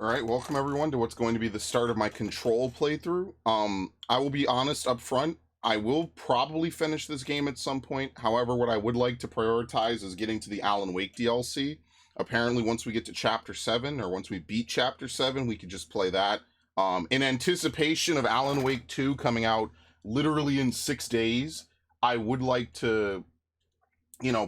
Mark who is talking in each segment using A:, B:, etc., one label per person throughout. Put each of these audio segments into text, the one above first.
A: All right, welcome everyone to what's going to be the start of my Control playthrough. I will be honest up front, I will probably finish this game at some point. However, what I would like to prioritize is getting to the Alan Wake DLC. Apparently, once we get to Chapter 7, or once we beat Chapter 7, we could just play that. In anticipation of Alan Wake 2 coming out literally in 6 days, I would like to,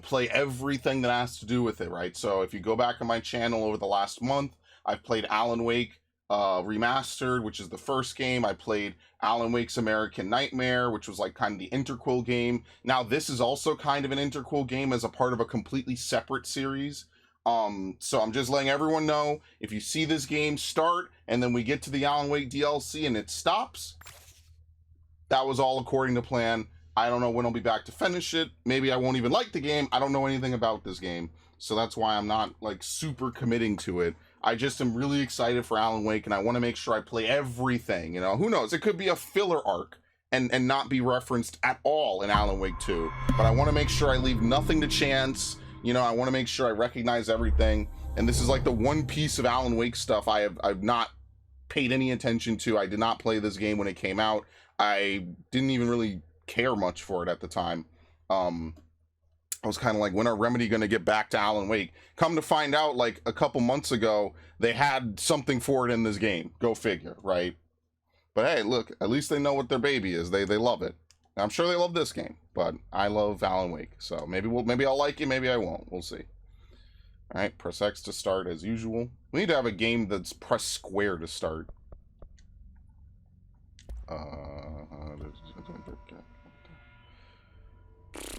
A: play everything that has to do with it, right? So if you go back on my channel over the last month, I've played Alan Wake Remastered, which is the first game. I played Alan Wake's American Nightmare, which was like kind of the interquel game. Now this is also kind of an interquel game as a part of a completely separate series. So I'm just letting everyone know, if you see this game start and then we get to the Alan Wake DLC and it stops, that was all according to plan. I don't know when I'll be back to finish it. Maybe I won't even like the game. I don't know anything about this game. So that's why I'm not like super committing to it. I just am really excited for Alan Wake, and I want to make sure I play everything. Who knows? It could be a filler arc and not be referenced at all in Alan Wake 2. But I want to make sure I leave nothing to chance. I want to make sure I recognize everything. And this is like the one piece of Alan Wake stuff I've not paid any attention to. I did not play this game when it came out. I didn't even really care much for it at the time. I was kind of like, when are Remedy going to get back to Alan Wake? Come to find out, like a couple months ago, they had something for it in this game. Go figure, right? But hey, look, at least they know what their baby is. They love it. I'm sure they love this game, but I love Alan Wake. So maybe I'll like it, maybe I won't. We'll see. All right, press X to start as usual. We need to have a game that's press square to start.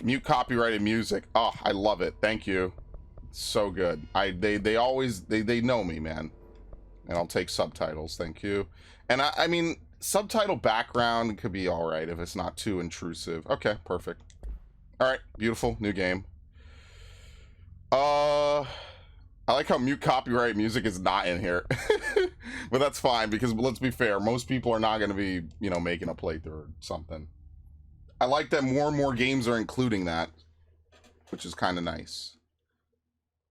A: Mute copyrighted music. Oh, I love it. Thank you. So good. They always they know me, man. And I'll take subtitles. Thank you. And I mean, subtitle background could be all right if it's not too intrusive. Okay, perfect. All right, beautiful new game. I like how mute copyright music is not in here. But that's fine, because let's be fair, most people are not going to be, making a playthrough or something. I like that more and more games are including that, which is kind of nice.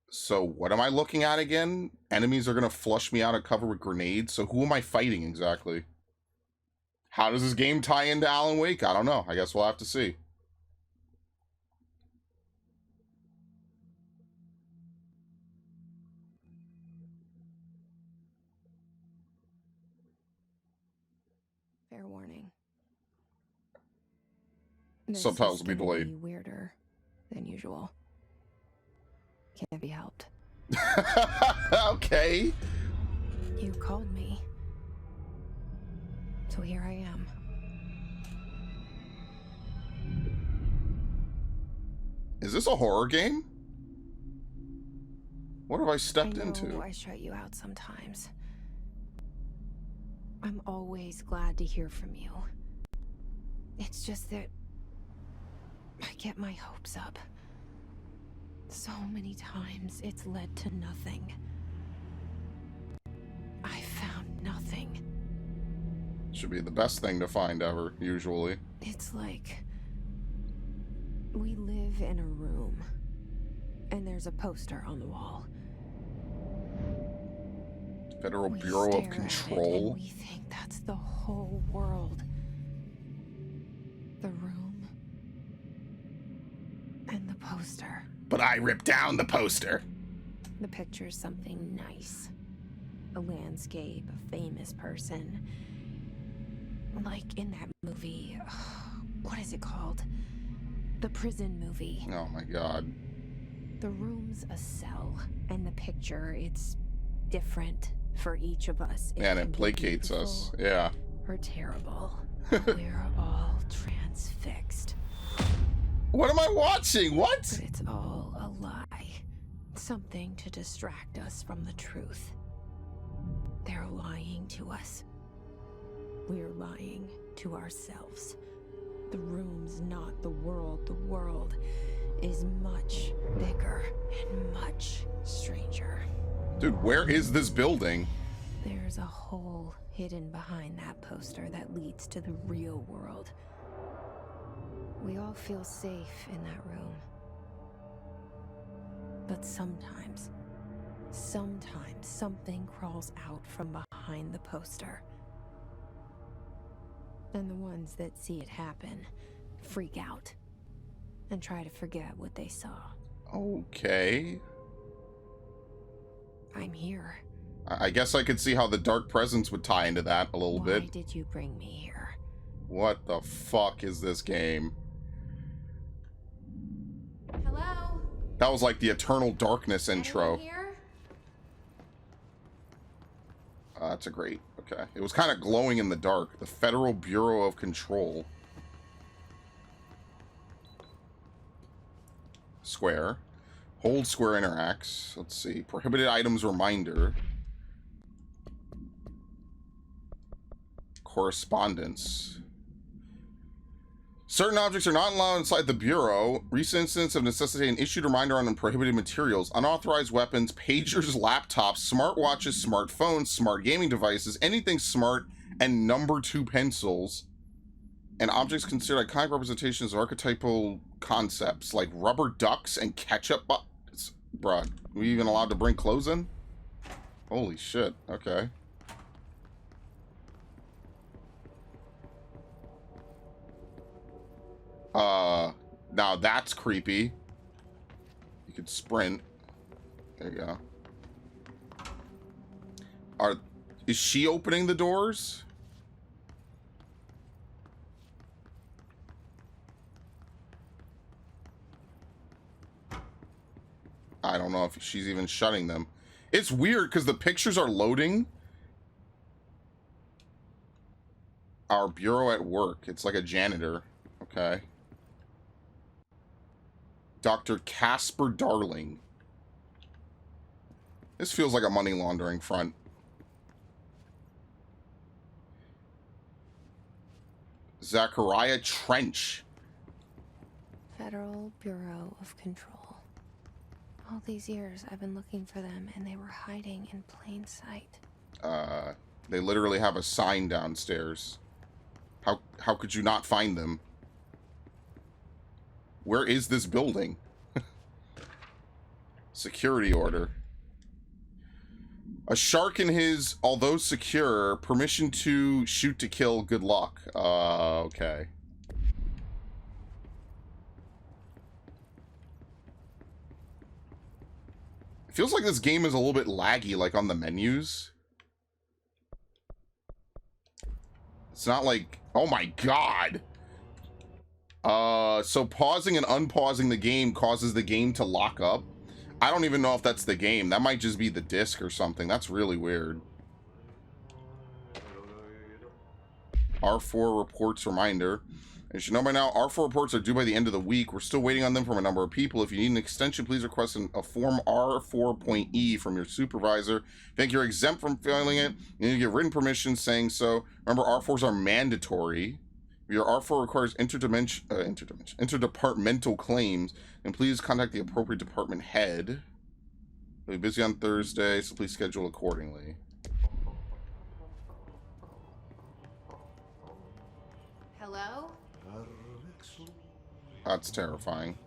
A: So what am I looking at again? Enemies are going to flush me out of cover with grenades. So who am I fighting exactly? How does this game tie into Alan Wake? I don't know. I guess we'll have to see.
B: Fair warning.
A: Subtitles will be delayed.
B: Be weirder than usual. Can't be helped.
A: Okay.
B: You called me. So here I am.
A: Is this a horror game? What have I stepped
B: I know
A: into?
B: I shut you out sometimes. I'm always glad to hear from you. It's just that I get my hopes up. So many times it's led to nothing. I found nothing.
A: Should be the best thing to find ever, usually.
B: It's like we live in a room, and there's a poster on the wall.
A: Federal
B: We
A: Bureau of
B: stare at it
A: Control.
B: and we think that's the whole world. The room and the poster.
A: But I ripped down the poster.
B: The picture's something nice. A landscape, a famous person. Like in that movie, what is it called? The prison movie.
A: Oh my god.
B: The room's a cell, and the picture, it's different for each of us.
A: Man,
B: can
A: it
B: be
A: placates us.
B: beautiful
A: Yeah.
B: or terrible. We're all transfixed.
A: What am I watching? What?
B: But it's all a lie. Something to distract us from the truth. They're lying to us. We're lying to ourselves. The room's not the world. The world is much bigger and much stranger.
A: Dude, where is this building?
B: There's a hole hidden behind that poster that leads to the real world. We all feel safe in that room. But sometimes, Sometimes something crawls out from behind the poster. And the ones that see it happen freak out and try to forget what they saw.
A: Okay.
B: I'm here.
A: I guess I could see how the Dark Presence would tie into that a little bit.
B: Why did you bring me here?
A: What the fuck is this game?
B: Hello?
A: That was like the Eternal Darkness intro.
B: Anyone here?
A: That's a great. Okay. It was kind of glowing in the dark. The Federal Bureau of Control. Square. Hold square interacts. Let's see. Prohibited items reminder. Correspondence. Certain objects are not allowed inside the Bureau. Recent incidents have necessitated an issued reminder on prohibited materials, unauthorized weapons, pagers, laptops, smartwatches, smartphones, smart gaming devices, anything smart, and number 2 pencils, and objects considered iconic representations of archetypal concepts like rubber ducks and ketchup buckets. Bruh, we even allowed to bring clothes in? Holy shit, okay. Now that's creepy. You could sprint. There you go. Is she opening the doors? I don't know if she's even shutting them. It's weird because the pictures are loading. Our bureau at work. It's like a janitor. Okay. Dr. Casper Darling. This feels like a money laundering front. Zachariah Trench.
B: Federal Bureau of Control. All these years I've been looking for them and they were hiding in plain sight.
A: They literally have a sign downstairs. How could you not find them? Where is this building? Security order. A shark in his, although secure, permission to shoot to kill, good luck. Okay. It feels like this game is a little bit laggy, like on the menus. It's not like, oh my god. So pausing and unpausing the game causes the game to lock up. I don't even know if that's the game. That might just be the disc or something. That's really weird. R4 reports reminder. As you should know by now, R4 reports are due by the end of the week. We're still waiting on them from a number of people. If you need an extension, please request a form R4.E from your supervisor. If you think you're exempt from filing it, you need to get written permission saying so. Remember, R4s are mandatory. If your R4 requires interdepartmental claims, then please contact the appropriate department head. We'll be busy on Thursday, so please schedule accordingly.
B: Hello?
A: That's terrifying.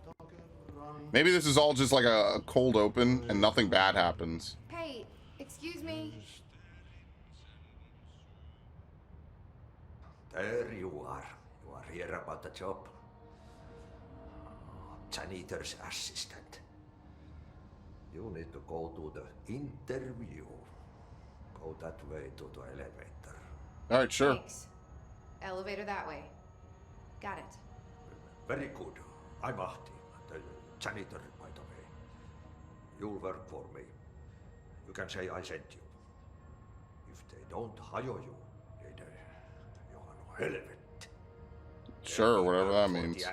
A: Maybe this is all just like a cold open and nothing bad happens.
B: Hey, excuse me.
C: There you are. You are here about the job. Janitor's assistant. You need to go to the interview. Go that way to the elevator.
A: All right, sure.
B: Thanks. Elevator that way. Got it.
C: Very good. I'm Ahti, the janitor, by the way. You'll work for me. You can say I sent you. If they don't hire you, you are no helvet.
A: Sure, whatever that means.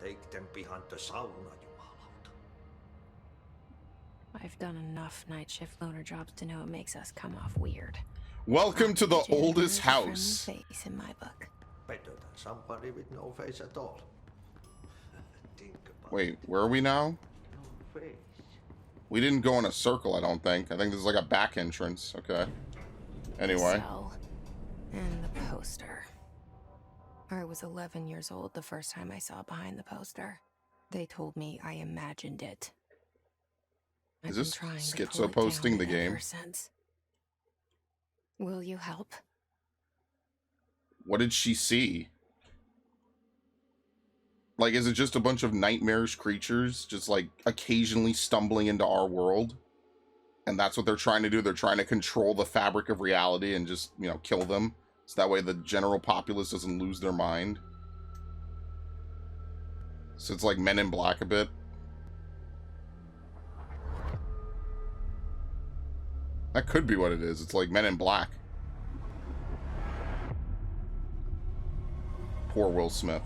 C: Take them behind the sauna, jumalauta.
B: I've done enough night shift loner jobs to know it makes us come off weird.
A: Welcome to the
B: Janitor
A: oldest
B: is a friendly
A: house.
B: face in my book.
C: Better than somebody with no face at all. Think about
A: Wait, where are we now?
C: no face.
A: We didn't go in a circle, I don't think. I think this is like a back entrance. Okay. Anyway.
B: So, and the poster. I was 11 years old the first time I saw behind the poster. They told me I imagined it.
A: Is
B: I've
A: this
B: been trying to
A: Schizo
B: pull it
A: posting
B: down
A: the game?
B: ever since. Will you help?
A: What did she see? Like, is it just a bunch of nightmarish creatures just, like, occasionally stumbling into our world? And that's what they're trying to do? They're trying to control the fabric of reality and just, you know, kill them. So that way the general populace doesn't lose their mind. So it's like Men in Black a bit. That could be what it is. It's like Men in Black. Poor Will Smith.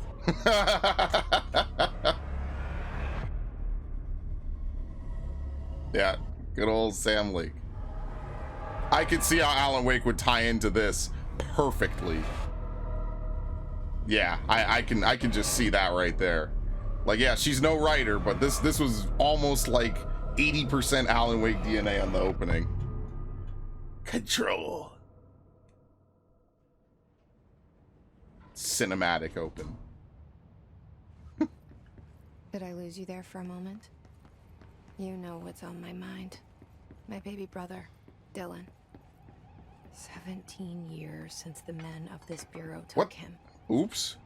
A: Yeah, good old Sam Lake. I could see how Alan Wake would tie into this perfectly. Yeah, I can just see that right there. Like, yeah, she's no writer, but this was almost like 80% Alan Wake DNA on the opening. Control. Cinematic open.
B: Did I lose you there for a moment? You know what's on my mind. My baby brother, Dylan. 17 years since the men of this bureau took
A: What?
B: him.
A: Oops.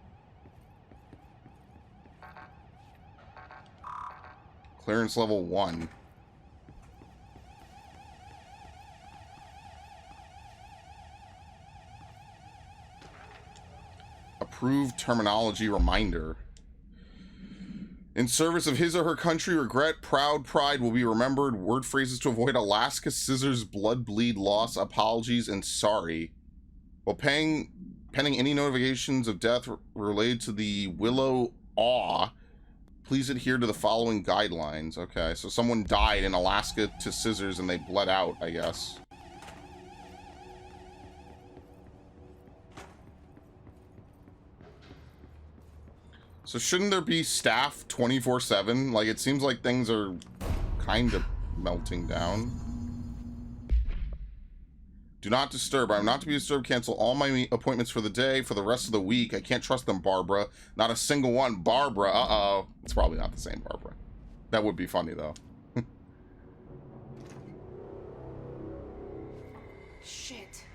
A: Clearance level 1. Approved terminology reminder. In service of his or her country, regret, proud, pride will be remembered. Word phrases to avoid Alaska scissors, blood bleed, loss, apologies, and sorry. While pending any notifications of death related to the Willow Awe, please adhere to the following guidelines. Okay, so someone died in Alaska to scissors and they bled out, I guess. So shouldn't there be staff 24/7? Like, it seems like things are kind of melting down. Do not disturb. I am not to be disturbed. Cancel all my appointments for the day, for the rest of the week. I can't trust them, Barbara. Not a single one. Barbara. Uh-oh. It's probably not the same Barbara. That would be funny, though.
B: Shit.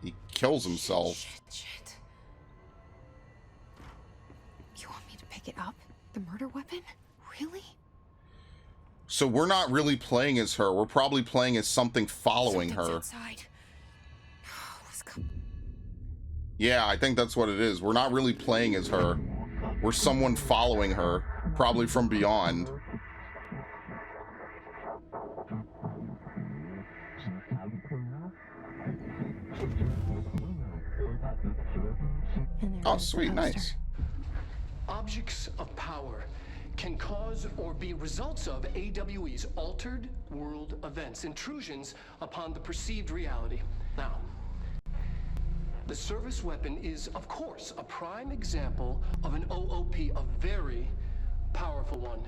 A: He kills himself.
B: Shit. You want me to pick it up? The murder weapon? Really?
A: So we're not really playing as her. We're probably playing as something following
B: Something's
A: her.
B: Outside.
A: Yeah, I think that's what it is. We're not really playing as her. We're someone following her, probably from beyond. Oh, sweet, nice.
D: Objects of power can cause or be results of AWE's altered world events, intrusions upon the perceived reality. Now, the service weapon is, of course, a prime example of an OOP, a very powerful one.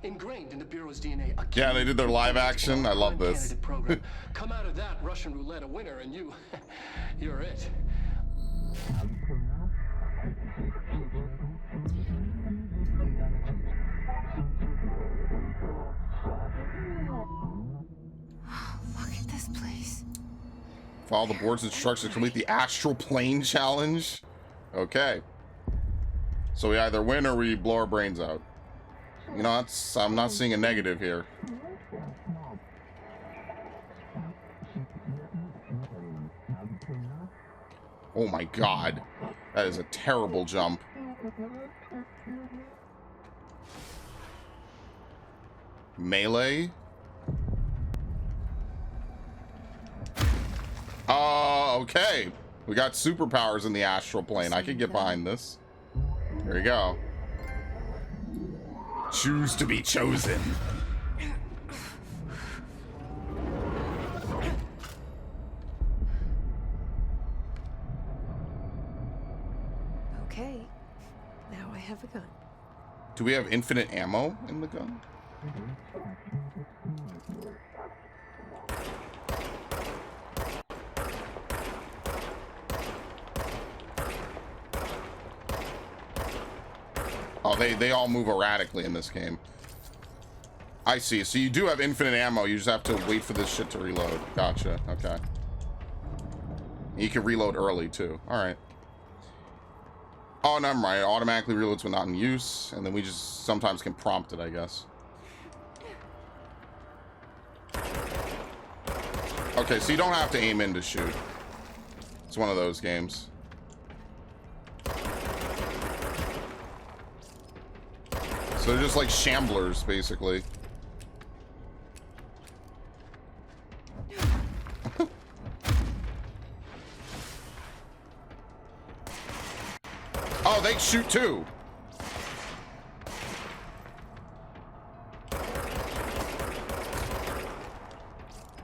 D: Ingrained in the Bureau's DNA.
A: Yeah, they did their live action. I love this.
D: Program. Come out of that Russian roulette a winner, and you're it.
B: Look at this place.
A: Follow the board's instructions to complete the astral plane challenge. Okay. So we either win or we blow our brains out. You know, I'm not seeing a negative here. Oh my god. That is a terrible jump. Melee? Okay. We got superpowers in the astral plane. I could get behind this. There you go. Choose to be chosen.
B: Okay. Now I have a gun.
A: Do we have infinite ammo in the gun? Oh, they all move erratically in this game. I see. So you do have infinite ammo. You just have to wait for this shit to reload. Gotcha. Okay. You can reload early too. All right. Oh, never mind. It automatically reloads when not in use, and then we just sometimes can prompt it, I guess. Okay, so you don't have to aim in to shoot. It's one of those games. So they're just like shamblers, basically. Oh, they shoot too.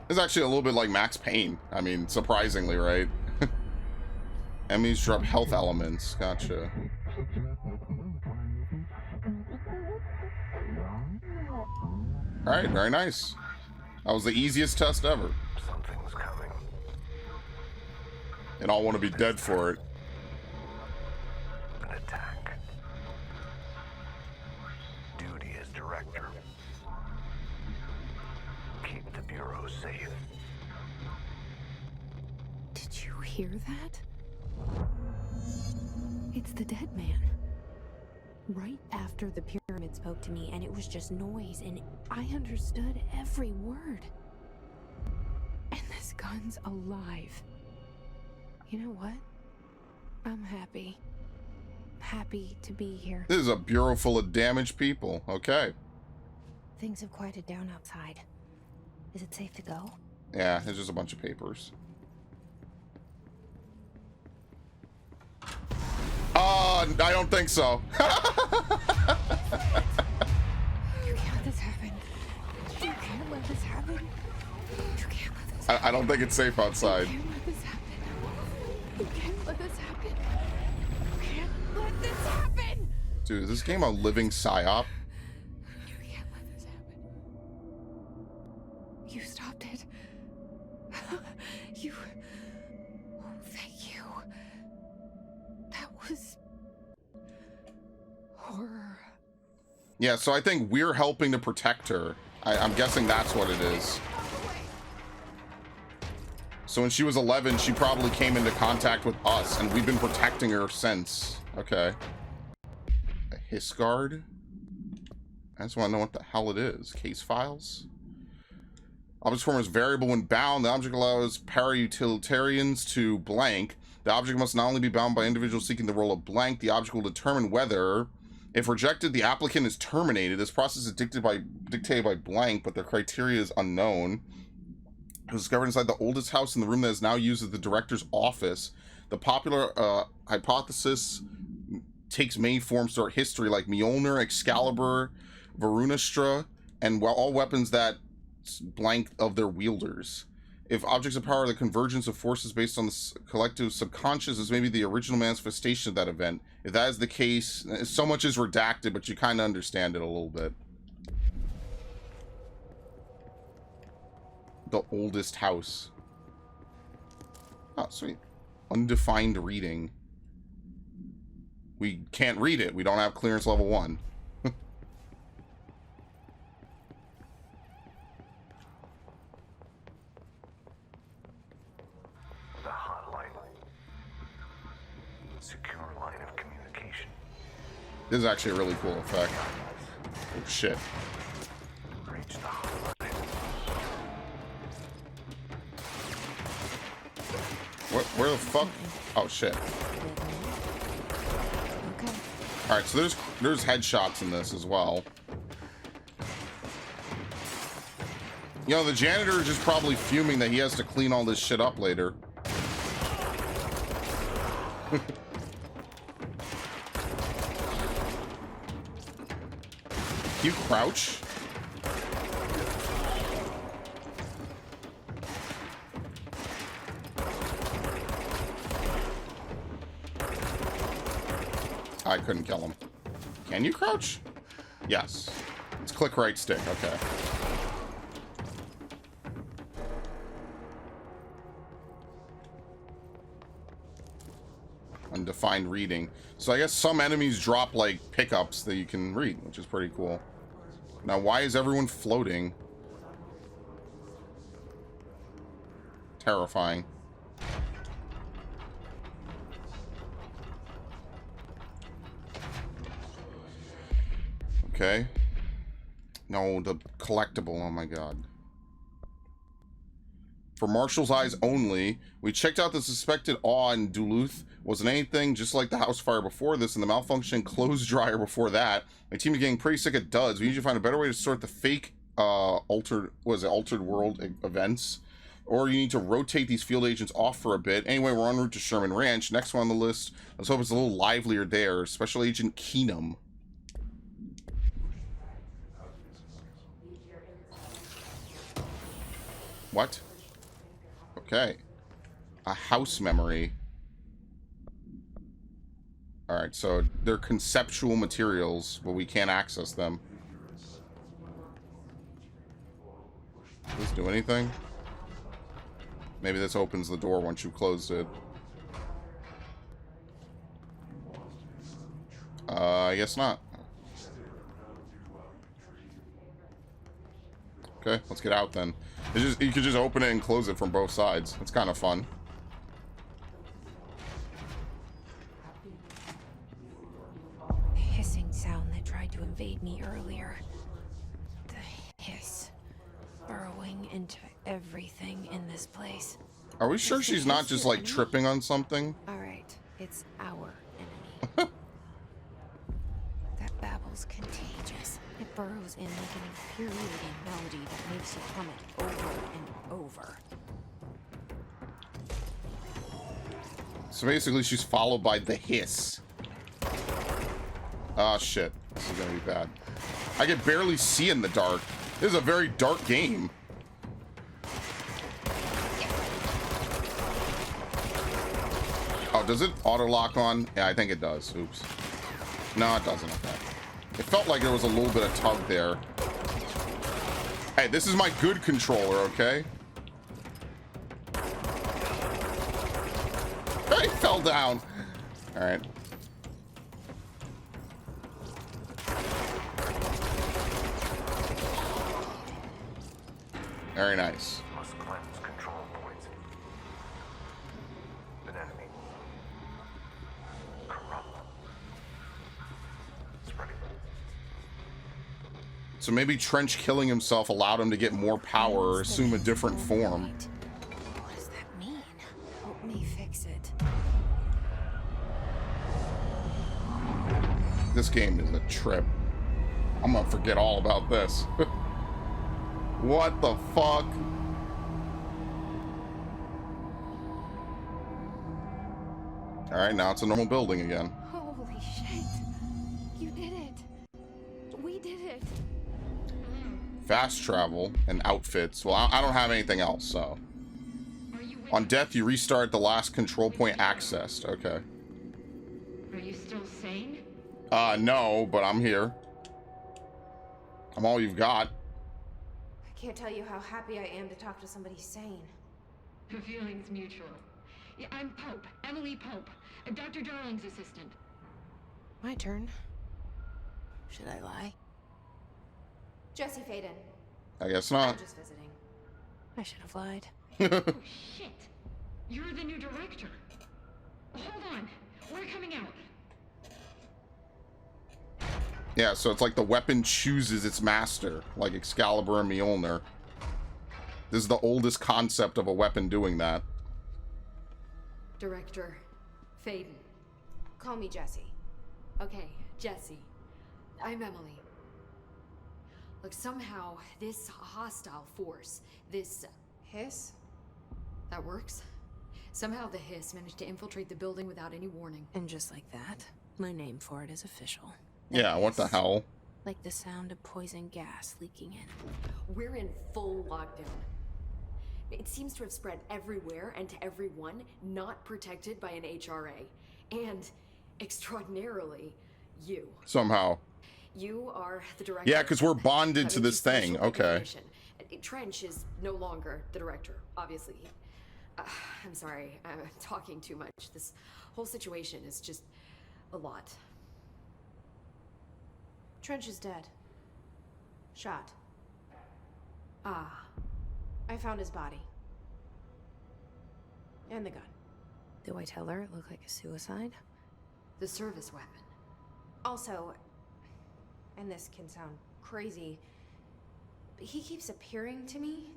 A: It's actually a little bit like Max Payne. I mean, surprisingly, right? Enemies drop health elements. Gotcha. All right, very nice. That was the easiest test ever.
E: Something's coming.
A: And all want to be dead for it.
E: An attack. Duty as director. Keep the Bureau safe.
B: Did you hear that? It's the dead man. Right after the pyramid spoke to me, and it was just noise, and I understood every word. And this gun's alive. You know what? I'm happy. Happy to be here.
A: This is a bureau full of damaged people. Okay.
B: Things have quieted down outside. Is it safe to go?
A: Yeah, it's just a bunch of papers. I don't think so.
B: You can't let this happen. You can't let this happen. You can't let this happen.
A: I don't think it's safe outside.
B: You can't let this happen. You can't let this happen. You can't let this happen.
A: Dude, is this game a living psyop?
B: You can't let this happen. You stopped it. You... Oh, thank you. That was... horror.
A: Yeah, so I think we're helping to protect her. I'm guessing that's what it is. So when she was 11, she probably came into contact with us, and we've been protecting her since. Okay. A hiss guard? I just want to know what the hell it is. Case files? Object form is variable when bound. The object allows para-utilitarians to blank. The object must not only be bound by individuals seeking the role of blank, the object will determine whether, if rejected, the applicant is terminated. This process is dictated by blank, but the criteria is unknown. It was discovered inside the oldest house in the room that is now used as the director's office. The popular hypothesis takes many forms throughout history, like Mjolnir, Excalibur, Varunastra, and all weapons that blank of their wielders. If objects of power are the convergence of forces based on the collective subconscious, this may be the original manifestation of that event. If that is the case, so much is redacted, but you kind of understand it a little bit. The oldest house. Oh, sweet. Undefined reading. We can't read it. We don't have clearance level 1.
E: The hotline. Secure line of communication.
A: This is actually a really cool effect. Oh, shit.
E: Reach the hotline.
A: Where the fuck? Oh, shit.
B: Okay.
A: Alright, so there's headshots in this as well. You know, the janitor is just probably fuming that he has to clean all this shit up later. You crouch? I couldn't kill him. Can you crouch? Yes. It's click right stick. Okay. Undefined reading. So I guess some enemies drop like pickups that you can read, which is pretty cool. Now, why is everyone floating? Terrifying. Okay. No, the collectible. Oh my god. For Marshall's eyes only, we checked out the suspected awe in Duluth. Wasn't anything, just like the house fire before this and the malfunctioning clothes dryer before that. My team is getting pretty sick of duds. We need to find a better way to sort the fake altered world events. Or you need to rotate these field agents off for a bit. Anyway, we're en route to Sherman Ranch. Next one on the list. Let's hope it's a little livelier there. Special Agent Keenum. What? Okay. A house memory. Alright, so they're conceptual materials, but we can't access them. Does this do anything? Maybe this opens the door once you closed it. I guess not. Okay, let's get out then. It's just, you could just open it and close it from both sides. It's kind of fun.
B: The hissing sound that tried to invade me earlier. The hiss. Burrowing into everything in this place.
A: Are we sure she's not just like tripping on something?
B: Alright, it's our enemy. That babble's contagious. It burrows in like an infuriating melody that makes you hum it over and over.
A: So basically she's followed by the hiss. Ah, shit. This is gonna be bad. I can barely see in the dark. This is a very dark game. Oh, does it auto lock on? Yeah, I think it does. Oops. No, it doesn't. Okay. It felt like there was a little bit of tug there. Hey, this is my good controller, okay? Hey, fell down. All right. Very nice.
E: Must cleanse control points. An enemy. Corrupt. Spreading.
A: So maybe Trench killing himself allowed him to get more power or assume a different form.
B: What does that mean? Help me fix it.
A: This game is a trip. I'm gonna forget all about this. What the fuck? Alright, now it's a normal building again.
B: Holy shit. You did it. We did it.
A: Fast travel and outfits. Well, I don't have anything else, so. On death, you restart the last control point accessed. Okay.
F: Are you still sane?
A: No, but I'm here. I'm all you've got.
G: I can't tell you how happy I am to talk to somebody sane.
F: The feeling's mutual. Yeah, I'm Pope, Emily Pope, Dr. Darling's assistant.
B: My turn. Should I lie?
G: Jesse Faden.
A: I guess
G: I'm
A: not.
G: just visiting.
B: I should have lied.
F: Oh, shit. You're the new director. Hold on. We're coming out.
A: Yeah, so it's like the weapon chooses its master, like Excalibur and Mjolnir. This is the oldest concept of a weapon doing that.
G: Director Faden. Call me Jesse.
H: Okay, Jesse. I'm Emily. Look, somehow this hostile force, this
G: Hiss?
H: that works. Somehow the hiss managed to infiltrate the building without any warning.
B: And just like that, my name for it is official.
A: Yeah, what the hell?
B: Like the sound of poison gas leaking in.
H: We're in full lockdown. It seems to have spread everywhere and to everyone not protected by an HRA. And, extraordinarily, you.
A: Somehow.
H: You are the director.
A: Yeah, because we're bonded to
H: That
A: this
H: makes you
A: thing.
H: special
A: Okay.
H: recognition. Trench is no longer the director, obviously. I'm sorry, I'm talking too much. This whole situation is just a lot.
G: Trench is dead. Shot.
H: Ah,
G: I found his body. And the gun.
B: Do I tell her it looked like a suicide?
H: the service weapon.
G: Also, and this can sound crazy, but he keeps appearing to me,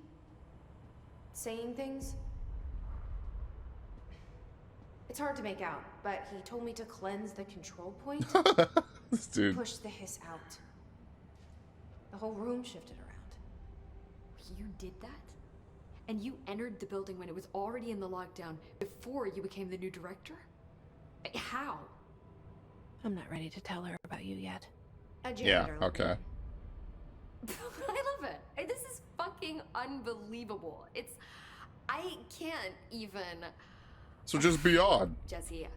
G: saying things. It's hard to make out, but he told me to cleanse the control point,
A: This dude.
G: push the hiss out. The whole room shifted around.
H: You did that? And you entered the building when it was already in the lockdown before you became the new director? How?
B: I'm not ready to tell her about you yet.
G: A
A: Yeah,
G: janitor.
A: okay.
H: I love it. This is fucking unbelievable. I can't even.
A: So just be odd.
H: Jesse,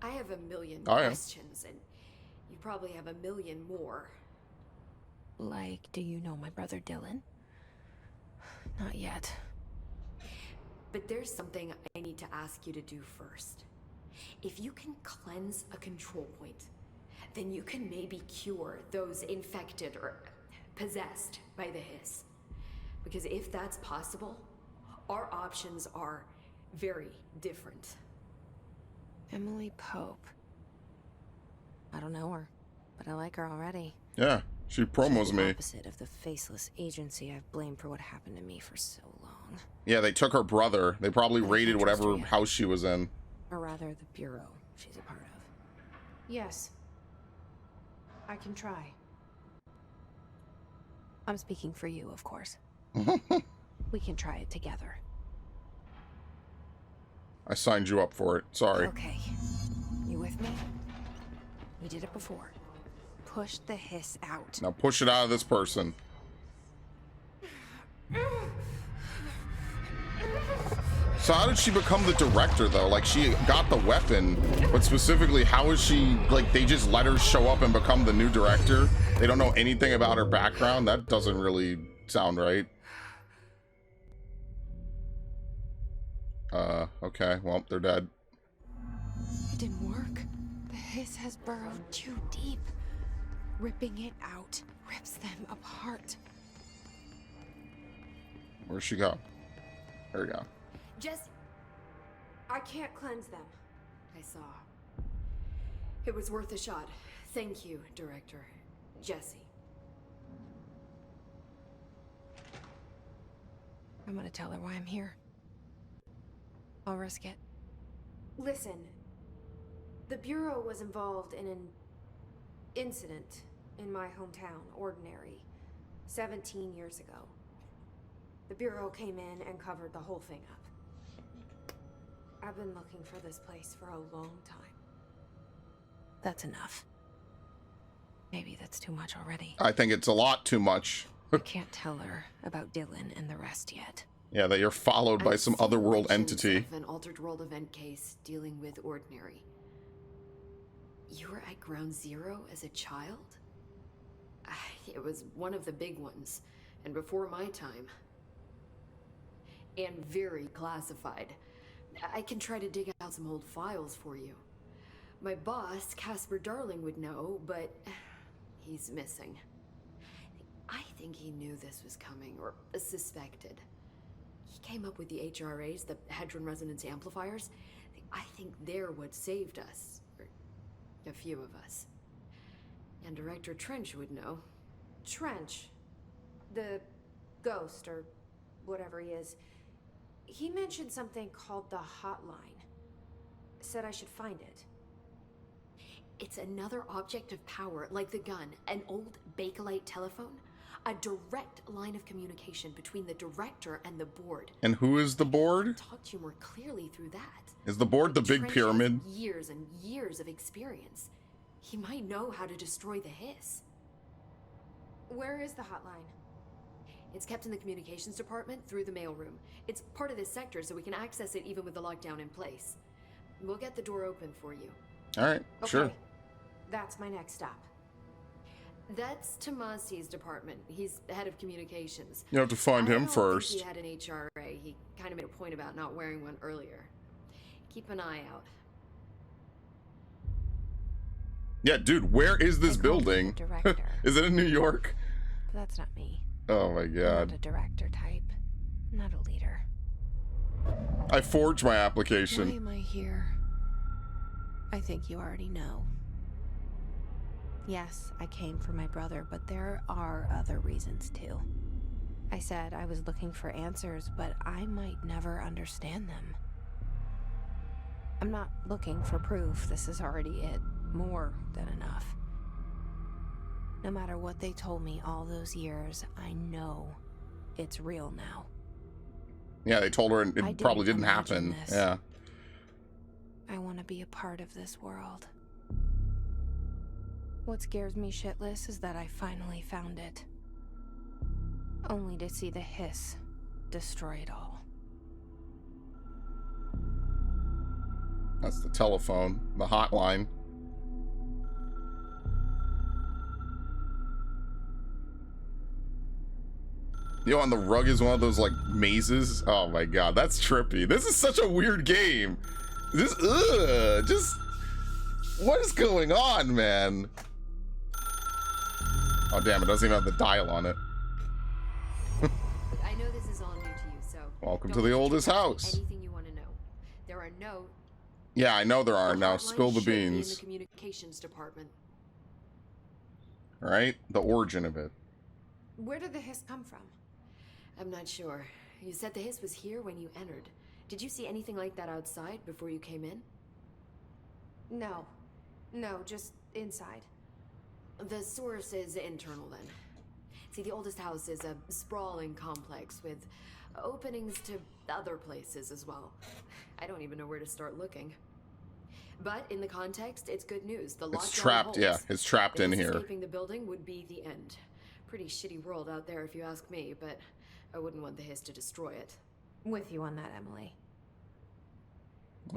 H: I have a million
A: I am.
H: questions, and you probably have a million more.
B: Like, do you know my brother Dylan? Not yet.
H: But there's something I need to ask you to do first. If you can cleanse a control point, then you can maybe cure those infected or possessed by the hiss. Because if that's possible, our options are very different.
B: Emily Pope. I don't know her, but I like her already.
A: Yeah, she promos
B: She's the
A: me.
B: opposite of the faceless agency I've blamed for what happened to me for so long.
A: Yeah, they took her brother. They probably
B: But I
A: raided
B: can't trust her
A: whatever
B: yet.
A: house she was in.
B: Or rather, the bureau she's a part of.
G: Yes. I can try.
B: I'm speaking for you, of course. We can try it together.
A: I signed you up for it. Sorry.
B: Okay. You with me? We did it before. Push the hiss out.
A: Now push it out of this person. So how did she become the director though? Like she got the weapon, but specifically how is she, like they just let her show up and become the new director? They don't know anything about her background? That doesn't really sound right. Okay, well, they're dead.
B: It didn't work. The hiss has burrowed too deep. Ripping it out rips them apart.
A: Where'd she go? There we go.
H: Jesse,
G: I can't cleanse them.
H: I saw. It was worth a shot. Thank you, Director. Jesse.
B: I'm gonna tell her why I'm here. I'll risk it.
G: Listen, the Bureau was involved in an incident in my hometown, Ordinary, 17 years ago. The Bureau came in and covered the whole thing up. I've been looking for this place for a long time.
B: That's enough. Maybe that's too much already.
A: I think it's a lot too much.
B: I can't tell her about Dylan and the rest yet.
A: Yeah, that you're followed by
H: I've
A: some
H: seen
A: otherworld
H: mentions
A: entity.
H: of an altered world event case dealing with Ordinary. You were at Ground Zero as a child? It was one of the big ones, and before my time. And very classified. I can try to dig out some old files for you. My boss, Casper Darling, would know, but he's missing. I think he knew this was coming, or suspected. He came up with the HRAs, the Hadron Resonance Amplifiers. I think they're what saved us. Or a few of us. And Director Trench would know.
G: Trench, the ghost, or whatever he is, he mentioned something called the Hotline. Said I should find it.
H: It's another object of power, like the gun, an old Bakelite telephone. A direct line of communication between the director and the board.
A: And who is the board?
H: Talk to you more clearly through that.
A: Is the board the big
H: Trench
A: pyramid?
H: has years and years of experience. He might know how to destroy the hiss.
G: Where is the hotline?
H: It's kept in the communications department through the mailroom. It's part of this sector, so we can access it even with the lockdown in place. We'll get the door open for you.
A: All right,
G: Okay.
A: sure.
G: That's my next stop.
H: That's Tomasi's department. He's the head of communications.
A: You have to find
H: I
A: him
H: don't
A: first.
H: think he had an HRA. He kind of made a point about not wearing one earlier. Keep an eye out.
A: Yeah, dude, where is this
B: I called him
A: building?
B: the director.
A: Is it in New York?
B: But that's not me.
A: Oh my
B: I'm
A: god.
B: not a director type. Not a leader.
A: I forged my
B: Why
A: application.
B: am I here? I think you already know. Yes, I came for my brother, but there are other reasons too. I said I was looking for answers, but I might never understand them. I'm not looking for proof. This is already it. More than enough. No matter what they told me all those years, I know it's real now.
A: Yeah, they told her it
B: I
A: probably didn't
B: didn't imagine
A: happen.
B: this.
A: Yeah.
B: I want to be a part of this world. What scares me shitless is that I finally found it. Only to see the hiss destroy it all.
A: That's the telephone, the hotline. Yo, on the rug is one of those like mazes. Oh my god, that's trippy. This is such a weird game. This, just what is going on, man? Oh damn, it doesn't even have the dial on it.
H: I know this is all new to you, so
A: Welcome
H: don't
A: to the
H: hold
A: oldest
H: your breath.
A: house.
H: Anything you want to know. There are no.
A: Yeah, I know there are
H: The
A: now.
H: hotline
A: Spill the
H: should be in the
A: beans.
H: communications department.
A: Right? The origin of it.
G: Where did the hiss come from?
H: I'm not sure. You said the hiss was here when you entered. Did you see anything like that outside before you came in?
G: No. No, just inside.
H: The source is internal then. See, the oldest house is a sprawling complex with openings to other places as well. I don't even know where to start looking. But in the context, it's good news. The
A: It's
H: lockdown
A: trapped,
H: holds.
A: yeah, it's trapped in
H: The hiss
A: here.
H: Escaping the building would be the end. Pretty shitty world out there if you ask me, but I wouldn't want the hiss to destroy it.
B: With you on that, Emily.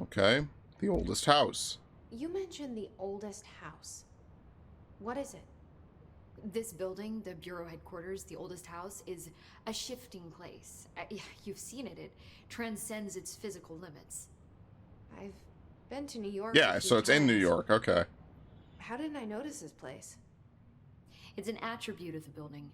A: Okay. The oldest house.
G: You mentioned the oldest house. What is it?
H: This building, the Bureau headquarters, the oldest house, is a shifting place. Yeah, you've seen it. It transcends its physical limits.
G: I've been to New York.
A: Yeah,
G: a few
A: so it's in New
G: times.
A: York. Okay.
G: How didn't I notice this place?
H: It's an attribute of the building.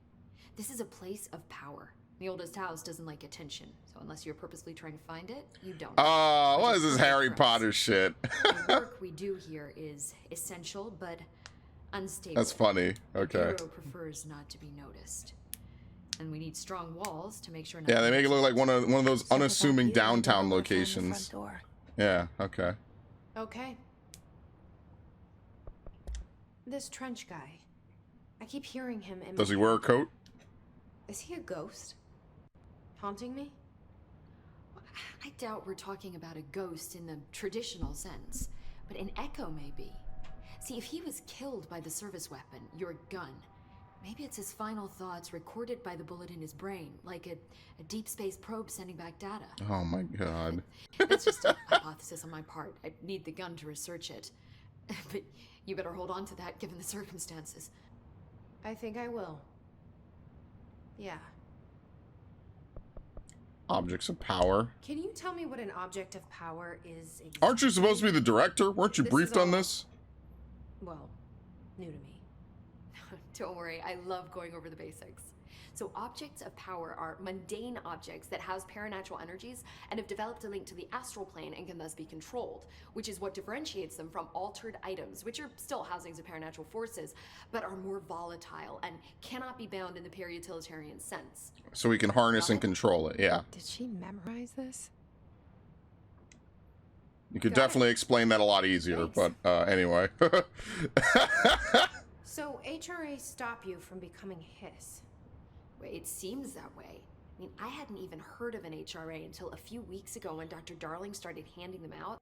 H: This is a place of power. The oldest house doesn't like attention, so unless you're purposely trying to find it, you don't.
A: Oh, what is
H: Just
A: this
H: look
A: Harry
H: for us.
A: Potter shit?
H: The work we do here is essential, but unstable.
A: That's funny.
H: The
A: Okay.
H: Bureau prefers not to be noticed. And we need strong walls to make sure
A: Yeah, they make it look like one of those
B: Except without
A: unassuming
B: you,
A: downtown
B: we'll never find the front
A: locations.
B: door.
A: Yeah, okay.
G: Okay. This trench guy. I keep hearing him in
A: Does
G: my
A: he wear a
G: head.
A: coat?
G: Is he a ghost? Haunting me?
H: I doubt we're talking about a ghost in the traditional sense, but an echo maybe. See, if he was killed by the service weapon, your gun, maybe it's his final thoughts recorded by the bullet in his brain, like a deep space probe sending back data.
A: Oh my god.
H: That's just a hypothesis on my part. I need the gun to research it. But you better hold on to that given the circumstances.
G: I think I will. Yeah.
A: Objects of power.
G: Can you tell me what an object of power is exactly?
A: Aren't you supposed to be the director? Weren't you
G: This
A: briefed
G: is
A: on
G: all-
A: this?
G: Well, new to me.
H: Don't worry, I love going over the basics. So objects of power are mundane objects that house paranatural energies and have developed a link to the astral plane and can thus be controlled, which is what differentiates them from altered items, which are still housings of paranatural forces, but are more volatile and cannot be bound in the peri-utilitarian sense.
A: So we can harness and control it. Yeah.
B: Did she memorize this?
A: You could
G: Got it.
A: definitely explain that a lot easier,
G: Thanks.
A: but anyway.
G: So HRA stop you from becoming Hiss.
H: It seems that way. I mean, I hadn't even heard of an HRA until a few weeks ago when Dr. Darling started handing them out.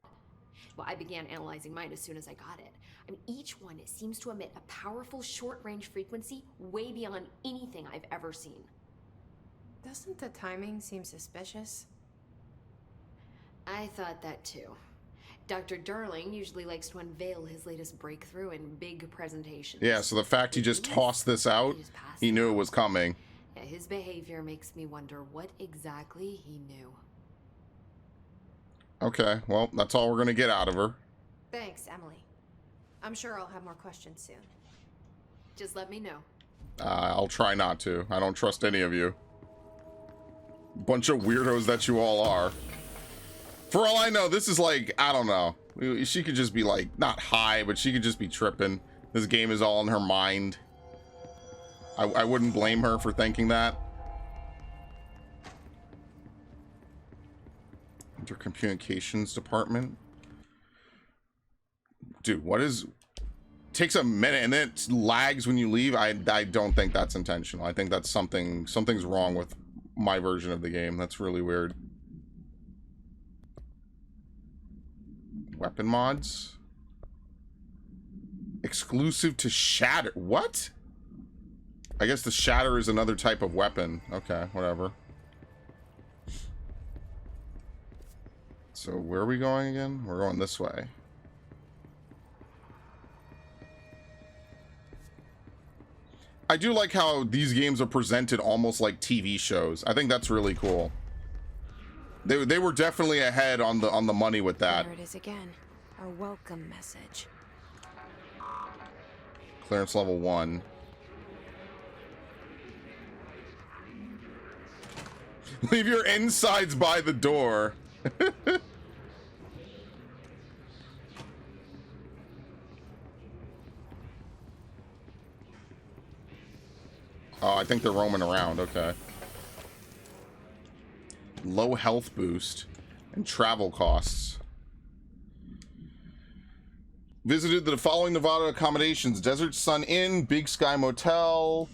H: Well, I began analyzing mine as soon as I got it. I mean, each one seems to emit a powerful short-range frequency way beyond anything I've ever seen.
G: Doesn't the timing seem suspicious?
H: I thought that too. Dr. Darling usually likes to unveil his latest breakthrough in big presentations.
A: Yeah, so the fact he just tossed this out, he knew it was coming.
H: Yeah, his behavior makes me wonder what exactly he knew.
A: Okay, well, that's all we're gonna get out of her.
G: Thanks, Emily. I'm sure I'll have more questions soon.
H: Just let me know.
A: I'll try not to. I don't trust any of you. Bunch of weirdos that you all are. For all I know, this is like, I don't know. She could just be like, not high, but she could just be tripping. This game is all in her mind. I wouldn't blame her for thinking that. Intercommunications department. Dude, what is... Takes a minute and then it lags when you leave. I don't think that's intentional. I think that's something's wrong with my version of the game. That's really weird. Weapon mods. Exclusive to Shatter. What? I guess the Shatter is another type of weapon. Okay, whatever. So where are we going again? We're going this way. I do like how these games are presented almost like TV shows. I think that's really cool. They were definitely ahead on the money with that.
B: There it is again. A welcome message.
A: Clearance level 1. Leave your insides by the door. Oh, I think they're roaming around. Okay. Low health boost and travel costs. Visited the following Nevada accommodations: Desert Sun Inn, Big Sky Motel,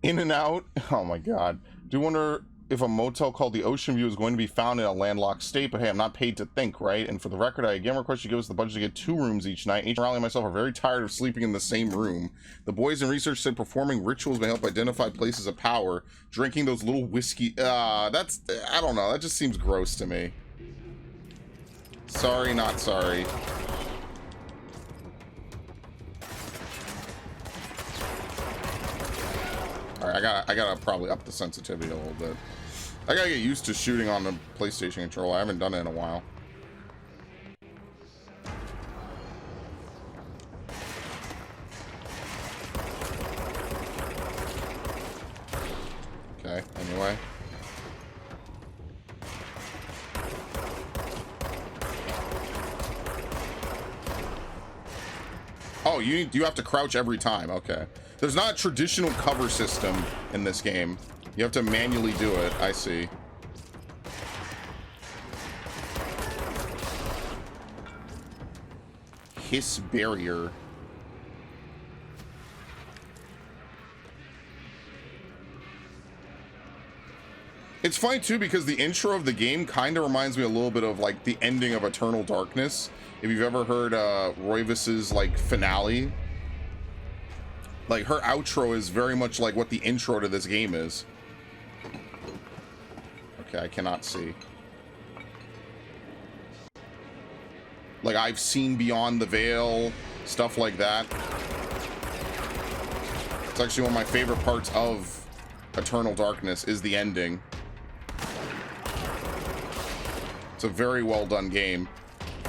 A: In and Out. Oh my god. Do wonder if a motel called the Ocean View is going to be found in a landlocked state, but hey, I'm not paid to think, right? And for the record, I again request you give us the budget to get 2 rooms each night. Riley and myself are very tired of sleeping in the same room. The boys in research said performing rituals may help identify places of power. Drinking those little whiskey, that's, I don't know, that just seems gross to me. Sorry, not sorry. Alright, I gotta probably up the sensitivity a little bit. I gotta get used to shooting on the PlayStation controller. I haven't done it in a while. Okay, anyway. Oh, you have to crouch every time. Okay. There's not a traditional cover system in this game. You have to manually do it. I see. Hiss barrier. It's funny too because the intro of the game kind of reminds me a little bit of like the ending of Eternal Darkness. If you've ever heard Roivus's like finale, like her outro is very much like what the intro to this game is. Okay, I cannot see. Like I've seen Beyond the Veil, stuff like that. It's actually one of my favorite parts of Eternal Darkness is the ending. It's a very well done game.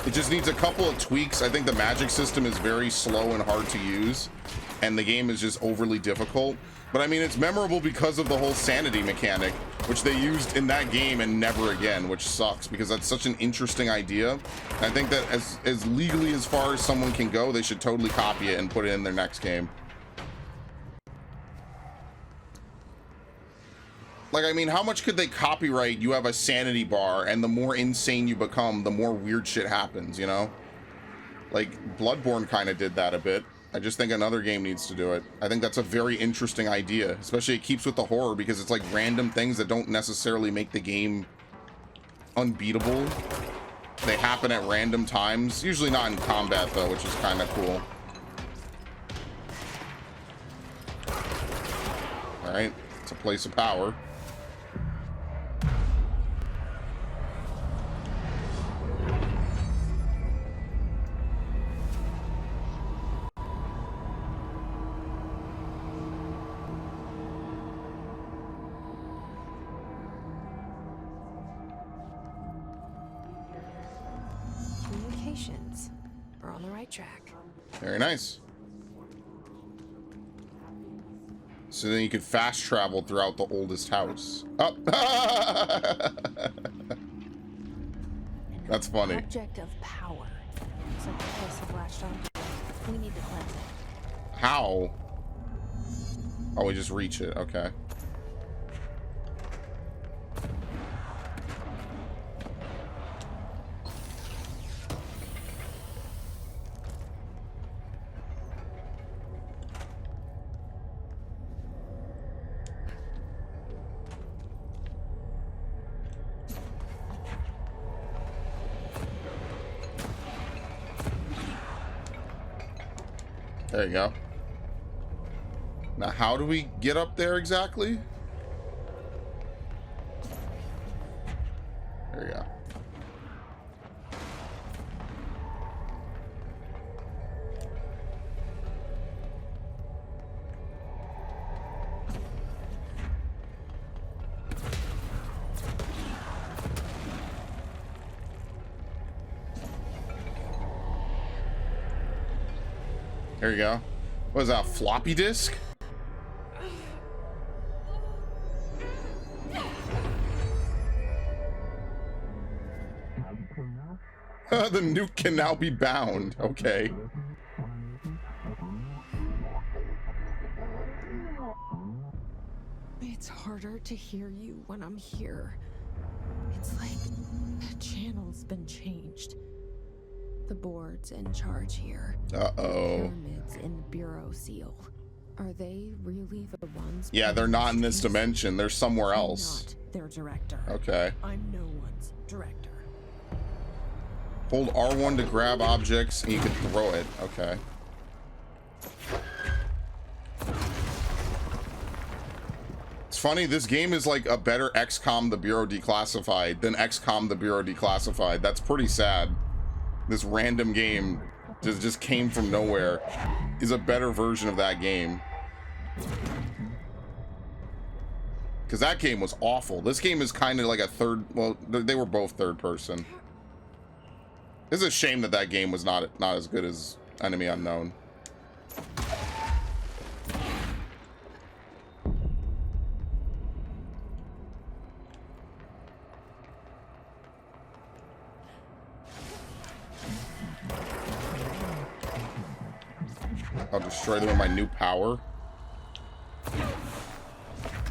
A: It just needs a couple of tweaks. I think the magic system is very slow and hard to use, and the game is just overly difficult. But I mean, it's memorable because of the whole sanity mechanic, which they used in that game and never again, which sucks because that's such an interesting idea. And I think that as legally as far as someone can go, they should totally copy it and put it in their next game. Like, I mean, how much could they copyright? You have a sanity bar, and the more insane you become, the more weird shit happens, you know? Like, Bloodborne kind of did that a bit. I just think another game needs to do it. I think that's a very interesting idea, especially it keeps with the horror because it's like random things that don't necessarily make the game unbeatable. They happen at random times, usually not in combat though, which is kind of cool. All right, it's a place of power.
B: We're on the right track.
A: Very nice. So then you could fast travel throughout the oldest house. Oh. That's funny.
B: Object of power. Looks like the place has latched onto it. We need to cleanse it.
A: How? Oh, we just reach it. Okay. There you go. Now, how do we get up there exactly? There you go. There you go. What is that, floppy disk? The nuke can now be bound. Okay.
B: It's harder to hear you when I'm here. It's like the channel's been changed. The board's in charge here.
A: Uh-oh.
B: Pyramids in Bureau seal. Are they really the ones?
A: Yeah, they're not in this dimension. They're somewhere
B: I'm
A: else.
B: not their director.
A: Okay.
B: I'm no one's director.
A: Hold R1 to grab objects, and you can throw it. Okay. It's funny, this game is like a better XCOM the Bureau Declassified than XCOM the Bureau Declassified. That's pretty sad. This random game just came from nowhere is a better version of that game. Because that game was awful. This game is kind of like a third, well, they were both third person. It's a shame that that game was not as good as Enemy Unknown. I'll destroy them with my new power.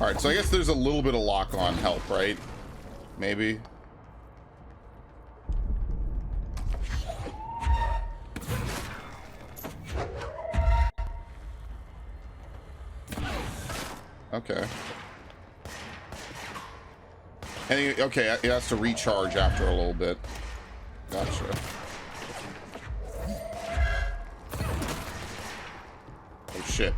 A: Alright, so I guess there's a little bit of lock-on help, right? Maybe. Okay. And okay, it has to recharge after a little bit. Gotcha. Oh shit.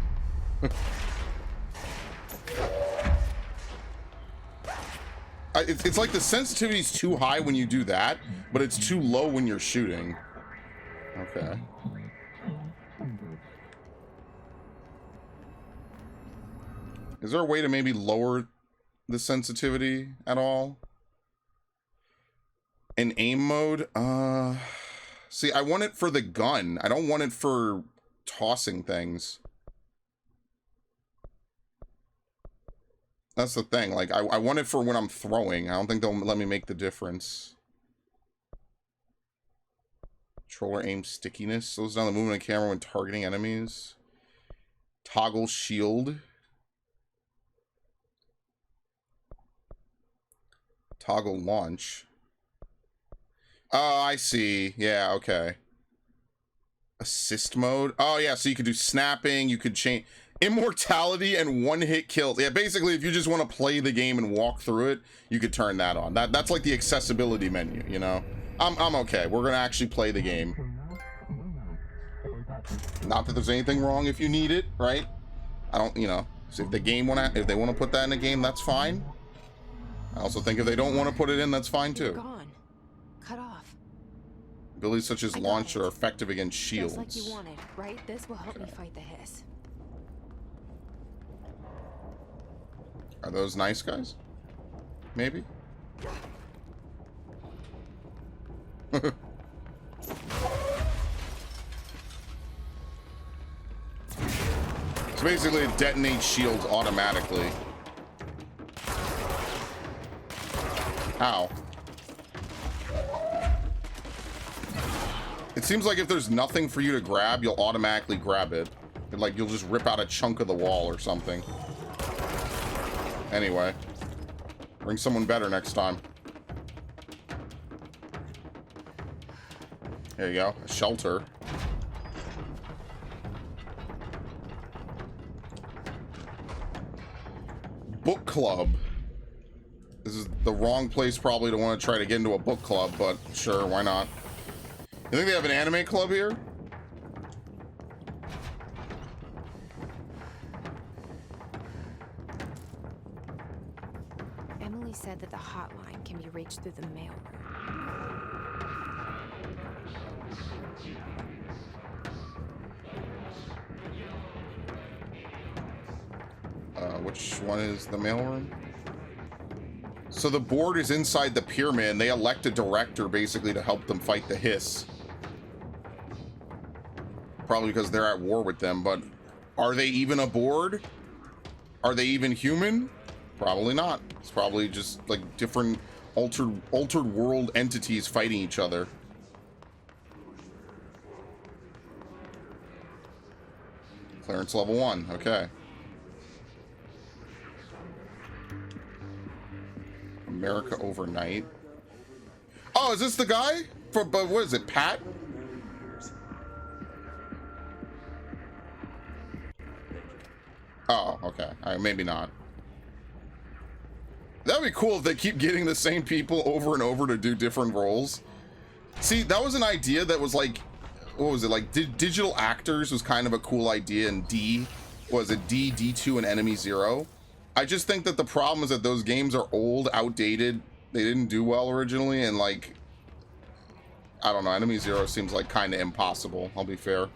A: It's like the sensitivity is too high when you do that, but it's too low when you're shooting. Okay. Is there a way to maybe lower the sensitivity at all? In aim mode? See, I want it for the gun. I don't want it for tossing things. That's the thing. Like, I want it for when I'm throwing. I don't think they'll let me make the difference. Controller aim stickiness. Slows down the movement of the camera when targeting enemies. Toggle shield. Toggle launch. Oh, I see. Yeah, okay. Assist mode. Oh, yeah, so you could do snapping. You could change... Immortality and one-hit kills. Yeah, basically, if you just want to play the game and walk through it, you could turn that on. That's like the accessibility menu, you know? I'm okay. We're going to actually play the game. Not that there's anything wrong if you need it, right? I don't, you know... So if the game if they want to put that in the game, that's fine. I also think if they don't want to put it in, that's fine too.
B: Gone. Cut off.
A: Abilities such as launch are effective against shields.
B: Just like you wanted, right? This will help me fight the hiss.
A: Are those nice guys? Maybe? So basically it detonates shields automatically. Ow. It seems like if there's nothing for you to grab, you'll automatically grab it. Like, you'll just rip out a chunk of the wall or something. Anyway. Bring someone better next time. There you go. A shelter. Book club. This is the wrong place probably to want to try to get into a book club, but sure, why not? You think they have an anime club here?
B: Emily said that the hotline can be reached through the mailroom.
A: Which one is the mailroom? So the board is inside the pyramid, and they elect a director basically to help them fight the Hiss. Probably because they're at war with them, but are they even a board? Are they even human? Probably not. It's probably just like different altered world entities fighting each other. Clearance level 1, okay. America Overnight. Oh, is this the guy? But what is it, Pat? Oh, okay. All right, maybe not. That'd be cool if they keep getting the same people over and over to do different roles. See, that was an idea that was like, what was it? Like digital actors was kind of a cool idea in D. Was it D, D2, and Enemy Zero? I just think that the problem is that those games are old, outdated. They didn't do well originally, and like, I don't know, Enemy Zero seems like kind of impossible, I'll be fair.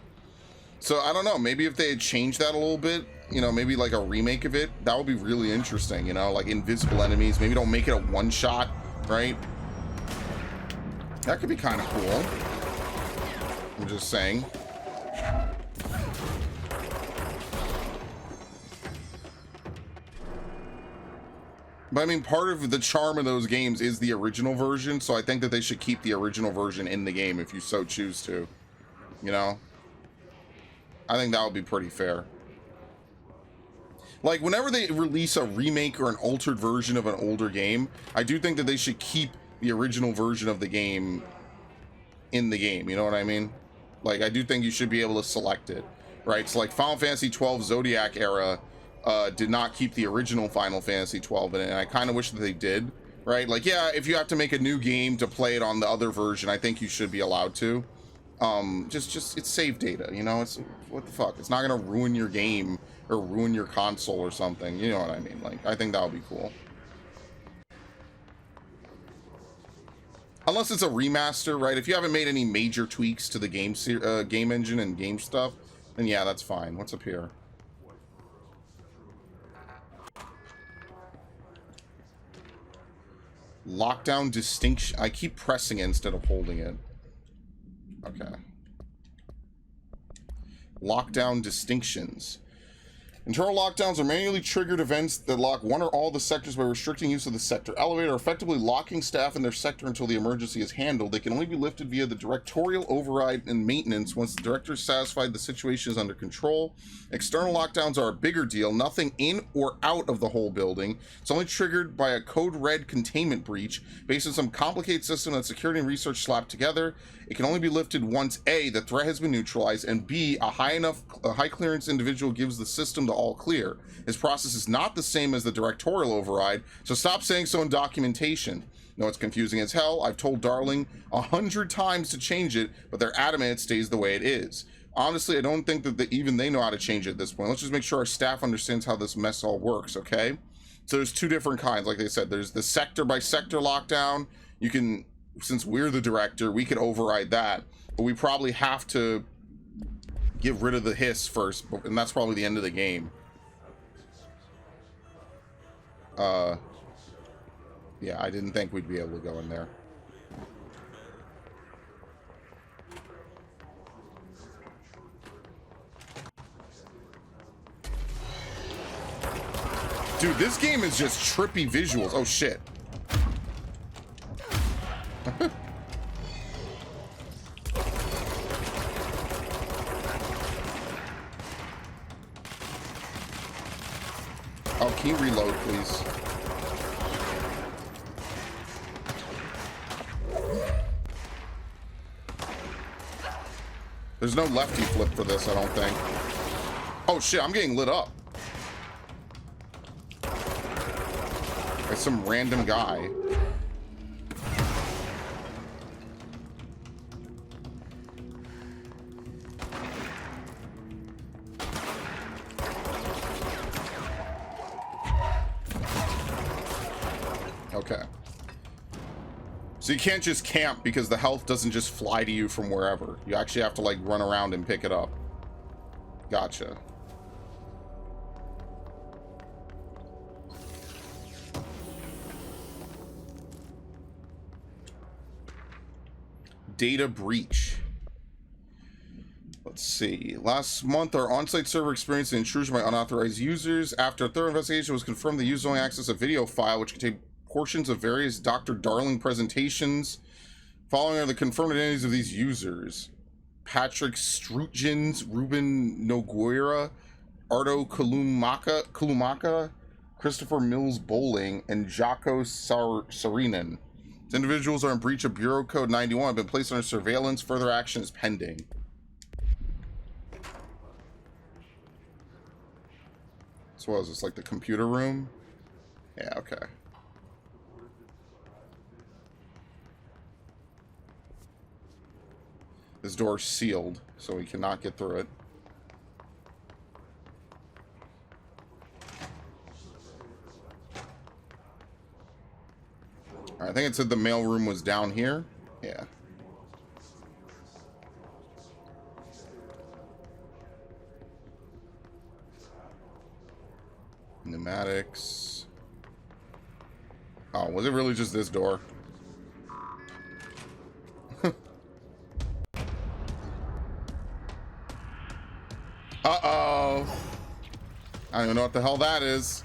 A: So I don't know, maybe if they had changed that a little bit, you know, maybe like a remake of it, that would be really interesting, you know, like invisible enemies. Maybe don't make it a one-shot, right? That could be kind of cool. I'm just saying. But I mean, part of the charm of those games is the original version, so I think that they should keep the original version in the game if you so choose to. You know? I think that would be pretty fair. Like, whenever they release a remake or an altered version of an older game, I do think that they should keep the original version of the game in the game, you know what I mean? Like, I do think you should be able to select it, right? So, like, Final Fantasy XII Zodiac era did not keep the original Final Fantasy XII in it, and I kind of wish that they did, right? Like, yeah, if you have to make a new game to play it on the other version, I think you should be allowed to. Just it's save data, you know? It's, what the fuck? It's not gonna ruin your game or ruin your console or something, you know what I mean? Like, I think that would be cool. Unless it's a remaster, right? If you haven't made any major tweaks to the game engine and game stuff, then yeah, that's fine. What's up here? Lockdown distinction. I keep pressing it instead of holding it. Okay. Lockdown distinctions. Internal lockdowns are manually triggered events that lock one or all the sectors by restricting use of the sector elevator, effectively locking staff in their sector until the emergency is handled. They can only be lifted via the directorial override and maintenance once the director is satisfied the situation is under control. External lockdowns are a bigger deal, nothing in or out of the whole building. It's only triggered by a code red containment breach based on some complicated system that security and research slapped together. It can only be lifted once A, the threat has been neutralized, and B, a high clearance individual gives the system the all clear. This process is not the same as the directorial override, so stop saying so in documentation. No, it's confusing as hell. I've told Darling 100 times to change it, but they're adamant it stays the way it is. Honestly, I don't think that even they know how to change it at this point. Let's just make sure our staff understands how this mess all works, okay? So there's two different kinds, like they said. There's the sector by sector lockdown. You can, since we're the director, we could override that, but we probably have to get rid of the hiss first, and that's probably the end of the game. Yeah, I didn't think we'd be able to go in there. Dude, this game is just trippy visuals. Oh shit. Oh, can you reload, please? There's no lefty flip for this, I don't think. Oh shit, I'm getting lit up. By some random guy. Okay. So you can't just camp because the health doesn't just fly to you from wherever. You actually have to like run around and pick it up. Gotcha. Data breach. Let's see. Last month, our on-site server experienced an intrusion by unauthorized users. After a thorough investigation, it was confirmed the user only accessed a video file which contained portions of various Dr. Darling presentations. Following are the confirmed identities of these users: Patrick Strutjens, Ruben Nogueira, Ardo Kulumaka, Christopher Mills Bowling, and Jaco Sarinen. These individuals are in breach of Bureau Code 91, have been placed under surveillance. Further action is pending. So what is this, like the computer room? Yeah, okay. This door's sealed, so we cannot get through it. I think it said the mail room was down here. Yeah. Pneumatics. Oh, was it really just this door? Uh-oh. I don't even know what the hell that is.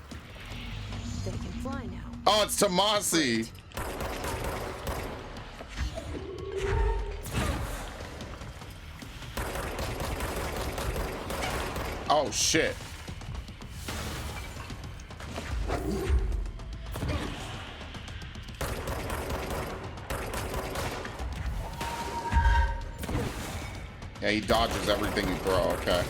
B: They can fly now.
A: Oh, it's Tomasi. Oh, shit. Yeah, he dodges everything you throw. Okay.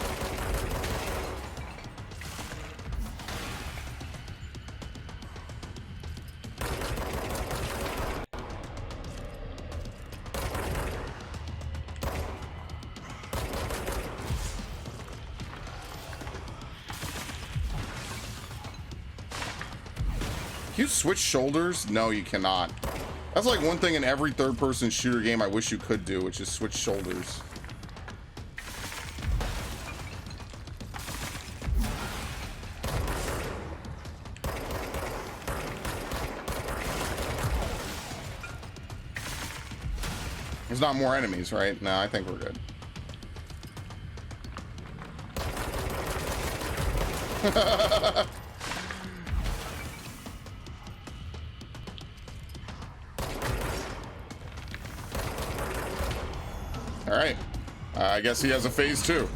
A: Can you switch shoulders? No, you cannot. That's like one thing in every third-person shooter game I wish you could do, which is switch shoulders. There's not more enemies, right? No, I think we're good. All right. I guess he has a phase 2.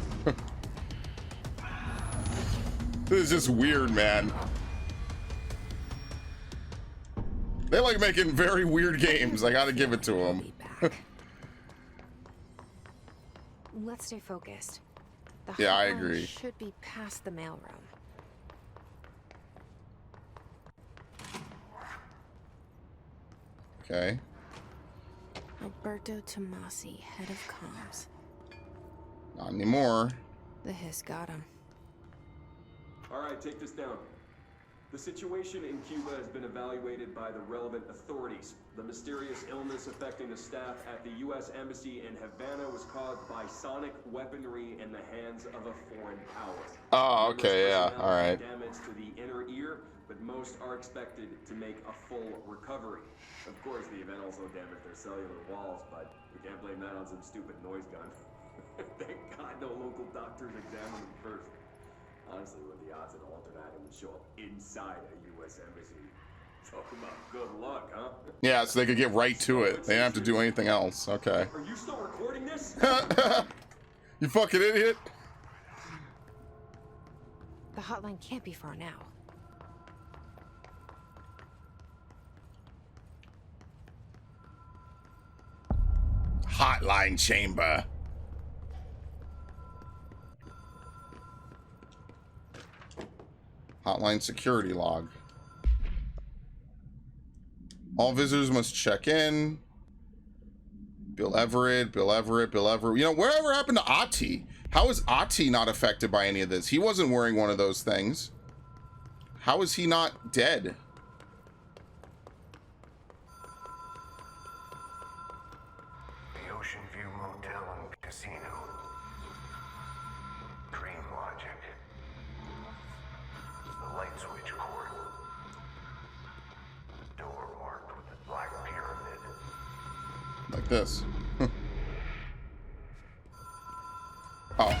A: This is just weird, man. They like making very weird games. I gotta give it to them.
B: Let's stay focused. The
A: Yeah, I
B: hotline
A: agree.
B: Should be past the mailroom.
A: Okay.
B: Alberto Tomasi, head of comms.
A: Not anymore.
B: The hiss got him.
I: All right, take this down. The situation in Cuba has been evaluated by the relevant authorities. The mysterious illness affecting the staff at the U.S. Embassy in Havana was caused by sonic weaponry in the hands of a foreign power.
A: Oh, okay, yeah,
I: Numerous personnel
A: all right.
I: have damage to the inner ear, but most are expected to make a full recovery. Of course, the event also damaged their cellular walls, but we can't blame that on some stupid noise gun. Thank God no local doctors examined them first. Honestly, what are the odds an altered item would show up inside a U.S. embassy? Talk about good luck, huh?
A: Yeah, so they could get right to it. They don't have to do anything else. Okay.
I: Are you still recording this?
A: You fucking idiot.
B: The hotline can't be far now.
A: Hotline chamber. Hotline security log. All visitors must check in. Bill Everett, Bill Everett, Bill Everett. You know, whatever happened to Ati? How is Ati not affected by any of this? He wasn't wearing one of those things. How is he not dead?
E: The Ocean View Motel and Casino. Dream Logic. The light switch cord. Door marked with the black pyramid.
A: Like this. Oh.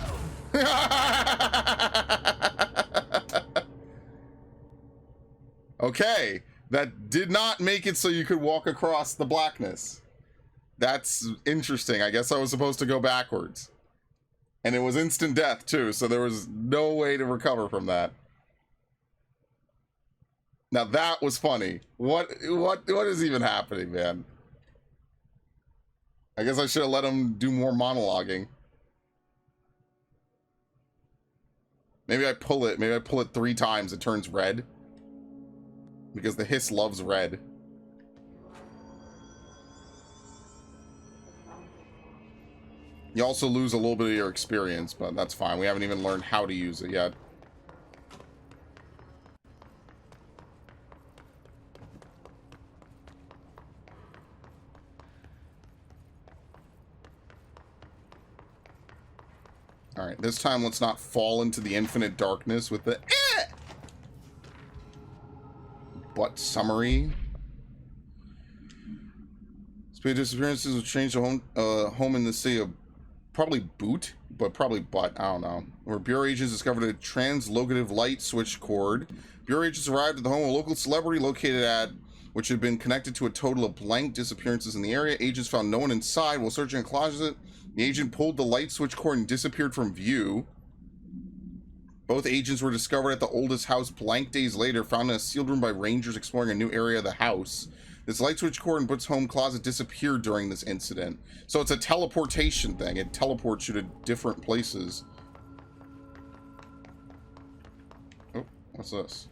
A: Okay. That did not make it so you could walk across the blackness. That's interesting. I guess I was supposed to go backwards. And it was instant death too, so there was no way to recover from that. Now that was funny. What is even happening, man? I guess I should have let him do more monologuing. Maybe I pull it. Maybe I pull it 3 times. It turns red. Because the hiss loves red. You also lose a little bit of your experience, but that's fine. We haven't even learned how to use it yet. All right, this time let's not fall into the infinite darkness with the But summary. Speed disappearances will change the home in the city of probably boot, but probably butt. I don't know. Where Bureau agents discovered a translocative light switch cord. Bureau agents arrived at the home of a local celebrity located at which had been connected to a total of blank disappearances in the area. Agents found no one inside. While searching a closet, the agent pulled the light switch cord and disappeared from view. Both agents were discovered at the oldest house blank days later, found in a sealed room by rangers exploring a new area of the house. This light switch cord in But's home closet disappeared during this incident. So it's a teleportation thing. It teleports you to different places. Oh, what's this?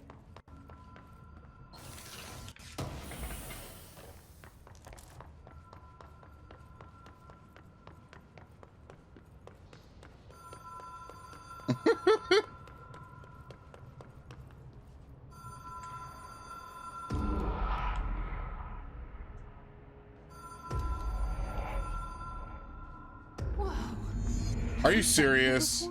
A: Are you serious?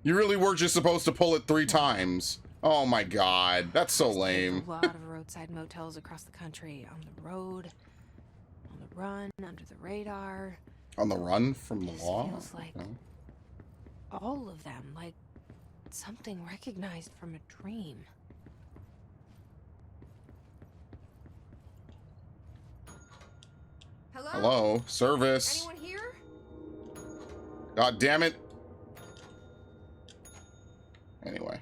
A: You really were just supposed to pull it 3 times. Oh my god, that's so lame.
B: A lot of roadside motels across the country, on the road, on the run, under the radar.
A: On the run from the
B: This
A: law?
B: feels like all of them, like something recognized from a dream.
G: Hello?
A: Hello? Service.
G: Anyone here?
A: God damn it. Anyway.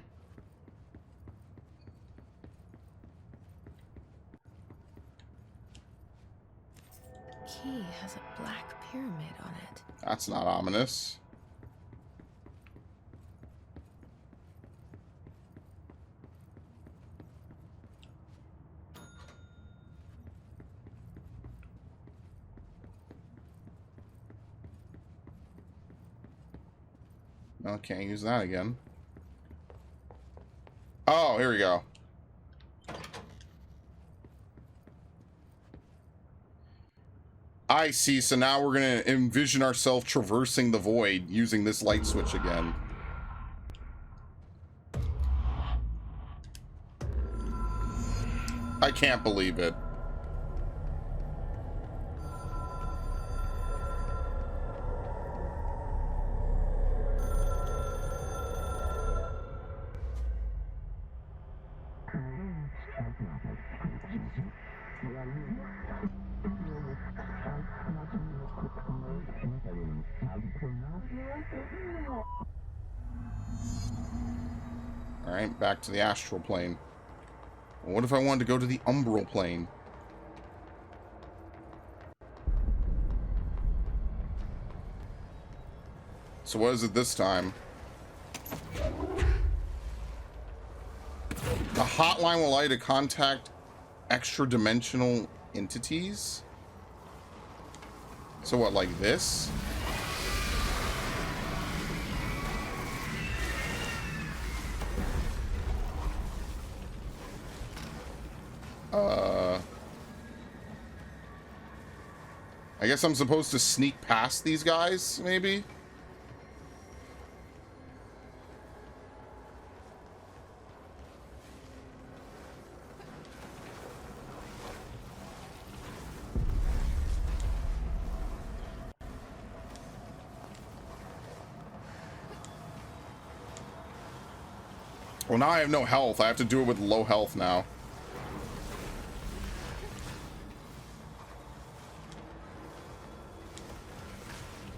B: The key has a black pyramid on it.
A: That's not ominous. No, can't use that again. Oh, here we go. I see, so now we're gonna envision ourselves traversing the void using this light switch again. I can't believe it. Alright, back to the astral plane. Well, what if I wanted to go to the umbral plane? So what is it this time? The hotline will allow you to contact extra-dimensional entities? So what, like this? I guess I'm supposed to sneak past these guys, maybe? Well, now I have no health. I have to do it with low health now.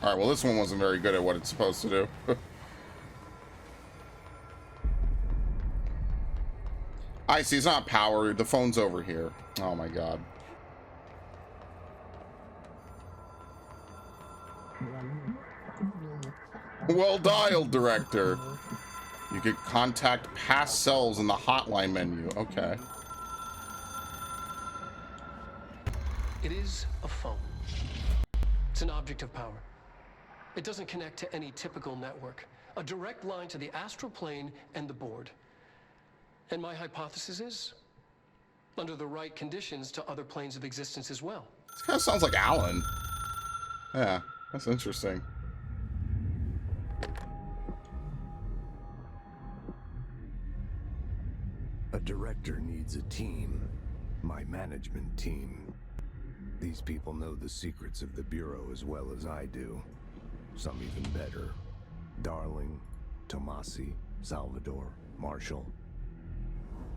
A: Alright, well, this one wasn't very good at what it's supposed to do. I see, it's not power. The phone's over here. Oh my god. Well dialed, Director. You could contact past selves in the hotline menu. Okay.
D: It is a phone. It's an object of power. It doesn't connect to any typical network. A direct line to the astral plane and the board. And my hypothesis is, under the right conditions, to other planes of existence as well.
A: This kind of sounds like Alan. Yeah, that's interesting.
J: A director needs a team. My management team. These people know the secrets of the Bureau as well as I do. Some even better. Darling, Tomasi, Salvador, Marshall.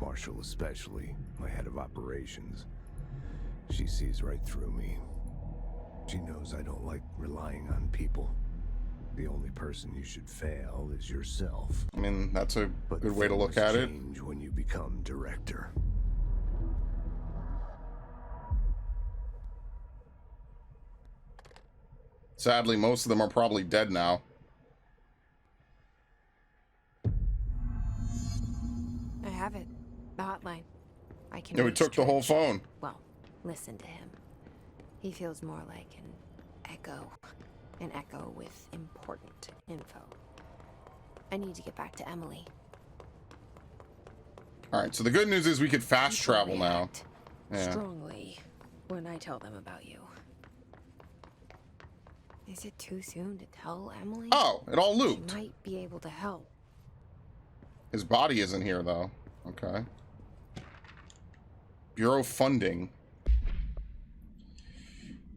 J: Marshall especially, my head of operations. She sees right through me. She knows I don't like relying on people. The only person you should fail is yourself.
A: I mean, that's a good way to look at it.
J: Change when you become director.
A: Sadly, most of them are probably dead now.
B: I have it. The hotline. I can.
A: Yeah, we
B: reach
A: took the whole
B: Trish.
A: phone.
B: Well, listen to him. He feels more like an echo. An echo with important info. I need to get back to Emily.
A: Alright, so the good news is we could fast
B: People
A: travel now.
B: react
A: Yeah.
B: strongly when I tell them about you. Is it too soon to tell Emily?
A: Oh, it all
B: She
A: looped.
B: might be able to help.
A: His body isn't here, though. Okay. Bureau funding.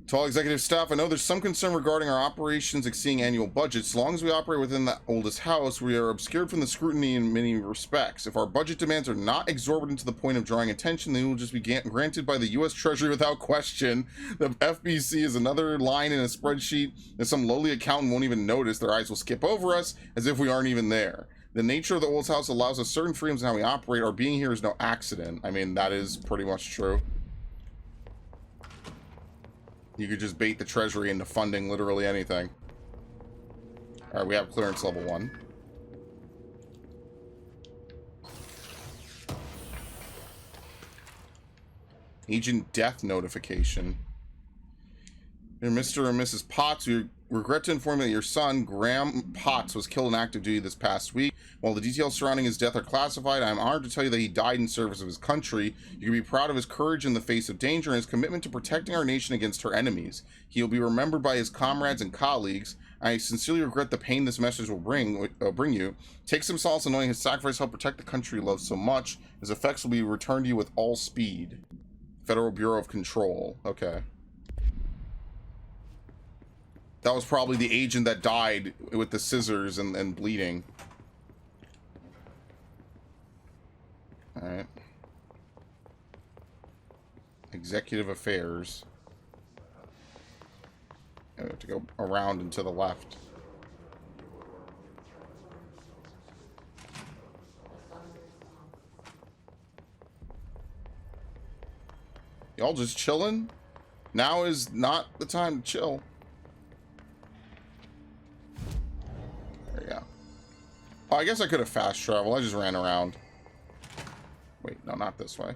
A: To all executive staff, I know there's some concern regarding our operations exceeding annual budgets. As long as we operate within the oldest house, we are obscured from the scrutiny in many respects. If our budget demands are not exorbitant to the point of drawing attention, then we will just be granted by the U.S. Treasury without question. The FBC is another line in a spreadsheet that some lowly accountant won't even notice. Their eyes will skip over us as if we aren't even there. The nature of the old house allows us certain freedoms in how we operate. Our being here is no accident. I mean, that is pretty much true. You could just bait the Treasury into funding literally anything. Alright, we have clearance level 1. Agent death notification. Dear Mr. and Mrs. Potts, we regret to inform you that your son, Graham Potts, was killed in active duty this past week. While the details surrounding his death are classified, I am honored to tell you that he died in service of his country. You can be proud of his courage in the face of danger and his commitment to protecting our nation against her enemies. He will be remembered by his comrades and colleagues. I sincerely regret the pain this message will bring you. Take some solace in knowing his sacrifice helped protect the country he loves so much. His effects will be returned to you with all speed. Federal Bureau of Control. Okay. That was probably the agent that died with the scissors and bleeding. Alright. Executive Affairs. I have to go around and to the left. Y'all just chilling? Now is not the time to chill. There you go. Oh, I guess I could have fast traveled. I just ran around. Wait, no, not this way.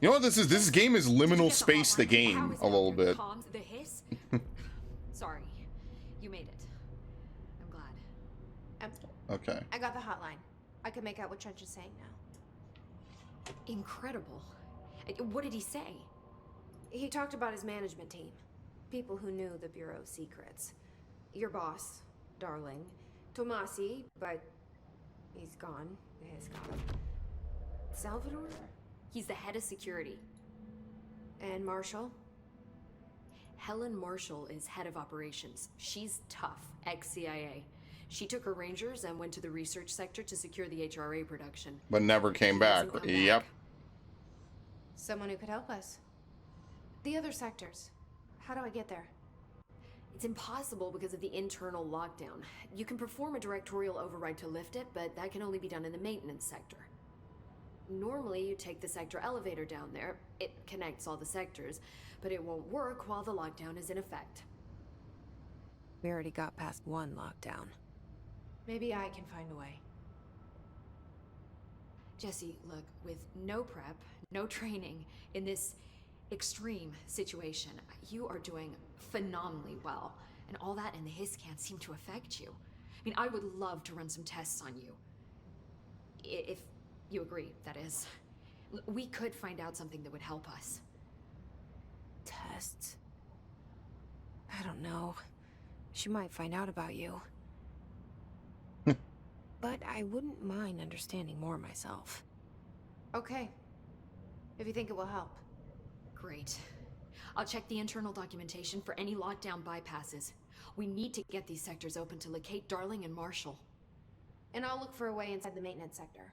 A: You know what this is? This game is liminal space the game a little bit.
H: The hiss? Sorry. You made it. I'm glad.
A: Okay.
G: I got the hotline. I can make out what Trench is saying now.
H: Incredible. What did he say?
G: He talked about his management team. People who knew the Bureau's secrets. Your boss, Darling. Tomasi, but he's gone. He's gone. Salvador?
H: He's the head of security.
G: And Marshall?
H: Helen Marshall is head of operations. She's tough, ex-CIA. She took her Rangers and went to the research sector to secure the HRA production.
A: But never came back. Yep.
G: Someone who could help us. The other sectors. How do I get there?
H: It's impossible because of the internal lockdown. You can perform a directorial override to lift it, but that can only be done in the maintenance sector. Normally, you take the sector elevator down there. It connects all the sectors, but it won't work while the lockdown is in effect.
B: We already got past one lockdown.
G: Maybe I can find a way.
H: Jesse, look, with no prep, no training, in this extreme situation, you are doing phenomenally well. And all that and the hiss can't seem to affect you. I mean, I would love to run some tests on you. If you agree, that is. We could find out something that would help us.
B: Tests? I don't know. She might find out about you. But I wouldn't mind understanding more myself.
G: Okay. If you think it will help.
H: Great. I'll check the internal documentation for any lockdown bypasses. We need to get these sectors open to locate Darling and Marshall.
G: And I'll look for a way inside the maintenance sector.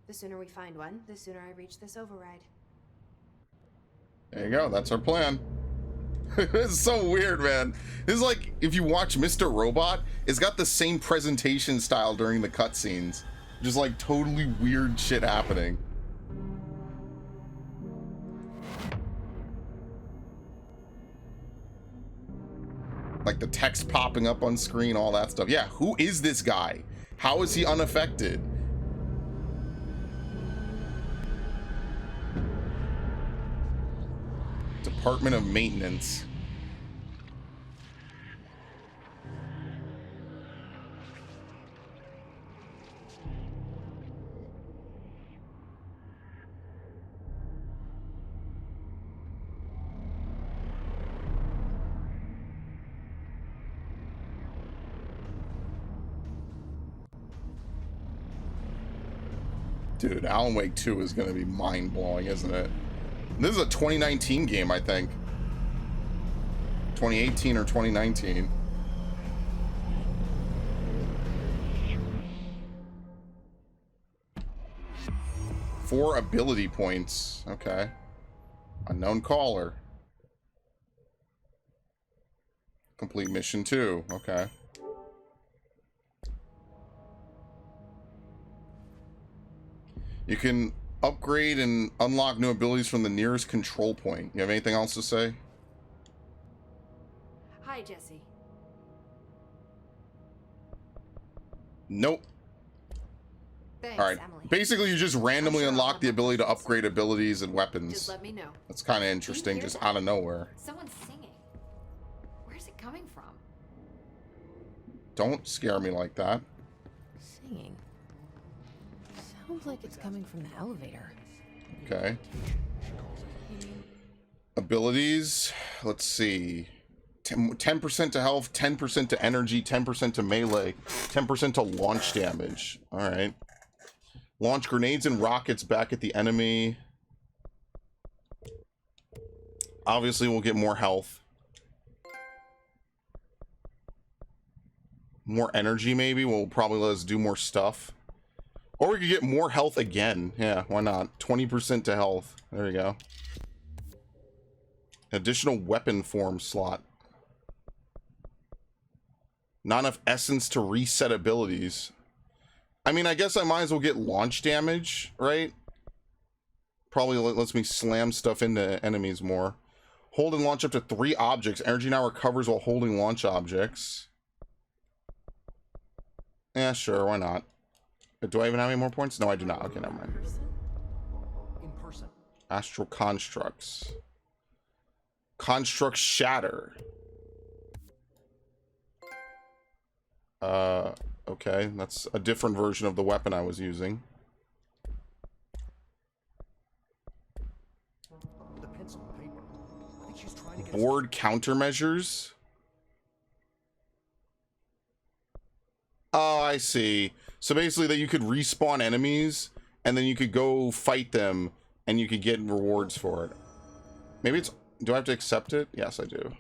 G: The sooner we find one, the sooner I reach this override.
A: There you go. That's our plan. It's so weird, man. This is like if you watch Mr. Robot, it's got the same presentation style during the cutscenes. Just like totally weird shit happening. Like the text popping up on screen, all that stuff. Yeah, who is this guy? How is he unaffected? Department of Maintenance. Dude, Alan Wake 2 is going to be mind-blowing, isn't it? This is a 2019 game, I think. 2018 or 2019. Four ability points. Okay. Unknown caller. Complete mission 2. Okay. You can upgrade and unlock new abilities from the nearest control point. You have anything else to say?
H: Hi, Jesse.
A: Nope.
G: Thanks,
A: All right.
G: Emily.
A: Basically, you just randomly unlock the ability to upgrade abilities and weapons.
H: Just let me know.
A: That's kind of interesting, just out of nowhere.
H: Someone's singing. Where's it coming from?
A: Don't scare me like that.
B: Singing. Sounds like it's coming from the elevator.
A: Okay. Abilities. Let's see. 10% to health, 10% to energy, 10% to melee, 10% to launch damage. All right. Launch grenades and rockets back at the enemy. Obviously, we'll get more health. More energy, maybe. Will probably let us do more stuff. Or we could get more health again. Yeah, why not? 20% to health. There you go. Additional weapon form slot. Not enough essence to reset abilities. I mean, I guess I might as well get launch damage, right? Probably lets me slam stuff into enemies more. Hold and launch up to 3 objects. Energy now recovers while holding launch objects. Yeah, sure, why not? Do I even have any more points? No, I do not. Okay, never mind.
D: In person.
A: Astral constructs. Construct shatter. Okay, that's a different version of the weapon I was using.
D: The pencil and paper. I think she's trying to get
A: Board countermeasures. Oh, I see. So basically that you could respawn enemies and then you could go fight them and you could get rewards for it. Maybe it's... Do I have to accept it? Yes, I do.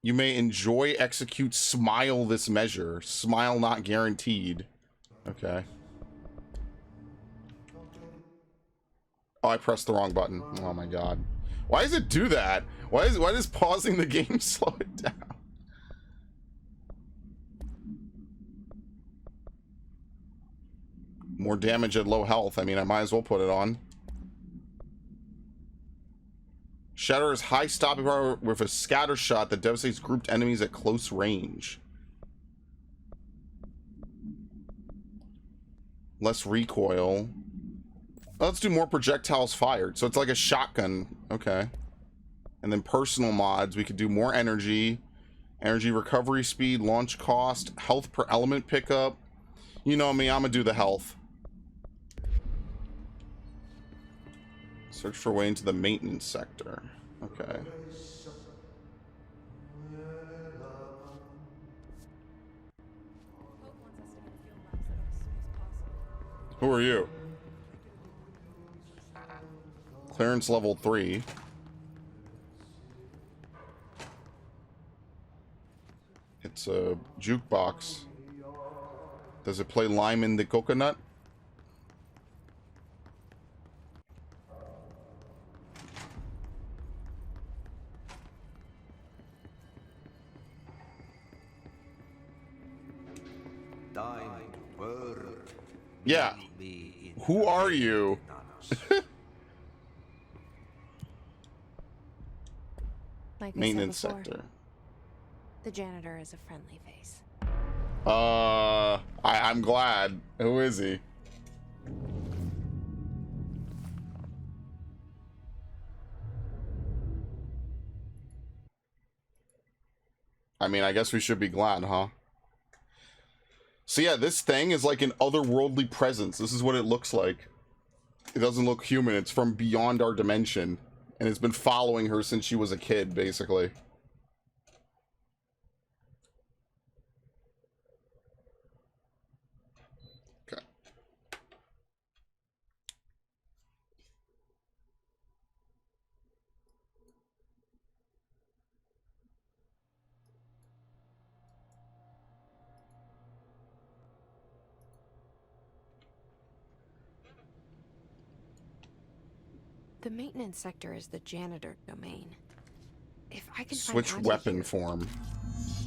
A: You may enjoy, execute, smile this measure. Smile not guaranteed. Okay. Oh, I pressed the wrong button. Oh my god. Why does it do that? Why does pausing the game slow it down? More damage at low health. I mean, I might as well put it on. Shatter is high stopping power with a scatter shot that devastates grouped enemies at close range. Less recoil. Let's do more projectiles fired. So it's like a shotgun. Okay. And then personal mods. We could do more energy. Energy recovery speed, launch cost, health per element pickup. You know me, I'm gonna do the health. Search for way into the maintenance sector. Okay. Who are you? Clearance level 3. It's a jukebox. Does it play Lime in the Coconut? Yeah. Who are you?
B: Like
A: Maintenance
B: I said before,
A: sector.
B: the janitor is a friendly face.
A: I'm glad. Who is he? I mean, I guess we should be glad, huh? So yeah, this thing is like an otherworldly presence. This is what it looks like. It doesn't look human. It's from beyond our dimension. And it's been following her since she was a kid, basically. Okay.
B: The maintenance sector is the janitor domain. If I can
A: Switch
B: find Auntie
A: weapon
B: here,
A: form.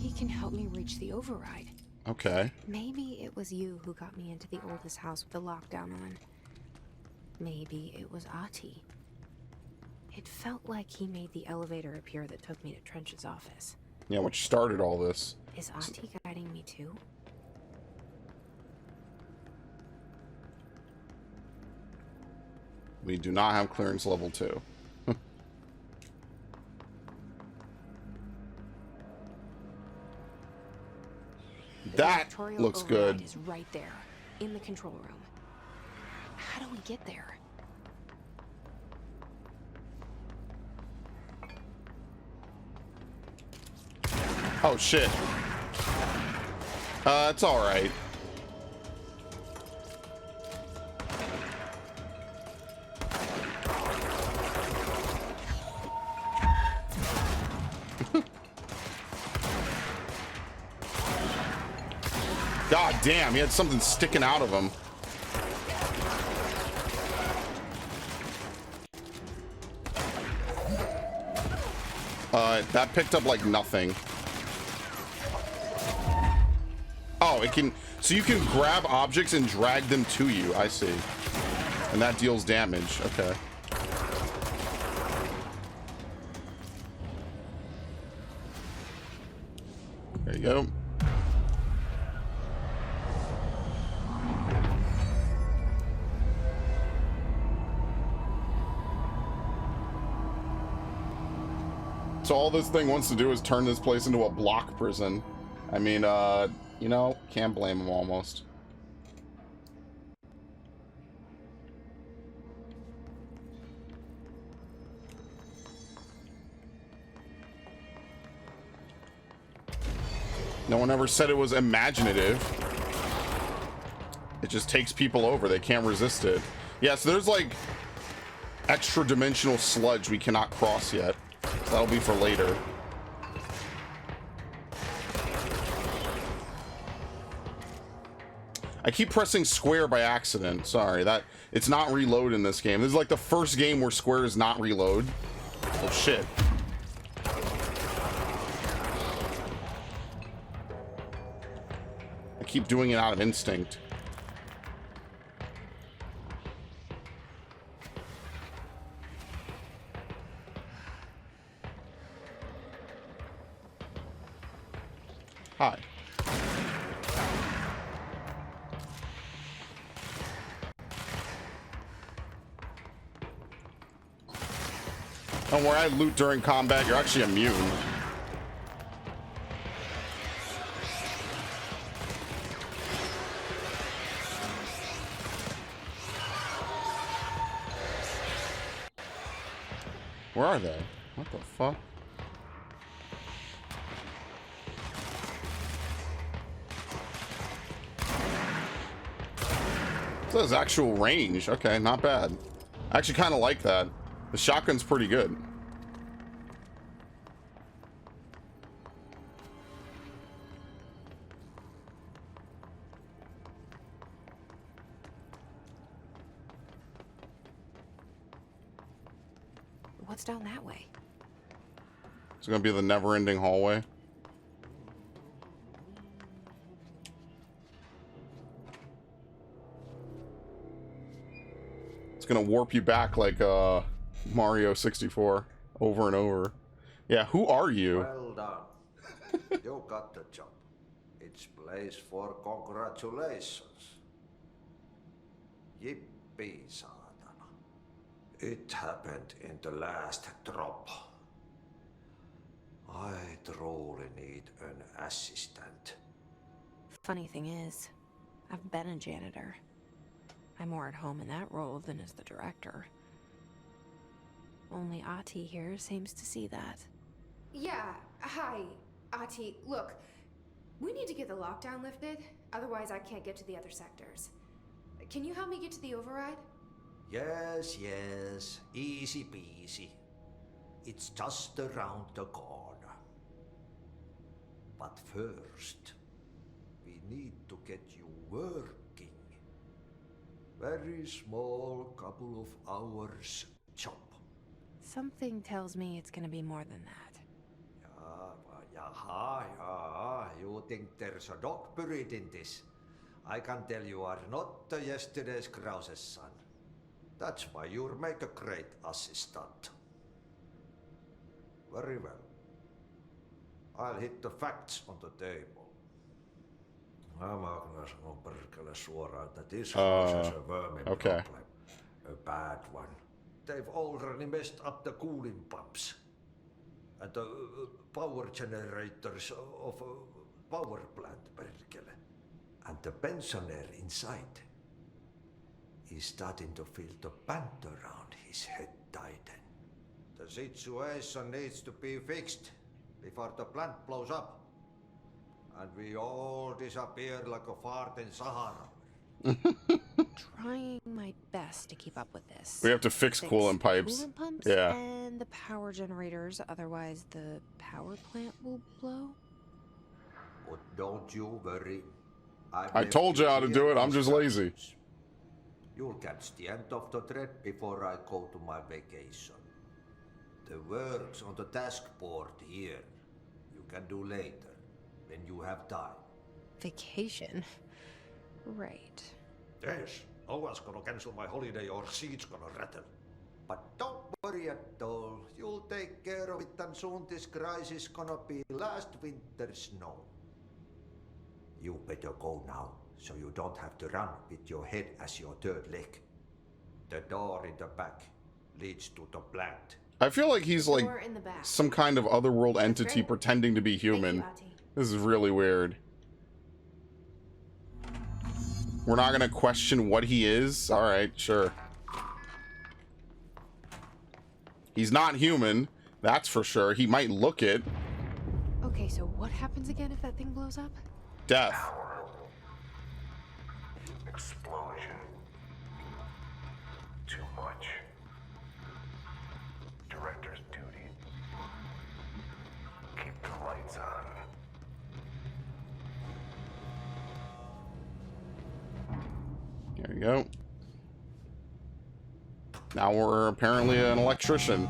B: he can help me reach the override.
A: Okay.
B: Maybe it was you who got me into the oldest house with the lockdown on. Maybe it was Ahti. It felt like he made the elevator appear that took me to Trench's office.
A: Yeah, which started all this.
B: Is Ahti guiding me too?
A: We do not have clearance level 2. That
B: directorial
A: looks
B: override
A: good.
B: Is right there, in the control room. How do we get there?
A: Oh shit. It's all right. God damn, he had something sticking out of him. That picked up like nothing. Oh, it can, so you can grab objects and drag them to you. I see. And that deals damage. Okay. There you go. So all this thing wants to do is turn this place into a block prison. I mean, you know, can't blame him almost. No one ever said it was imaginative. It just takes people over. They can't resist it. Yeah, so there's like extra dimensional sludge we cannot cross yet. So that'll be for later. I keep pressing square by accident. Sorry, that it's not reload in this game. This is like the first game where square is not reload. Oh shit. I keep doing it out of instinct. Hi. Don't worry, I loot during combat. You're actually immune. Where are they? What the fuck? This is actual range. Okay, not bad. I actually kind of like that. The shotgun's pretty good.
B: What's down that way?
A: It's gonna be the never-ending hallway. It's gonna warp you back like Mario 64 over and over. Yeah, who are you?
C: Well done. You got the job. It's place for congratulations. Yippee, saatana. It happened in the last drop. I truly need an assistant.
B: Funny thing is, I've been a janitor. I'm more at home in that role than as the director. Only Ahti here seems to see that.
G: Yeah, hi, Ahti. Look, we need to get the lockdown lifted, otherwise I can't get to the other sectors. Can you help me get to the override?
C: Yes, yes. Easy peasy. It's just around the corner. But first, we need to get you working. Very small, couple of hours job.
B: Something tells me it's gonna be more than that.
C: Yeah. You think there's a dog buried in this? I can tell you are not yesterday's Krause's son. That's why you'll make a great assistant. Very well. I'll hit the facts on the table. Mä kyllä sanon perkele suoraan, että this house has a vermin problem. A bad one. They've already messed up the cooling pumps. And the power generators of a power plant, perkele. And the pensioner inside is starting to feel the band around his head tighten. The situation needs to be fixed before the plant blows up. And we all disappear like a fart in Sahara.
B: Trying my best to keep up with this.
A: We have to fix coolant pipes.
B: Coolant pumps
A: Yeah.
B: and the power generators, otherwise the power plant will blow.
C: But don't you worry.
A: I told you how to do it. I'm just lazy.
C: You'll catch the end of the thread before I go to my vacation. The work's on the task board here. You can do later, when you have time.
B: Vacation? Right.
C: Yes, no one's gonna cancel my holiday or seat's gonna rattle. But don't worry at all. You'll take care of it, and soon this crisis is gonna be last winter's snow. You better go now, so you don't have to run with your head as your third leg. The door in the back leads to the plant.
A: I feel like he's like
G: Door in the back.
A: some kind of otherworld entity
G: great.
A: pretending to be human. This is really weird. We're not gonna question what he is. All right, sure. He's not human, that's for sure. He might look it.
B: Okay, so what happens again if that thing blows up?
A: Death.
E: Power. Explosion. Too much. Director's duty. Keep the lights on.
A: There you go. Now we're apparently an electrician.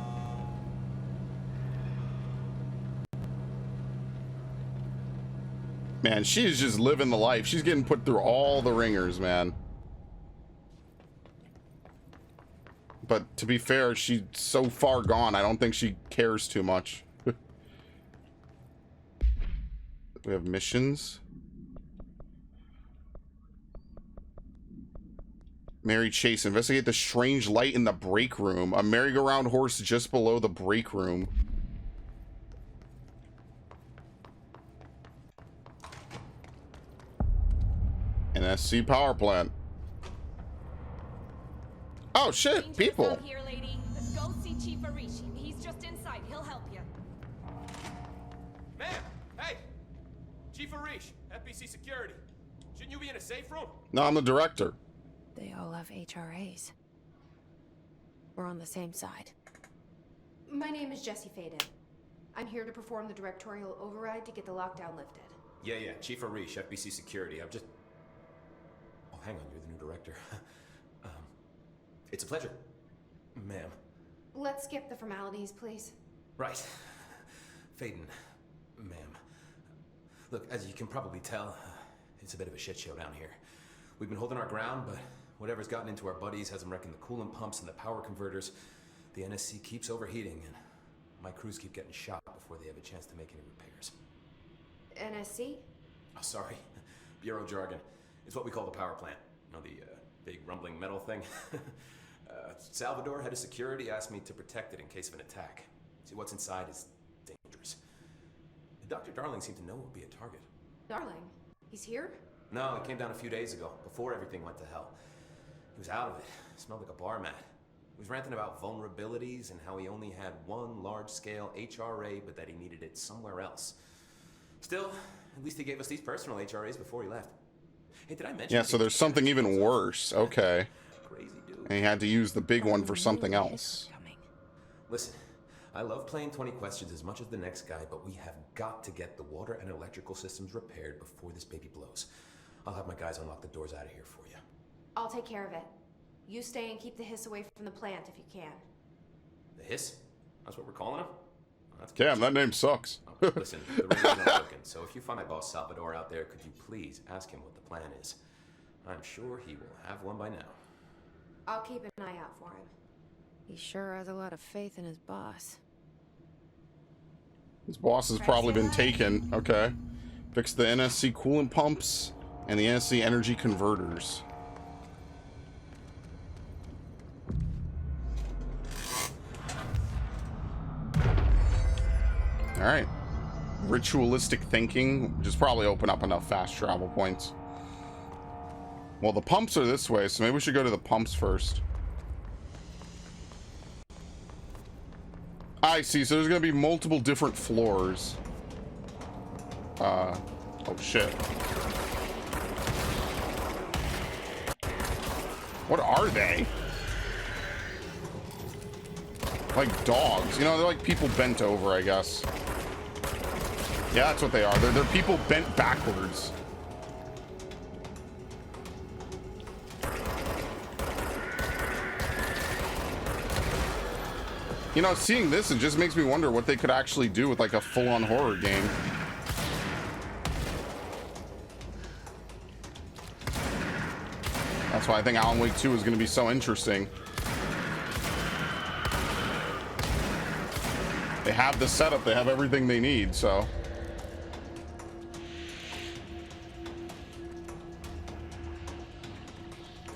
A: Man, she's just living the life. She's getting put through all the ringers, man. But to be fair, she's so far gone, I don't think she cares too much. We have missions. Mary Chase, investigate the strange light in the break room. A merry-go-round horse just below the break room. NSC power plant. Oh shit, people.
K: Here, lady. Go see Chief Arishi. He's just inside. He'll help you.
I: Ma'am! Hey! Chief Arish, FBC Security. Shouldn't you be in a safe room?
A: No, I'm the director.
B: They all have HRAs. We're on the same side.
G: My name is Jesse Faden. I'm here to perform the directorial override to get the lockdown lifted.
L: Yeah, Chief Arish, FBC Security. I'm just... Oh, hang on, you're the new director. It's a pleasure, ma'am.
G: Let's skip the formalities, please.
L: Right. Faden, ma'am. Look, as you can probably tell, it's a bit of a shit show down here. We've been holding our ground, but whatever's gotten into our buddies has them wrecking the coolant pumps and the power converters. The NSC keeps overheating, and my crews keep getting shot before they have a chance to make any repairs.
G: NSC?
L: Oh, sorry. Bureau jargon. It's what we call the power plant. You know, the big rumbling metal thing? Salvador, head of security, asked me to protect it in case of an attack. See, what's inside is dangerous. Dr. Darling seemed to know it would be a target.
G: Darling? He's here?
L: No, he came down a few days ago, before everything went to hell. He was out of it. Smelled like a bar mat. He was ranting about vulnerabilities and how he only had one large-scale HRA, but that he needed it somewhere else. Still, at least he gave us these personal HRAs before he left. Hey, did I mention?
A: Yeah, so there's something even worse. Okay.
L: Crazy dude.
A: And he had to use the big one for something else.
L: Listen, I love playing 20 questions as much as the next guy, but we have got to get the water and electrical systems repaired before this baby blows. I'll have my guys unlock the doors out of here for you.
G: I'll take care of it. You stay and keep the hiss away from the plant if you can.
L: The hiss? That's what we're calling him? That's
A: Damn, that name sucks.
L: Oh, listen, the ring isn't broken, so if you find my boss Salvador out there, could you please ask him what the plan is? I'm sure he will have one by now.
G: I'll keep an eye out for him.
B: He sure has a lot of faith in his boss.
A: His boss has probably been taken. Okay. Fix the NSC coolant pumps and the NSC energy converters. All right. Ritualistic thinking, just probably open up enough fast travel points. Well, the pumps are this way, so maybe we should go to the pumps first. I see, so there's gonna be multiple different floors. Oh shit. What are they? Like dogs. You know, they're like people bent over, I guess. Yeah, that's what they are. They're people bent backwards. You know, seeing this, it just makes me wonder what they could actually do with like a full-on horror game. That's why I think Alan Wake 2 is going to be so interesting. They have the setup, they have everything they need, so.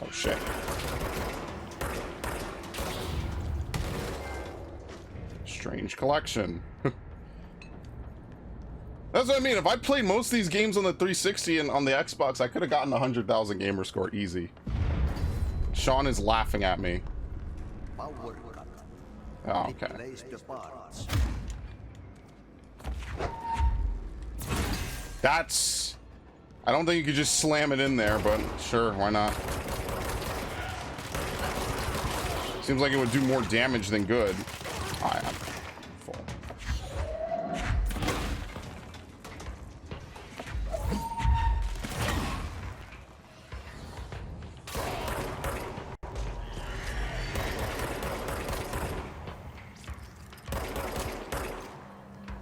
A: Oh shit. Strange collection. That's what I mean. If I played most of these games on the 360 and on the Xbox, I could have gotten a 100,000 gamer score easy. Sean is laughing at me. Oh, okay. That's... I don't think you could just slam it in there, but sure, why not? Seems like it would do more damage than good. I'm full.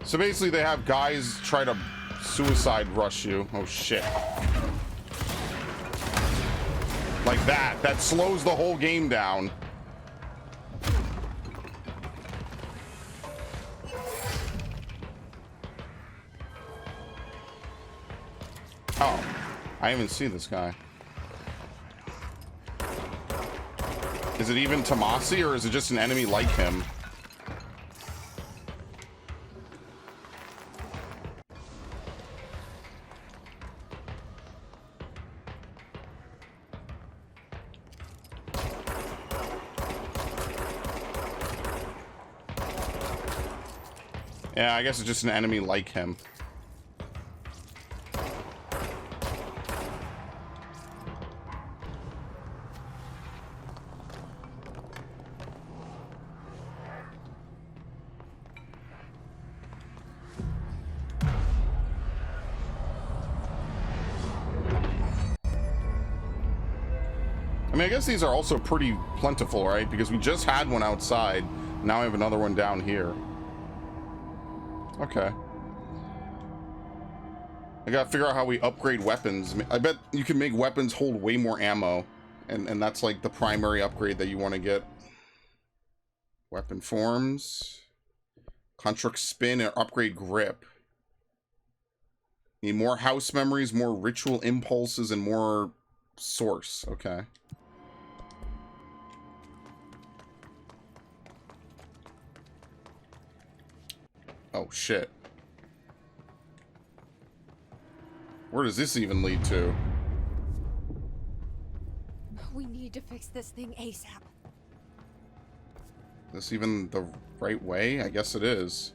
A: So basically they have guys try to suicide rush you. Oh shit. Like that. That slows the whole game down. Oh, I even see this guy. Is it even Tomasi or is it just an enemy like him? Yeah, I guess it's just an enemy like him. I mean, I guess these are also pretty plentiful, right? Because we just had one outside. Now we have another one down here. Okay. I gotta figure out how we upgrade weapons. I bet you can make weapons hold way more ammo. And that's like the primary upgrade that you want to get. Weapon forms. Construct spin or upgrade grip. Need more house memories, more ritual impulses, and more source. Okay. Oh, shit. Where does this even lead to?
B: We need to fix this thing ASAP.
A: Is this even the right way? I guess it is.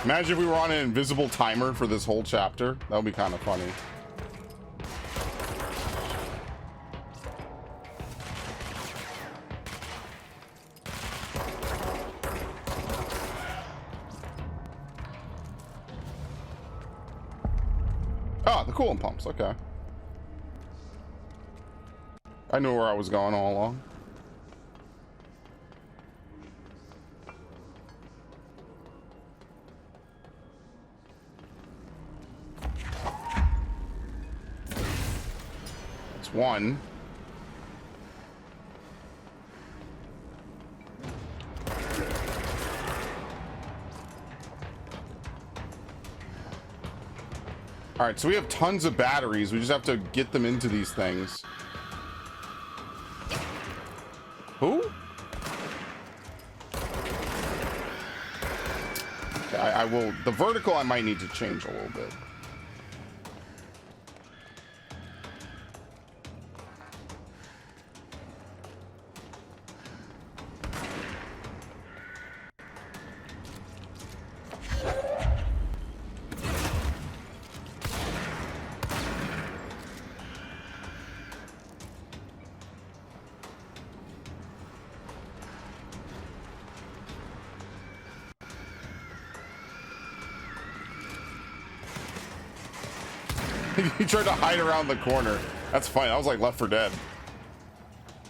A: Imagine if we were on an invisible timer for this whole chapter. That would be kind of funny. Ah, the coolant pumps. Okay. I knew where I was going all along. That's one. All right, so we have tons of batteries. We just have to get them into these things. Who? Okay, I will. The vertical I might need to change a little bit. He tried to hide around the corner. That's fine. I was like Left 4 Dead.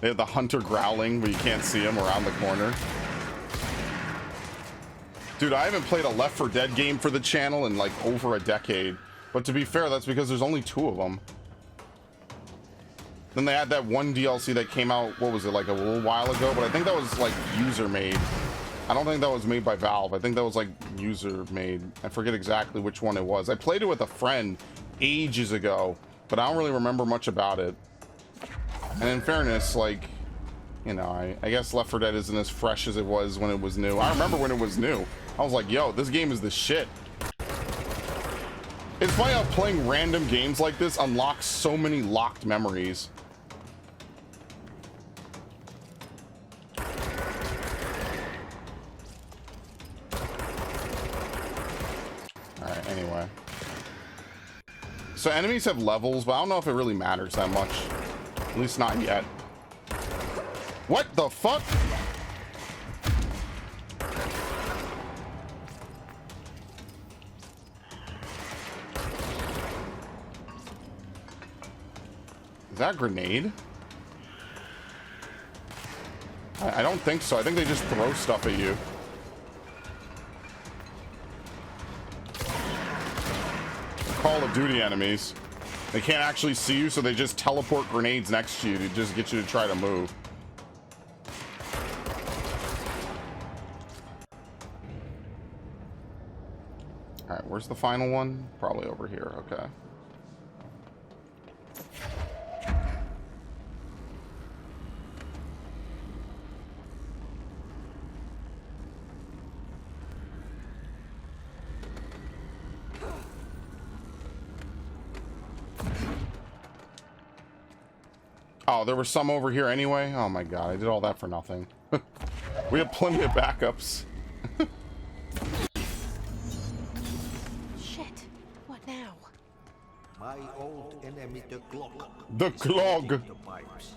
A: They have the hunter growling, but you can't see him around the corner. Dude, I haven't played a Left 4 Dead game for the channel in like over a decade. But to be fair, that's because there's only 2 of them. Then they had that one DLC that came out, what was it, like a little while ago? But I think that was like user made. I don't think that was made by Valve. I think that was like user made. I forget exactly which one it was. I played it with a friend ages ago, but I don't really remember much about it. And in fairness, like, you know, I guess Left 4 Dead isn't as fresh as it was when it was new. I remember when it was new. I was like, yo, this game is the shit. It's funny how playing random games like this unlocks so many locked memories. Alright, anyway. So enemies have levels, but I don't know if it really matters that much. At least not yet. What the fuck? Is that a grenade? I don't think so. I think they just throw stuff at you. Call of Duty enemies. They can't actually see you, so they just teleport grenades next to you to just get you to try to move. Alright, where's the final one? Probably over here, okay. Oh, there were some over here anyway? Oh my god, I did all that for nothing. We have plenty of backups.
B: Shit. What now?
C: My old enemy, the Glock.
A: The Glog.
C: The pipes.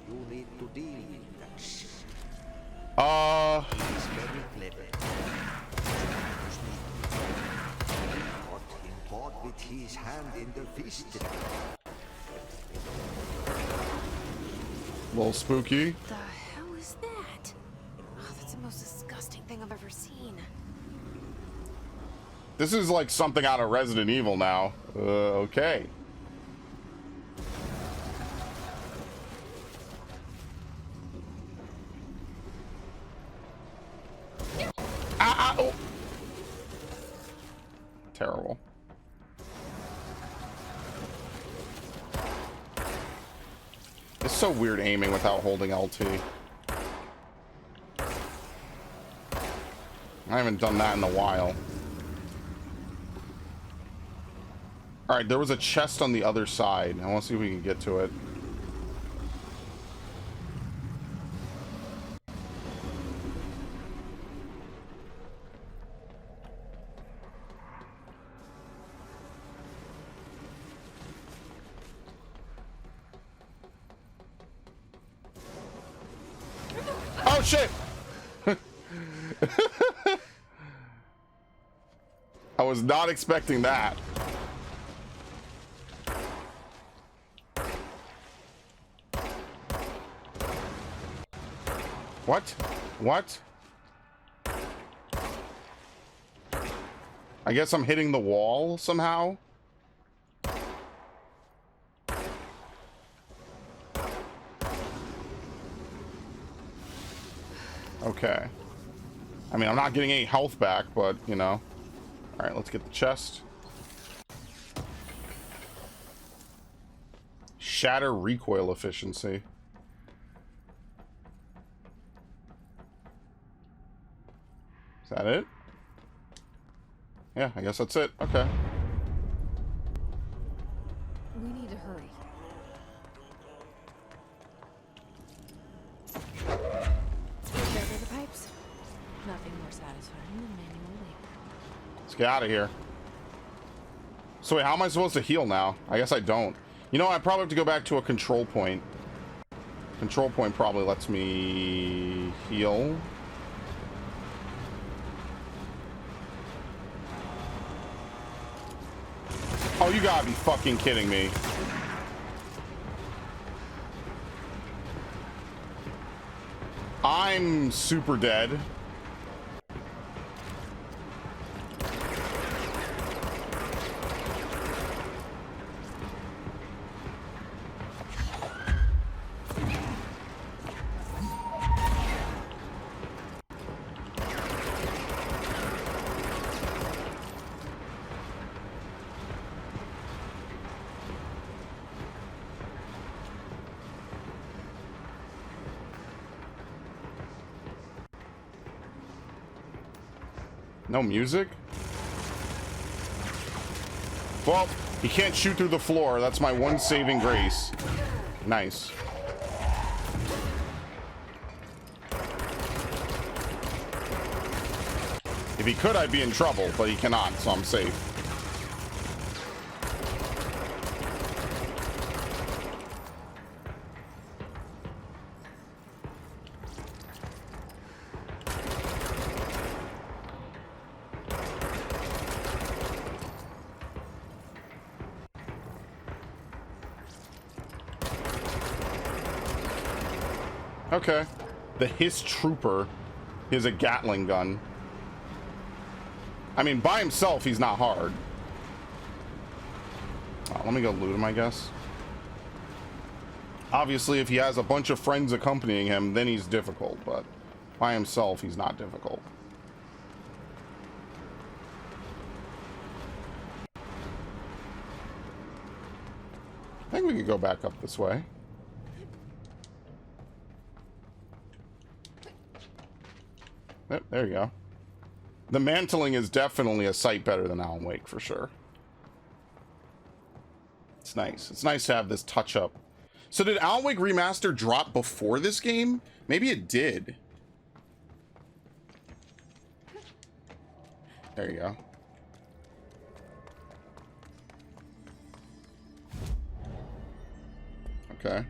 C: You need to deal with that shit. He's very clever. Got him caught with his hand in the fist.
A: A little spooky.
B: The hell is that? Oh, that's the most disgusting thing I've ever seen.
A: This is like something out of Resident Evil now. Okay. Oh. Terrible. It's so weird aiming without holding LT. I haven't done that in a while. Alright, there was a chest on the other side. I want to see if we can get to it. Oh shit! I was not expecting that. What? What? I guess I'm hitting the wall somehow. Okay. I mean, I'm not getting any health back, but, you know. Alright, let's get the chest. Shatter recoil efficiency. Is that it? Yeah, I guess that's it. Okay.
B: We need to hurry. There are the pipes. Nothing more satisfying than manual labor.
A: Let's get out of here. So wait, how am I supposed to heal now? I guess I don't. You know, I probably have to go back to a control point. Control point probably lets me heal. Oh, you gotta be fucking kidding me. I'm super dead. No music? Well, he can't shoot through the floor. That's my one saving grace. Nice. If he could, I'd be in trouble, but he cannot, so I'm safe. Okay. The Hiss Trooper is a Gatling gun. I mean, by himself, he's not hard. Let me go loot him, I guess. Obviously, if he has a bunch of friends accompanying him, then he's difficult, but by himself, he's not difficult. I think we could go back up this way. Yep, there you go. The mantling is definitely a sight better than Alan Wake, for sure. It's nice. It's nice to have this touch-up. So did Alan Wake Remaster drop before this game? Maybe it did. There you go. Okay.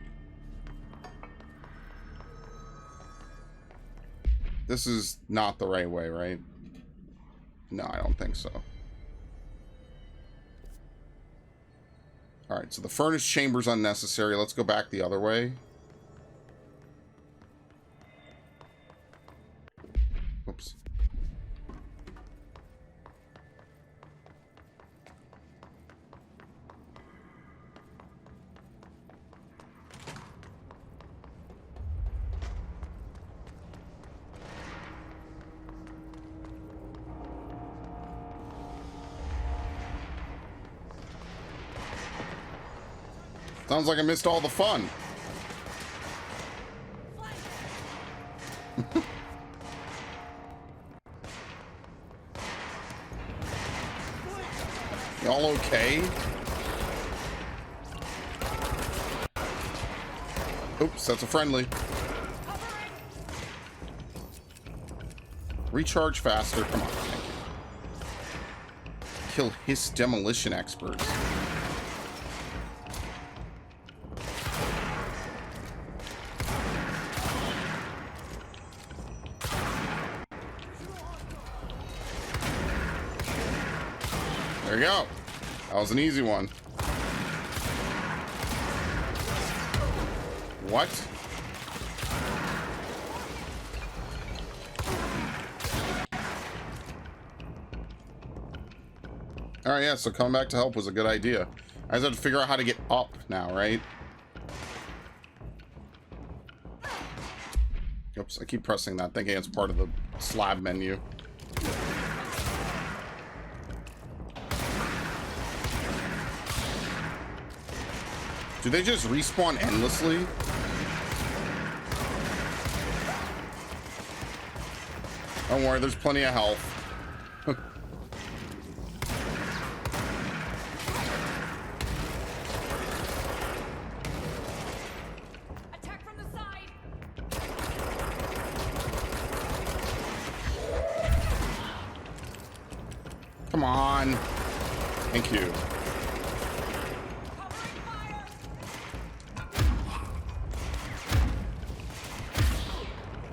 A: This is not the right way, right? No, I don't think so. Alright, so the furnace chamber's unnecessary. Let's go back the other way. Oops. Sounds like I missed all the fun. Y'all okay? Oops, that's a friendly. Recharge faster. Come on, thank you. Kill his demolition experts. There you go. That was an easy one. What? Alright, yeah, so coming back to help was a good idea. I just have to figure out how to get up now, right? Oops, I keep pressing that, thinking it's part of the slab menu. Do they just respawn endlessly? Don't worry, there's plenty of health.
K: Attack from the side.
A: Come on. Thank you.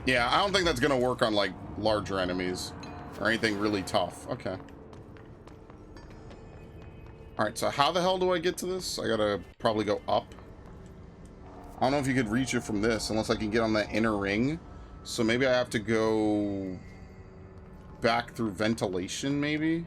A: Yeah, I don't think that's gonna work on like larger enemies or anything really tough. Okay. Alright, so how the hell do I get to this? I gotta probably go up. I don't know if you could reach it from this unless I can get on that inner ring. So maybe I have to go back through ventilation, maybe?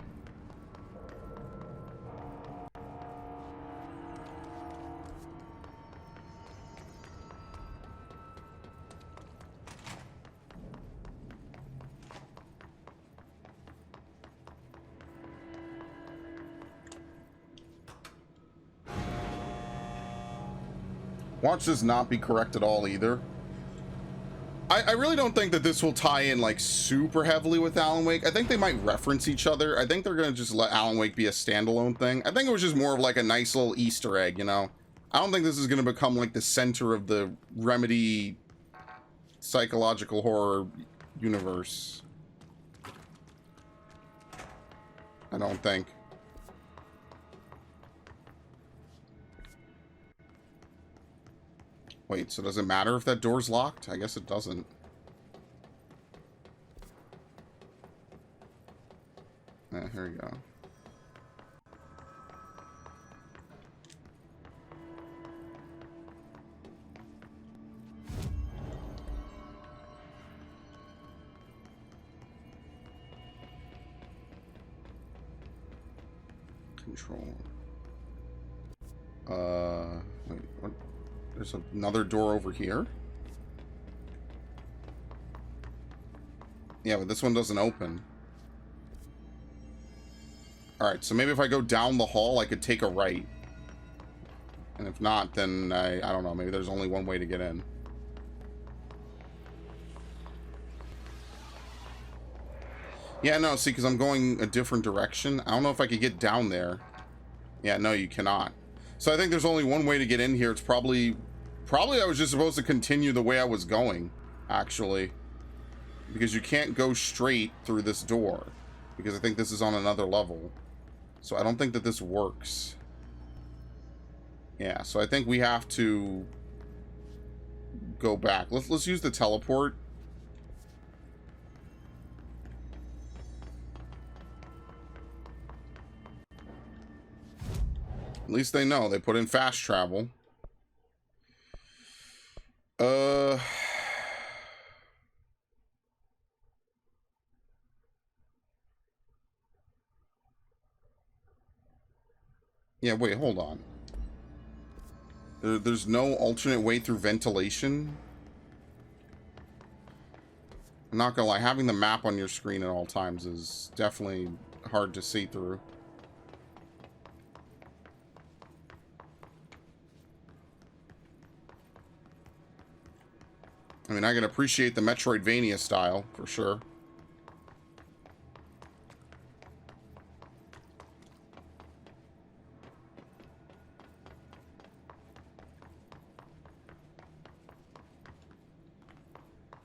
A: Watch this not be correct at all either. I really don't think that this will tie in like super heavily with Alan Wake. I think they might reference each other. I think they're gonna just let Alan Wake be a standalone thing. I think it was just more of like a nice little Easter egg, you know? I don't think this is gonna become like the center of the Remedy psychological horror universe. I don't think. Wait, so does it matter if that door's locked? I guess it doesn't. Here we go. Control. Wait, what? There's another door over here? Yeah, but this one doesn't open. Alright, so maybe if I go down the hall, I could take a right. And if not, then I don't know, maybe there's only one way to get in. Yeah, no, see, because I'm going a different direction. I don't know if I could get down there. Yeah, no, you cannot. So I think there's only one way to get in here. It's probably I was just supposed to continue the way I was going, actually. Because you can't go straight through this door. Because I think this is on another level. So I don't think that this works. Yeah, so I think we have to go back. Let's use the teleport. At least they know. They put in fast travel. Yeah, wait, hold on. There's no alternate way through ventilation? I'm not gonna lie, having the map on your screen at all times is definitely hard to see through. I mean, I can appreciate the Metroidvania style, for sure.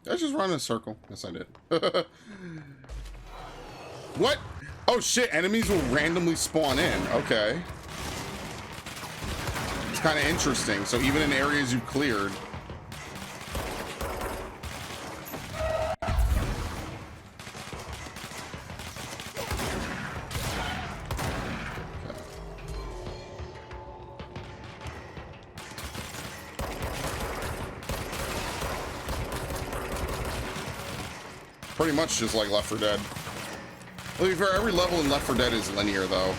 A: Did I just run in a circle? Yes, I did. What? Oh, shit. Enemies will randomly spawn in. Okay. It's kind of interesting. So even in areas you've cleared... Pretty much just like Left 4 Dead. To be fair, every level in Left 4 Dead is linear, though.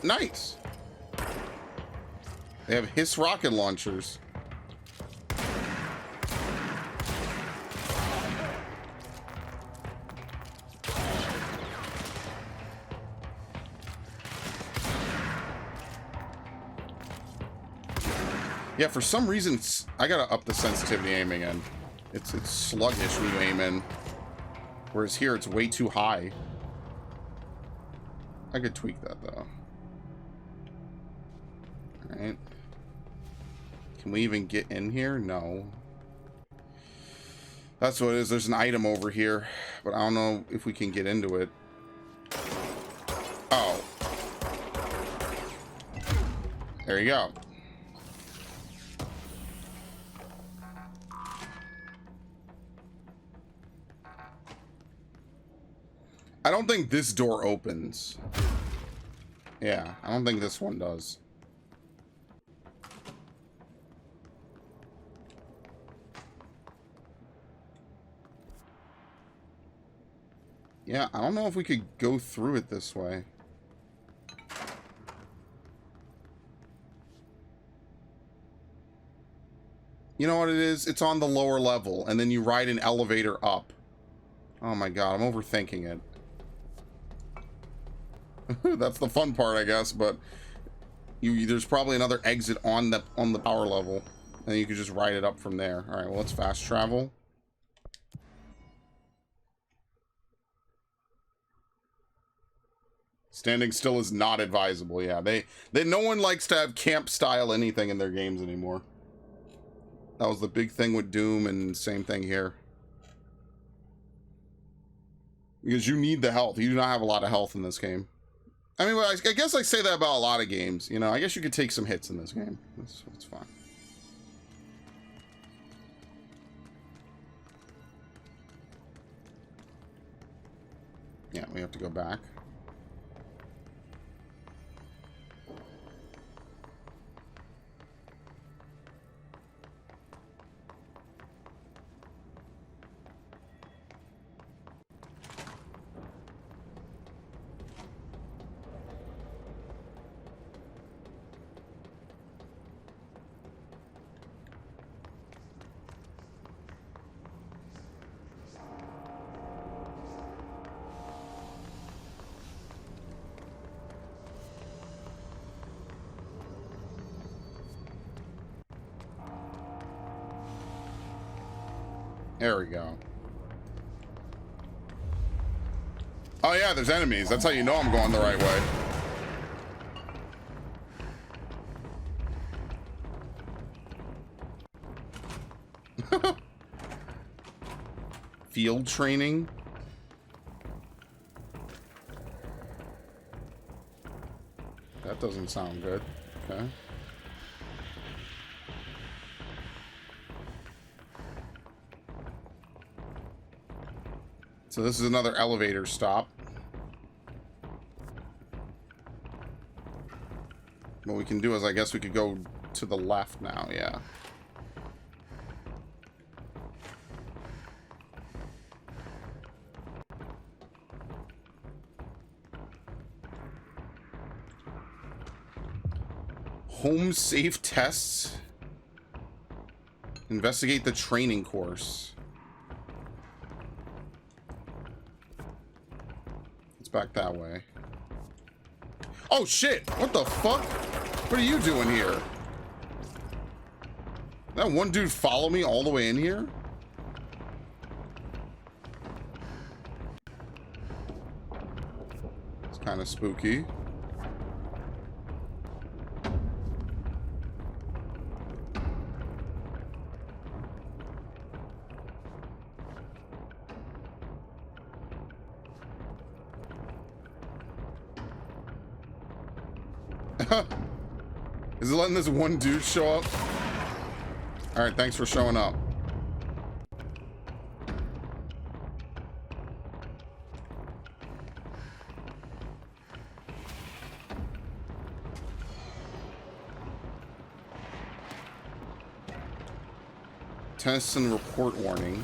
A: Nice. They have Hiss rocket launchers. Yeah, for some reason, I gotta up the sensitivity aiming in. It's sluggish when you aim in. Whereas here, it's way too high. I could tweak that, though. Alright. Can we even get in here? No. That's what it is. There's an item over here. But I don't know if we can get into it. Oh. There you go. I don't think this door opens. Yeah, I don't think this one does. Yeah, I don't know if we could go through it this way. You know what it is? It's on the lower level, and then you ride an elevator up. Oh my god, I'm overthinking it. That's the fun part, I guess, but there's probably another exit on the power level, and you could just ride it up from there. All right, well, let's fast travel. Standing still is not advisable. Yeah, no one likes to have camp style anything in their games anymore. That was the big thing with Doom, and same thing here. Because you need the health. You do not have a lot of health in this game. I mean, I guess I say that about a lot of games. You know, I guess you could take some hits in this game. That's fine. Yeah, we have to go back. There we go. Oh yeah, there's enemies. That's how you know I'm going the right way. Field training. That doesn't sound good. Okay. So this is another elevator stop. What we can do is, I guess we could go to the left now, yeah. Home safe tests. Investigate the training course. Back that way. Oh shit! What the fuck? What are you doing here? That one dude follow me all the way in here? It's kind of spooky. Is it letting this one dude show up? Alright, thanks for showing up. Tennyson report warning.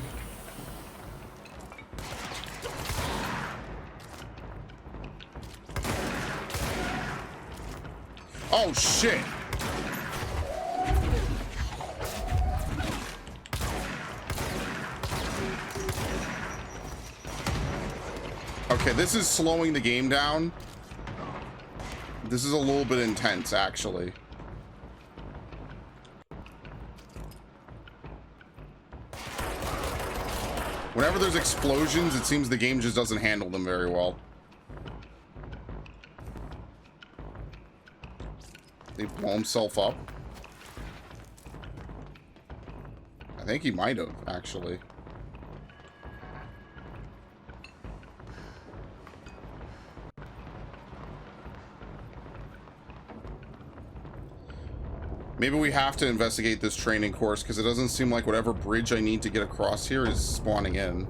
A: Oh shit! Okay, this is slowing the game down. This is a little bit intense, actually. Whenever there's explosions, it seems the game just doesn't handle them very well. Did he blow himself up? I think he might have, actually. Maybe we have to investigate this training course, because it doesn't seem like whatever bridge I need to get across here is spawning in.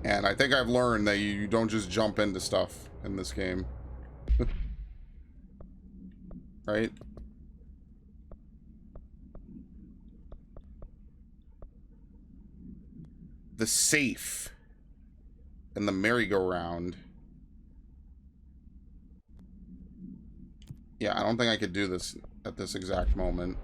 A: And I think I've learned that you don't just jump into stuff in this game. Right? the safe and the merry-go-round. Yeah, I don't think I could do this at this exact moment.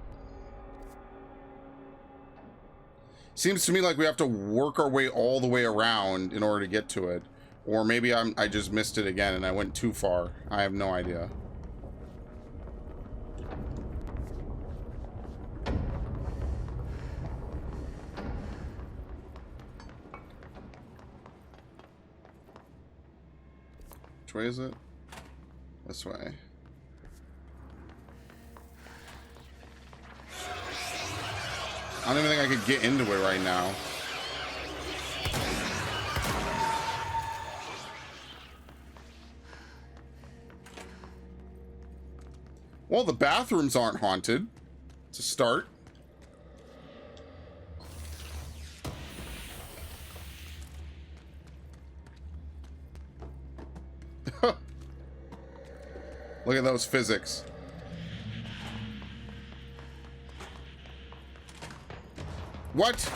A: Seems to me like we have to work our way all the way around in order to get to it. Or maybe I just missed it again and I went too far. I have no idea. Which way is it? This way. I don't even think I could get into it right now. Well, the bathrooms aren't haunted. It's a start. Look at those physics. What?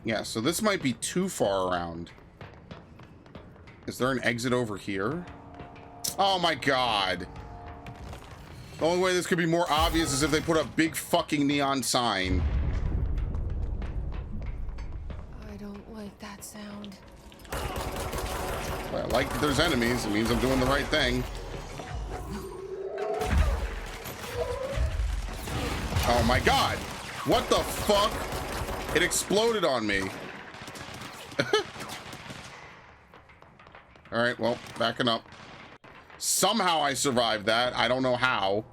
A: Yeah, so this might be too far around. Is there an exit over here? Oh my god. The only way this could be more obvious is if they put a big fucking neon sign.
B: I don't like that sound.
A: Well, I like that there's enemies. It means I'm doing the right thing. Oh my god. What the fuck? It exploded on me. All right, well, backing up. Somehow I survived that. I don't know how.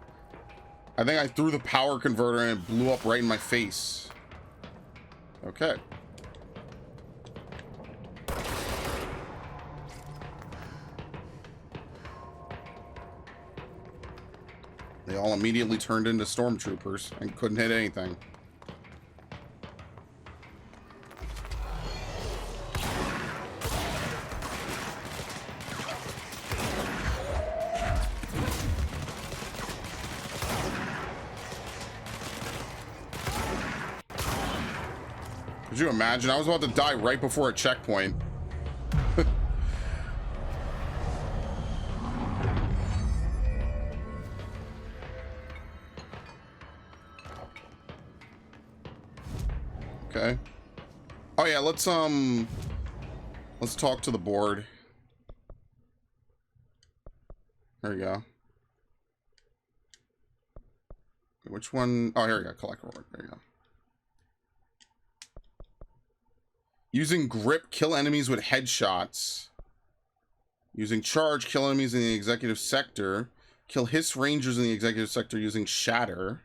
A: I think I threw the power converter and it blew up right in my face. Okay. They all immediately turned into stormtroopers and couldn't hit anything. Could you imagine? I was about to die right before a checkpoint. Okay. Oh yeah, let's talk to the board. There you go. Which one? Oh, here we go. Collect reward. There you go. Using grip, kill enemies with headshots. Using charge, kill enemies in the executive sector. Kill hiss rangers in the executive sector using shatter.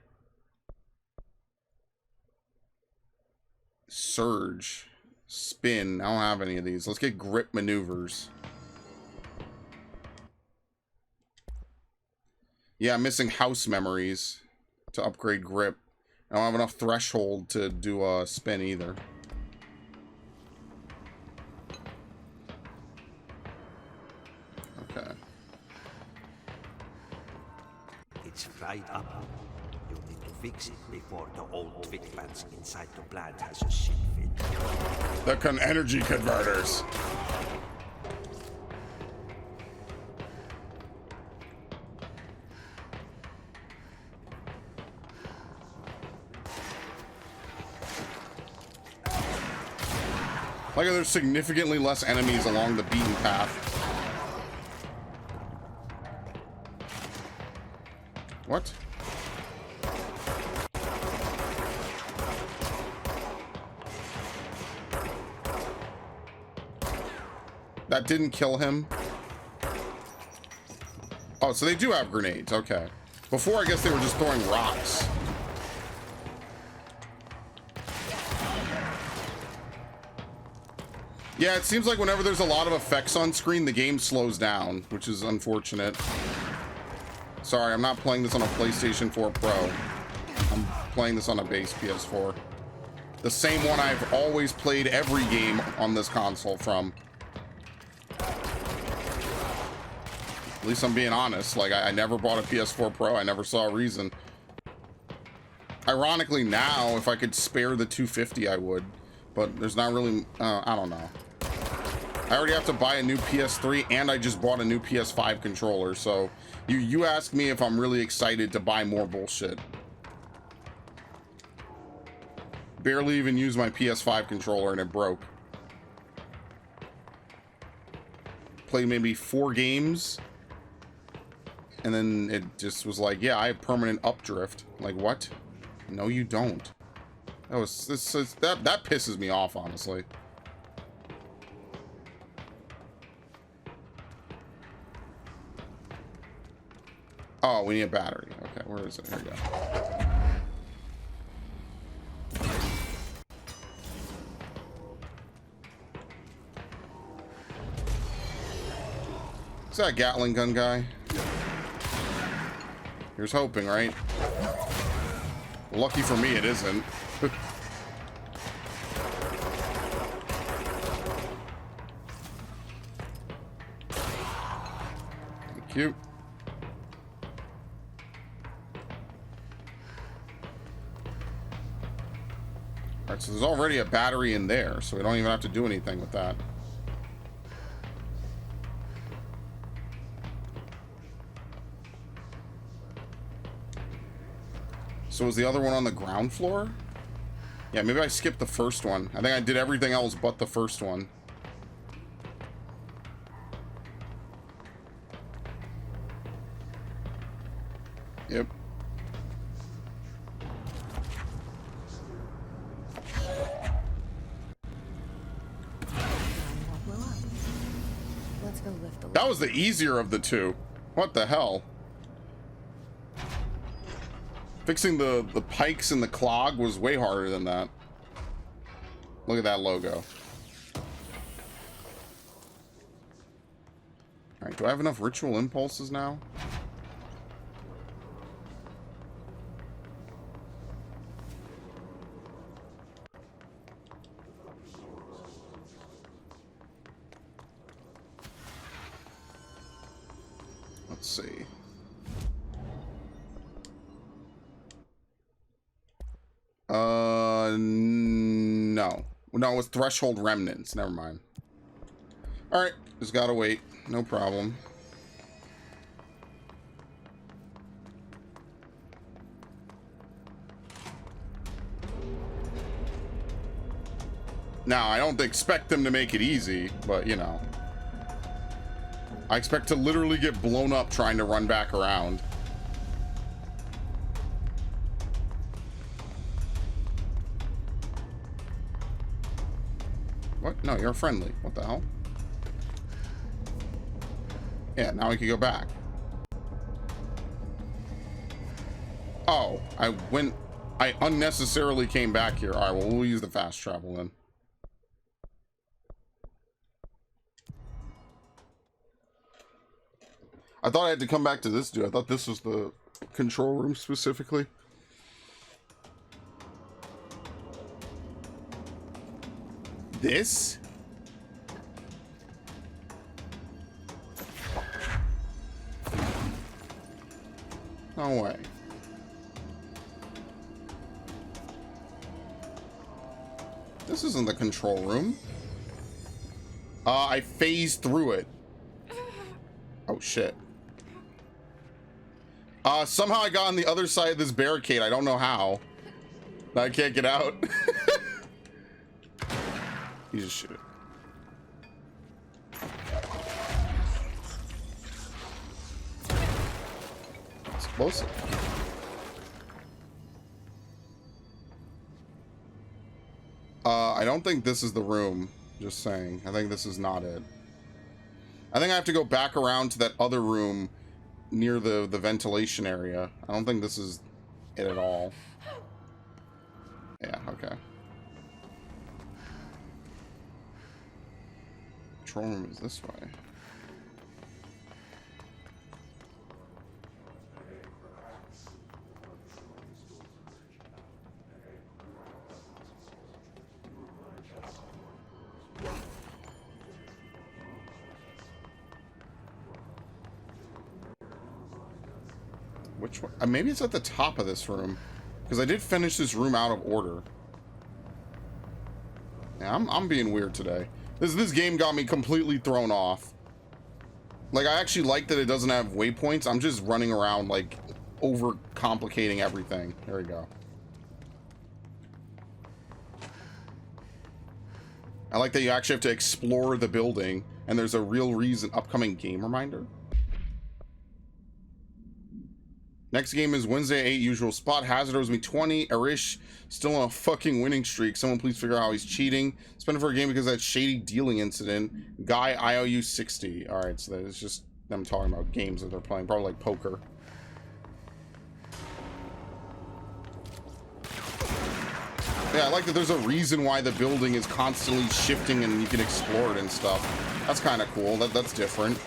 A: Surge. Spin. I don't have any of these. Let's get grip maneuvers. Yeah, I'm missing house memories to upgrade grip. I don't have enough threshold to do a spin either. Okay.
C: It's fried up. You need to fix it before the old Twig plants inside the plant has a shit fit.
A: The energy converters. Like there's significantly less enemies along the beaten path. What? That didn't kill him. Oh, so they do have grenades. Okay. Before, I guess they were just throwing rocks. Yeah, it seems like whenever there's a lot of effects on screen, the game slows down, which is unfortunate. Sorry, I'm not playing this on a PlayStation 4 Pro. I'm playing this on a base PS4. The same one I've always played every game on this console from. At least I'm being honest. Like, I never bought a PS4 Pro. I never saw a reason. Ironically, now, if I could spare the $250, I would. But there's not really... I don't know. I already have to buy a new PS3, and I just bought a new PS5 controller, so you ask me if I'm really excited to buy more bullshit. Barely even used my PS5 controller, and it broke. Played maybe 4 games, and then it just was like, yeah, I have permanent updrift. Like, what? No, you don't. That pisses me off, honestly. Oh, we need a battery. Okay, where is it? Here we go. Is that a Gatling gun guy? Here's hoping, right? Lucky for me, it isn't. Thank you. Alright, so there's already a battery in there, so we don't even have to do anything with that. So was the other one on the ground floor? Yeah, maybe I skipped the first one. I think I did everything else but the first one. Yep.
B: Let's go lift the...
A: That was the easier of the two. What the hell? Fixing the pikes and the clog was way harder than that. Look at that logo. Alright, do I have enough ritual impulses now? Let's see. No. No, it's Threshold Remnants. Never mind. Alright, just gotta wait. No problem. Now, I don't expect them to make it easy, but, you know. I expect to literally get blown up trying to run back around. What? No, you're friendly. What the hell? Yeah, now we can go back. Oh, I unnecessarily came back here. All right, well, we'll use the fast travel then. I thought I had to come back to this dude. I thought this was the control room specifically. This? No way. This isn't the control room. I phased through it. Oh shit. Somehow I got on the other side of this barricade. I don't know how. I can't get out. You just shoot it. Explosive. I don't think this is the room. Just saying. I think this is not it. I think I have to go back around to that other room near the ventilation area. I don't think this is it at all. Yeah, okay. Control room is this way. Which one? Maybe it's at the top of this room, because I did finish this room out of order. Yeah, I'm being weird today. This game got me completely thrown off. Like, I actually like that it doesn't have waypoints. I'm just running around, like, over complicating everything. There we go. I like that you actually have to explore the building, and there's a real reason. Upcoming game reminder. Next game is Wednesday, 8, usual spot. Hazard owes me 20. Arish still on a fucking winning streak. Someone please figure out how he's cheating. Spend it for a game because of that shady dealing incident. Guy, IOU 60. Alright, so it's just them talking about games that they're playing. Probably like poker. Yeah, I like that there's a reason why the building is constantly shifting and you can explore it and stuff. That's kind of cool. That's different.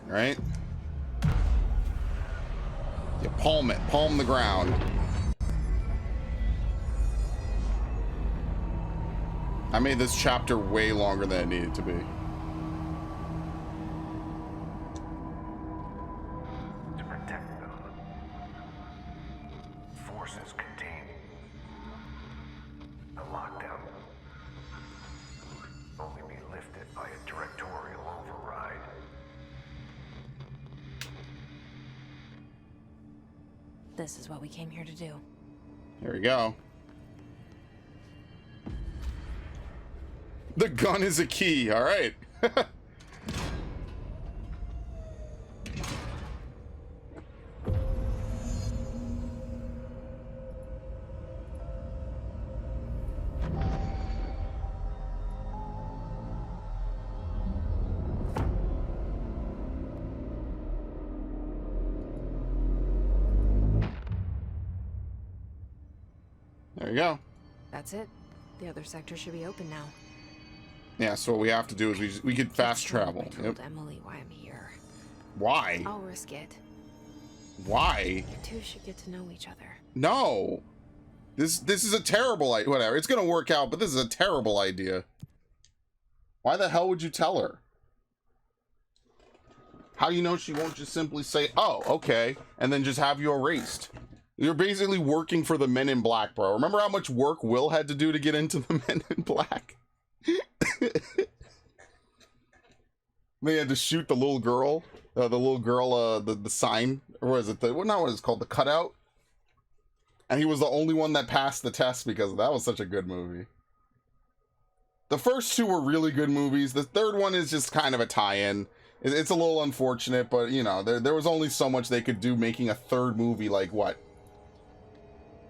A: Right? You palm it, palm the ground. I made this chapter way longer than it needed to be.
E: To protect them, forces contain a lockdown. Only be lifted by a directorial override.
B: This is what we came here to do.
A: There we go. The gun is a key. All right. There you go.
B: That's it. The other sector should be open now.
A: Yeah, so what we have to do is we could fast travel.
B: I told Emily why I'm here.
A: Why?
B: I'll risk it.
A: Why?
B: You two should get to know each other.
A: No. This is a terrible idea. Whatever. It's gonna work out, but this is a terrible idea. Why the hell would you tell her? How do you know she won't just simply say, "Oh, okay," and then just have you erased? You're basically working for the Men in Black, bro. Remember how much work Will had to do to get into the Men in Black? They had to shoot the little girl, the sign, or what is it? Not what it's called, the cutout. And he was the only one that passed the test because that was such a good movie. The first two were really good movies. The third one is just kind of a tie-in. It's a little unfortunate, but you know, there was only so much they could do making a third movie, like what?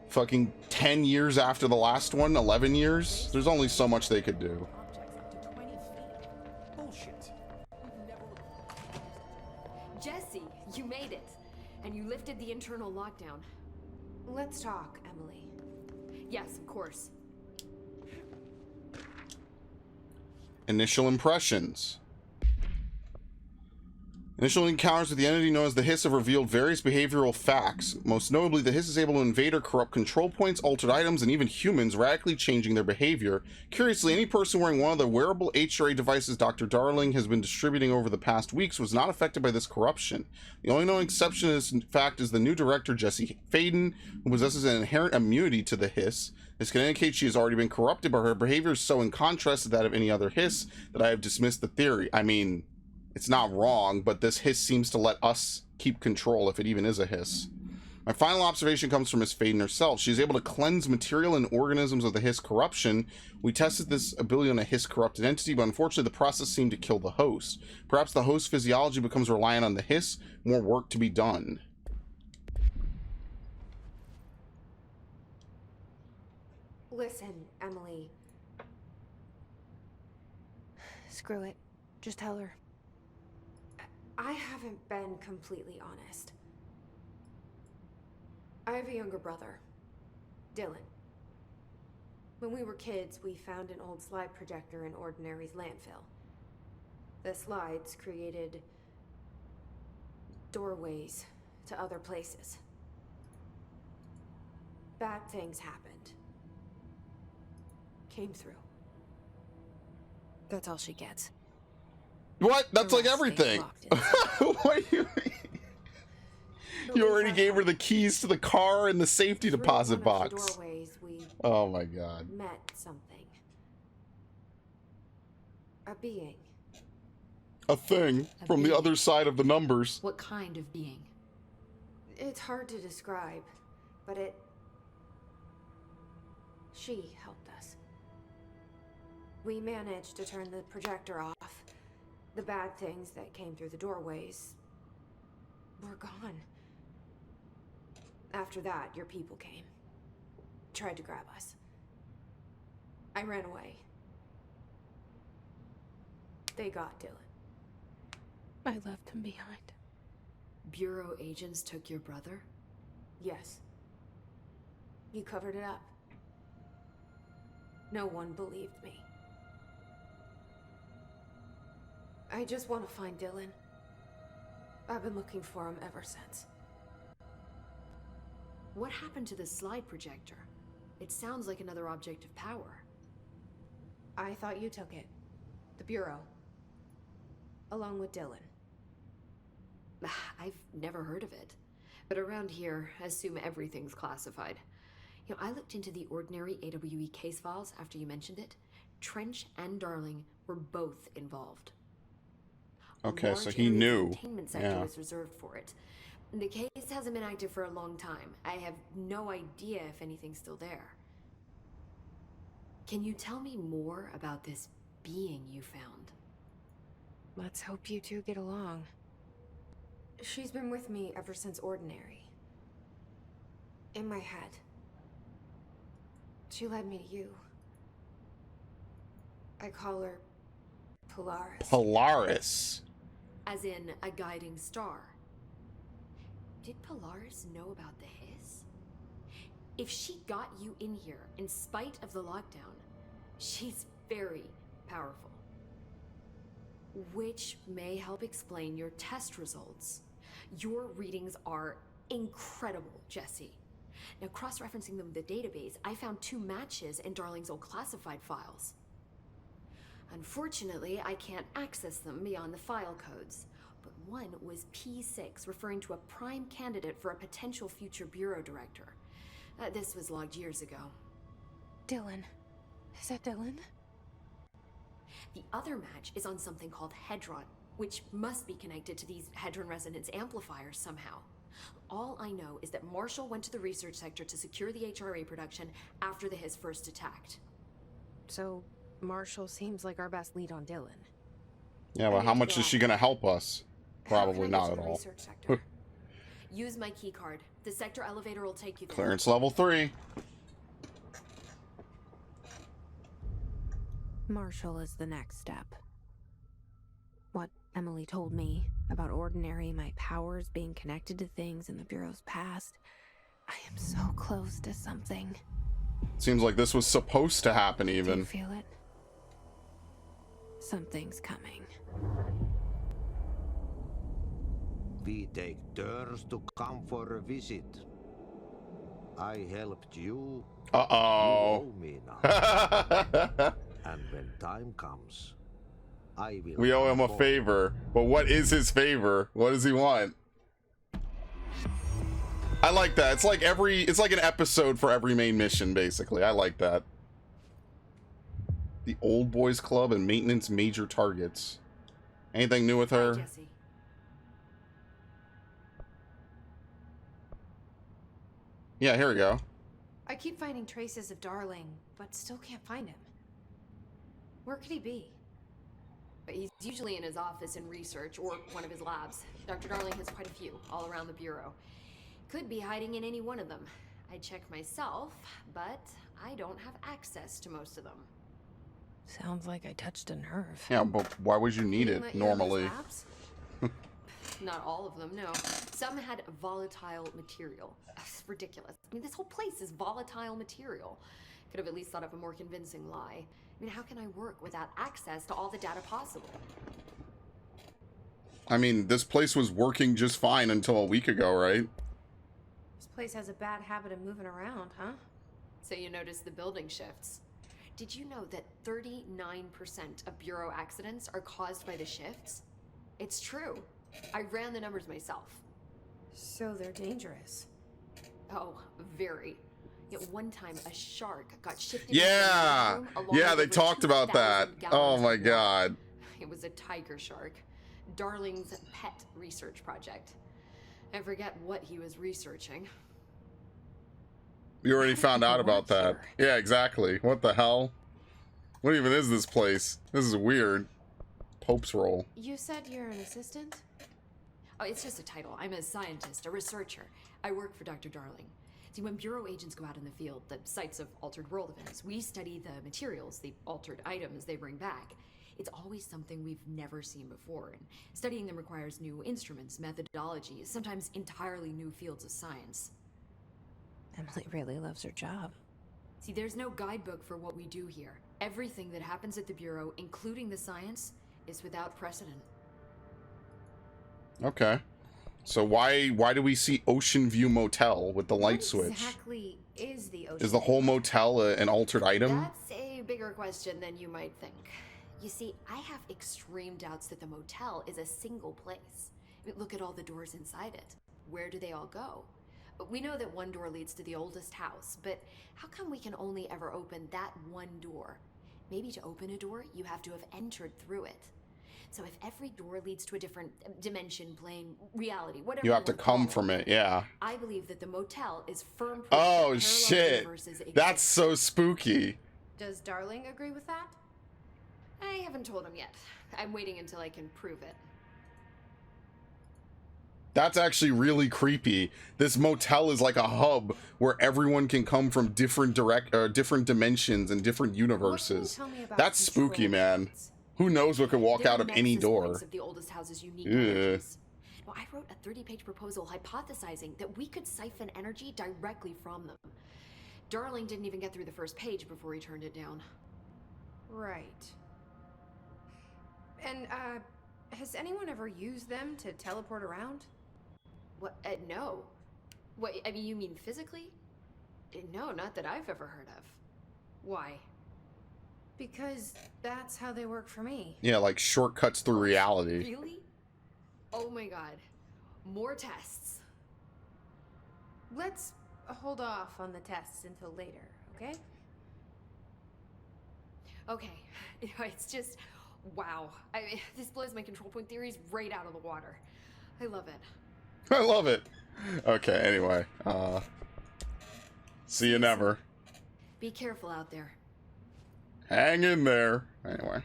A: Fucking 10 years after the last one, 11 years. There's only so much they could do.
H: Bullshit. Jesse, you made it. And you lifted the internal lockdown.
G: Let's talk, Emily.
H: Yes, of course.
A: Initial impressions. Initial encounters with the entity known as the Hiss have revealed various behavioral facts. Most notably, the Hiss is able to invade or corrupt control points, altered items, and even humans, radically changing their behavior. Curiously, any person wearing one of the wearable HRA devices Dr. Darling has been distributing over the past weeks was not affected by this corruption. The only known exception to this fact is the new director, Jesse Faden, who possesses an inherent immunity to the Hiss. This can indicate she has already been corrupted, but her behavior is so in contrast to that of any other Hiss that I have dismissed the theory. I mean, it's not wrong, but this Hiss seems to let us keep control, if it even is a Hiss. My final observation comes from Miss Faden herself. She's able to cleanse material and organisms of the Hiss corruption. We tested this ability on a Hiss corrupted entity, but unfortunately the process seemed to kill the host. Perhaps the host's physiology becomes reliant on the Hiss. More work to be done.
B: Screw it. Just tell her.
G: I haven't been completely honest. I have a younger brother, Dylan. When we were kids, we found an old slide projector in Ordinary's landfill. The slides created doorways to other places. Bad things happened. Came through.
B: That's all she gets.
A: What? That's like everything. What do you mean? You already gave her the keys to the car and the safety deposit box. Oh my god.
G: Met something. A being.
A: A thing from the other side of the numbers.
H: What kind of being?
G: It's hard to describe, but she helped us. We managed to turn the projector off. The bad things that came through the doorways were gone. After that, your people came. Tried to grab us. I ran away. They got Dylan.
B: I left him behind.
H: Bureau agents took your brother?
G: Yes. You covered it up. No one believed me. I just want to find Dylan. I've been looking for him ever since.
H: What happened to the slide projector? It sounds like another object of power.
G: I thought you took it. The Bureau. Along with Dylan.
H: I've never heard of it. But around here, I assume everything's classified. You know, I looked into the Ordinary AWE case files after you mentioned it. Trench and Darling were both involved.
A: Okay, so he knew.
H: The containment sector was reserved for it. The case hasn't been active for a long time. I have no idea if anything's still there. Can you tell me more about this being you found?
B: Let's hope you two get along.
G: She's been with me ever since Ordinary. In my head. She led me to you. I call her Polaris.
A: Polaris.
H: As in a guiding star. Did Polaris know about the hiss? If she got you in here in spite of the lockdown, she's very powerful. Which may help explain your test results. Your readings are incredible, Jesse. Now, cross-referencing them with the database, I found 2 matches in Darling's old classified files. Unfortunately, I can't access them beyond the file codes. But one was P6, referring to a prime candidate for a potential future bureau director. This was logged years ago.
B: Dylan. Is that Dylan?
H: The other match is on something called Hedron, which must be connected to these Hedron resonance amplifiers somehow. All I know is that Marshall went to the research sector to secure the HRA production after the Hiss first attacked.
B: So, Marshall seems like our best lead on Dylan.
A: Yeah, well, how much is she gonna help us? Probably not at all.
H: Use my key card. The sector elevator will take you there.
A: Clearance level 3.
B: Marshall is the next step. What Emily told me about Ordinary, my powers being connected to things in the Bureau's past. I am so close to something.
A: Seems like this was supposed to happen even.
B: Do you feel it? Something's coming.
M: We take turns to come for a visit. I helped you.
A: Uh-oh.
M: You owe me now. And when time comes, I will.
A: We owe him a favor. But what is his favor? What does he want? I like that. It's like an episode for every main mission, basically. I like that. The Old Boys Club and maintenance major targets. Anything new with her?
H: Jesse.
A: Yeah, here we go.
G: I keep finding traces of Darling, but still can't find him. Where could he be?
H: He's usually in his office in research or one of his labs. Dr. Darling has quite a few all around the Bureau. Could be hiding in any one of them. I check myself, but I don't have access to most of them.
B: Sounds like I touched a nerve.
A: Yeah, but why would you need
H: You
A: it
H: let you in these
A: normally?
H: labs? Not all of them, no. Some had volatile material. It's ridiculous. I mean, this whole place is volatile material. Could have at least thought of a more convincing lie. I mean, how can I work without access to all the data possible?
A: I mean, this place was working just fine until a week ago, right?
G: This place has a bad habit of moving around, huh?
H: So you noticed the building shifts. Did you know that 39% of Bureau accidents are caused by the shifts? It's true. I ran the numbers myself.
G: So they're dangerous.
H: Oh, very. Yet one time a shark got shifted.
A: Yeah,
H: into the room
A: yeah,
H: along
A: they
H: with
A: talked about
H: 2,000
A: that. Oh
H: gallons
A: my
H: of water.
A: god.
H: It was a tiger shark. Darling's pet research project. I forget what he was researching.
A: You already found out about that. Yeah, exactly. What the hell? What even is this place? This is weird. Pope's role.
G: You said you're an assistant?
H: Oh, it's just a title. I'm a scientist, a researcher. I work for Dr. Darling. See, when Bureau agents go out in the field, the sites of altered world events, we study the materials, the altered items they bring back. It's always something we've never seen before, and studying them requires new instruments, methodologies, sometimes entirely new fields of science.
B: Emily really loves her job.
H: See, there's no guidebook for what we do here. Everything that happens at the Bureau, including the science, is without precedent.
A: Okay. So why do we see Ocean View Motel with the light
G: What
A: switch?
G: exactly is the ocean?
A: Is the whole motel an altered item?
H: That's a bigger question than you might think. You see, I have extreme doubts that the motel is a single place. I mean, look at all the doors inside it. Where do they all go? We know that one door leads to the oldest house, but how come we can only ever open that one door? Maybe to open a door, you have to have entered through it. So if every door leads to a different dimension, plane, reality, whatever
A: You have to
H: wanna
A: come
H: call
A: from
H: it,
A: it, yeah.
H: I believe that the motel is firm proof
A: Oh
H: that parallel
A: shit.
H: universes exist.
A: That's so spooky.
G: Does Darling agree with that?
H: I haven't told him yet. I'm waiting until I can prove it.
A: That's actually really creepy. This motel is like a hub where everyone can come from different different dimensions and different universes.
G: tell me about
A: That's spooky, man. Who knows what could walk
H: There
A: out
H: are
A: of any
H: nexus
A: door?
H: points of the oldest house's unique
A: Ugh.
H: energies. Well, I wrote a 30-page proposal hypothesizing that we could siphon energy directly from them. Darling didn't even get through the first page before he turned it down.
G: Right. And, has anyone ever used them to teleport around?
H: What? No. What? I mean, you mean physically? No, not that I've ever heard of. Why?
G: Because that's how they work for me.
A: Yeah, like shortcuts through reality.
H: Really? Oh my god. More tests.
G: Let's hold off on the tests until later, okay?
H: Okay. It's just, wow. I mean, this blows my control point theories right out of the water. I love it.
A: I love it. Okay, anyway. See you never.
H: Be careful out there.
A: Hang in there. Anyway.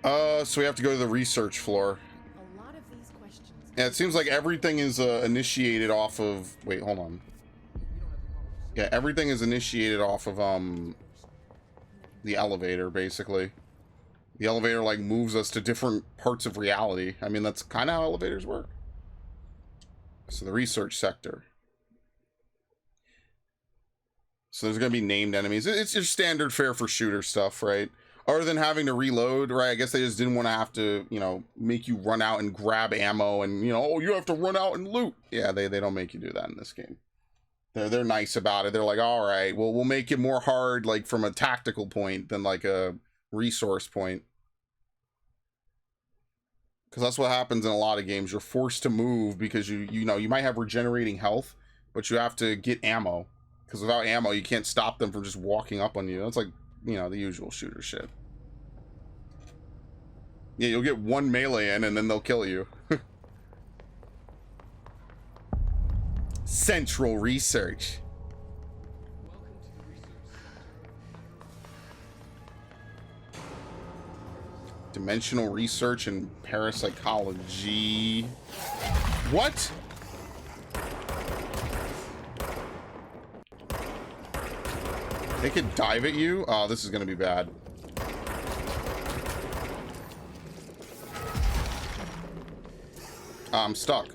A: So we have to go to the research floor.
H: A lot of these questions.
A: Yeah, it seems like everything is initiated off of... Wait, hold on. Yeah, everything is initiated off of, the elevator, basically. The elevator, like, moves us to different parts of reality. I mean, that's kind of how elevators work. So the research sector. So there's going to be named enemies. It's your standard fare for shooter stuff, right? Other than having to reload, right? I guess they just didn't want to have to, you know, make you run out and grab ammo and, you know, oh, you have to run out and loot. Yeah, they don't make you do that in this game. They're nice about it. They're like, all right, well, we'll make it more hard, like, from a tactical point than, like, a resource point. Because that's what happens in a lot of games. You're forced to move because you know, you might have regenerating health, but you have to get ammo. Because without ammo, you can't stop them from just walking up on you. That's like, you know, the usual shooter shit. Yeah, you'll get one melee in and then they'll kill you. Central Research. Dimensional research and parapsychology. What? They could dive at you? Oh, this is gonna be bad. I'm stuck.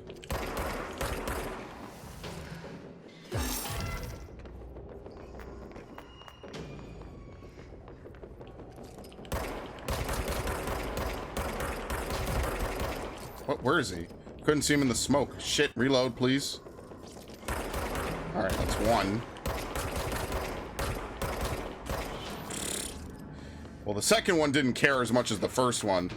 A: What? Where is he? Couldn't see him in the smoke. Shit, reload, please. Alright, that's one. Well, the second one didn't care as much as the first one.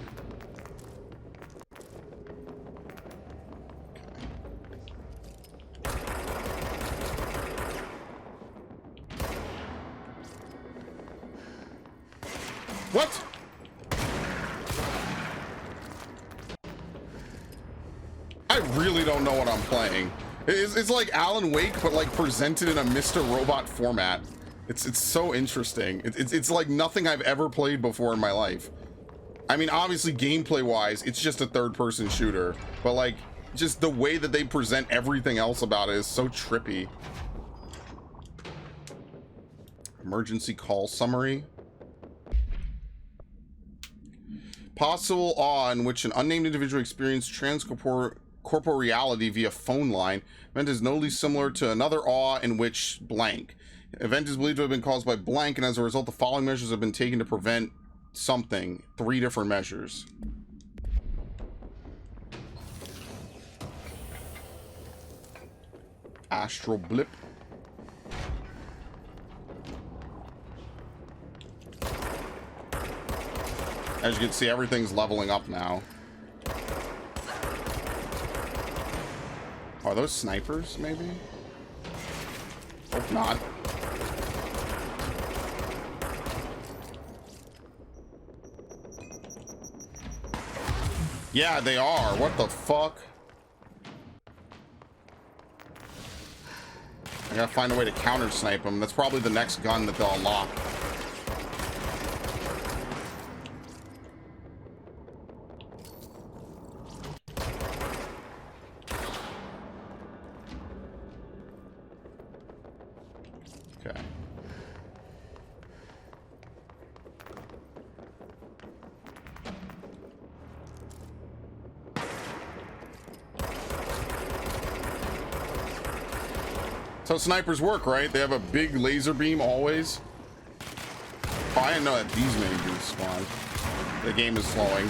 A: What? I really don't know what I'm playing. It's like Alan Wake, but like presented in a Mr. Robot format. It's so interesting. It's like nothing I've ever played before in my life. I mean, obviously gameplay wise, it's just a third-person shooter, but like just the way that they present everything else about it is so trippy. Emergency call summary. Possible awe in which an unnamed individual experienced transcorporeal reality via phone line. Event is notably similar to another awe in which blank. Event is believed to have been caused by blank, and as a result, the following measures have been taken to prevent something. 3 different measures. Astral blip. As you can see, everything's leveling up now. Are those snipers, maybe? Hope not. Yeah, they are. What the fuck? I gotta find a way to counter snipe them. That's probably the next gun that they'll unlock. Okay. So snipers work, right? They have a big laser beam always. Oh, I didn't know that these many dudes spawn. The game is slowing.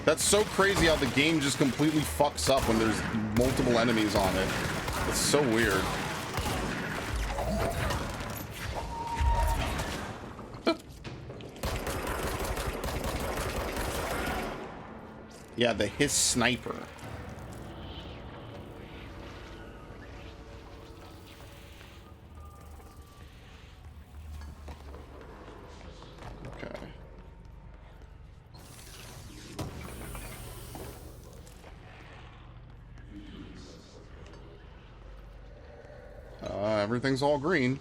A: That's so crazy how the game just completely fucks up when there's multiple enemies on it. It's so weird. Yeah, the Hiss Sniper. Everything's all green.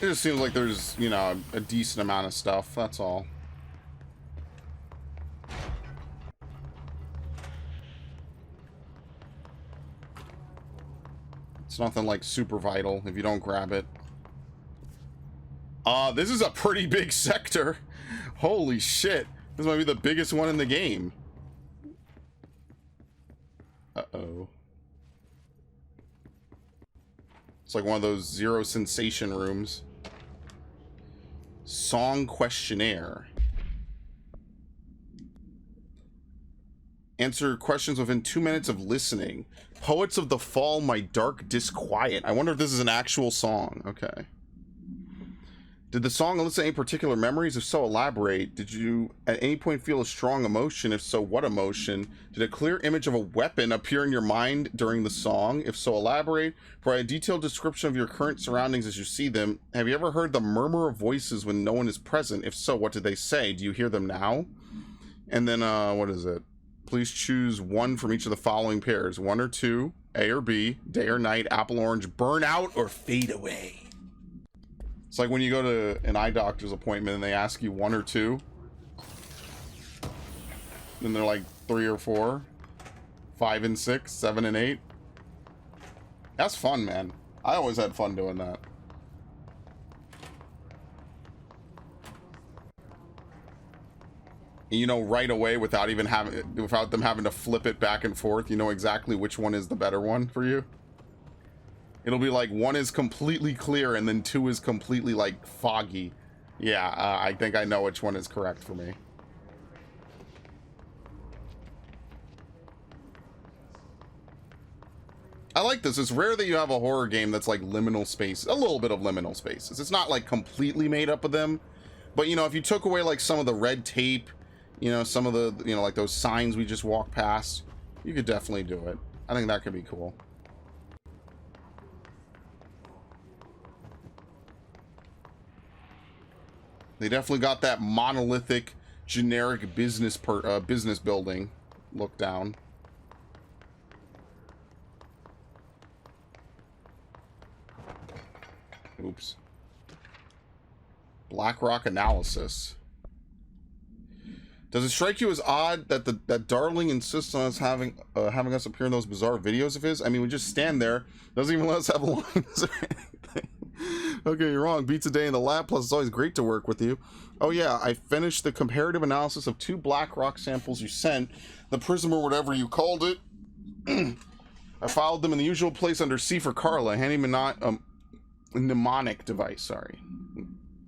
A: It just seems like there's, you know, a decent amount of stuff, that's all. It's nothing like super vital if you don't grab it. This is a pretty big sector. Holy shit. This might be the biggest one in the game. Uh-oh. It's like one of those zero sensation rooms. Song questionnaire. Answer questions within 2 minutes of listening. Poets of the Fall, My Dark Disquiet. I wonder if this is an actual song. Okay. Did the song elicit any particular memories? If so, elaborate. Did you at any point feel a strong emotion? If so, what emotion? Did a clear image of a weapon appear in your mind during the song? If so, elaborate. Provide a detailed description of your current surroundings as you see them. Have you ever heard the murmur of voices when no one is present? If so, what did they say? Do you hear them now? And then, what is it? Please choose one from each of the following pairs. 1 or 2, A or B, day or night, apple orange, burn out, or fade away. It's like when you go to an eye doctor's appointment and they ask you 1 or 2. Then they're like 3 or 4, 5 and 6, 7 and 8. That's fun, man. I always had fun doing that. You know, right away, without them having to flip it back and forth, you know exactly which one is the better one for you. It'll be like 1 is completely clear and then 2 is completely like foggy. Yeah, I think I know which one is correct for me. I like this. It's rare that you have a horror game that's like liminal space, a little bit of liminal spaces. It's not like completely made up of them, but you know, if you took away like some of the red tape, you know, some of the, you know, like those signs we just walked past, you could definitely do it. I think that could be cool. They definitely got that monolithic, generic business building look down. Oops. BlackRock analysis. Does it strike you as odd that that Darling insists on us having us appear in those bizarre videos of his? I mean, we just stand there. Doesn't even let us have lines or anything. Okay, you're wrong. Beats a day in the lab. Plus, it's always great to work with you. Oh yeah, I finished the comparative analysis of 2 BlackRock samples you sent. The Prism or whatever you called it. I filed them in the usual place under C for Carla. Handy mnemonic device. Sorry.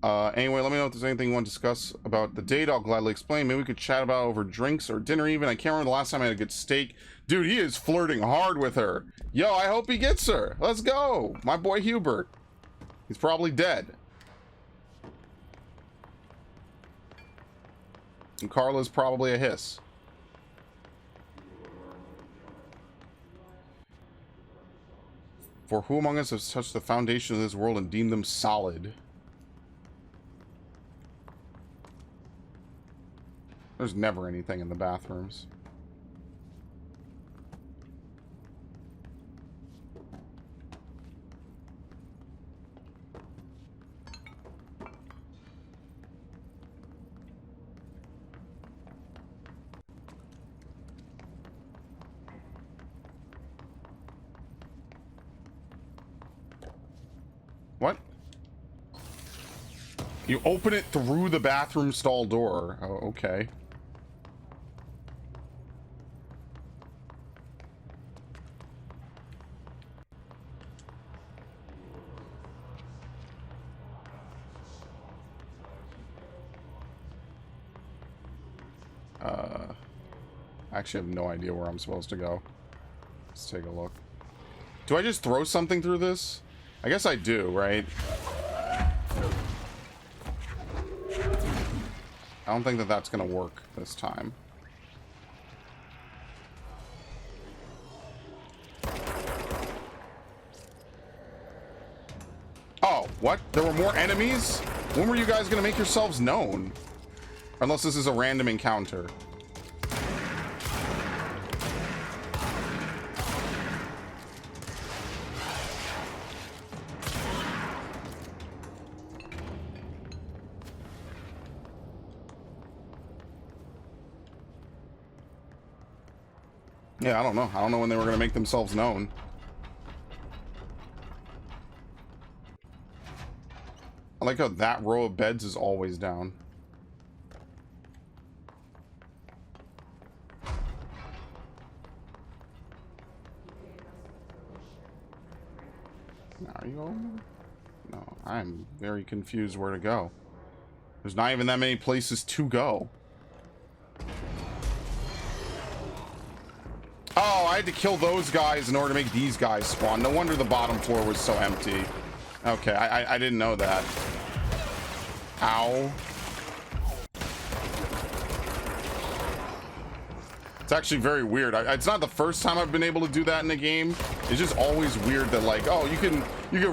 A: Anyway, let me know if there's anything you want to discuss about the date. I'll gladly explain. Maybe we could chat about over drinks or dinner even. I can't remember the last time I had a good steak. Dude, he is flirting hard with her. Yo, I hope he gets her. Let's go. My boy Hubert. He's probably dead. And Carla's probably a hiss. For who among us has touched the foundation of this world and deemed them solid? There's never anything in the bathrooms. What? You open it through the bathroom stall door. Oh, okay. I actually have no idea where I'm supposed to go. Let's take a look. Do I just throw something through this? I guess I do, right? I don't think that that's gonna work this time. Oh, what? There were more enemies? When were you guys gonna make yourselves known? Unless this is a random encounter. Yeah, I don't know. I don't know when they were going to make themselves known. I like how that row of beds is always down. Are you over? No, I'm very confused where to go. There's not even that many places to go. Oh, I had to kill those guys in order to make these guys spawn. No wonder the bottom floor was so empty. Okay, I didn't know that. Ow. It's actually very weird. It's not the first time I've been able to do that in a game. It's just always weird that, like, oh, you can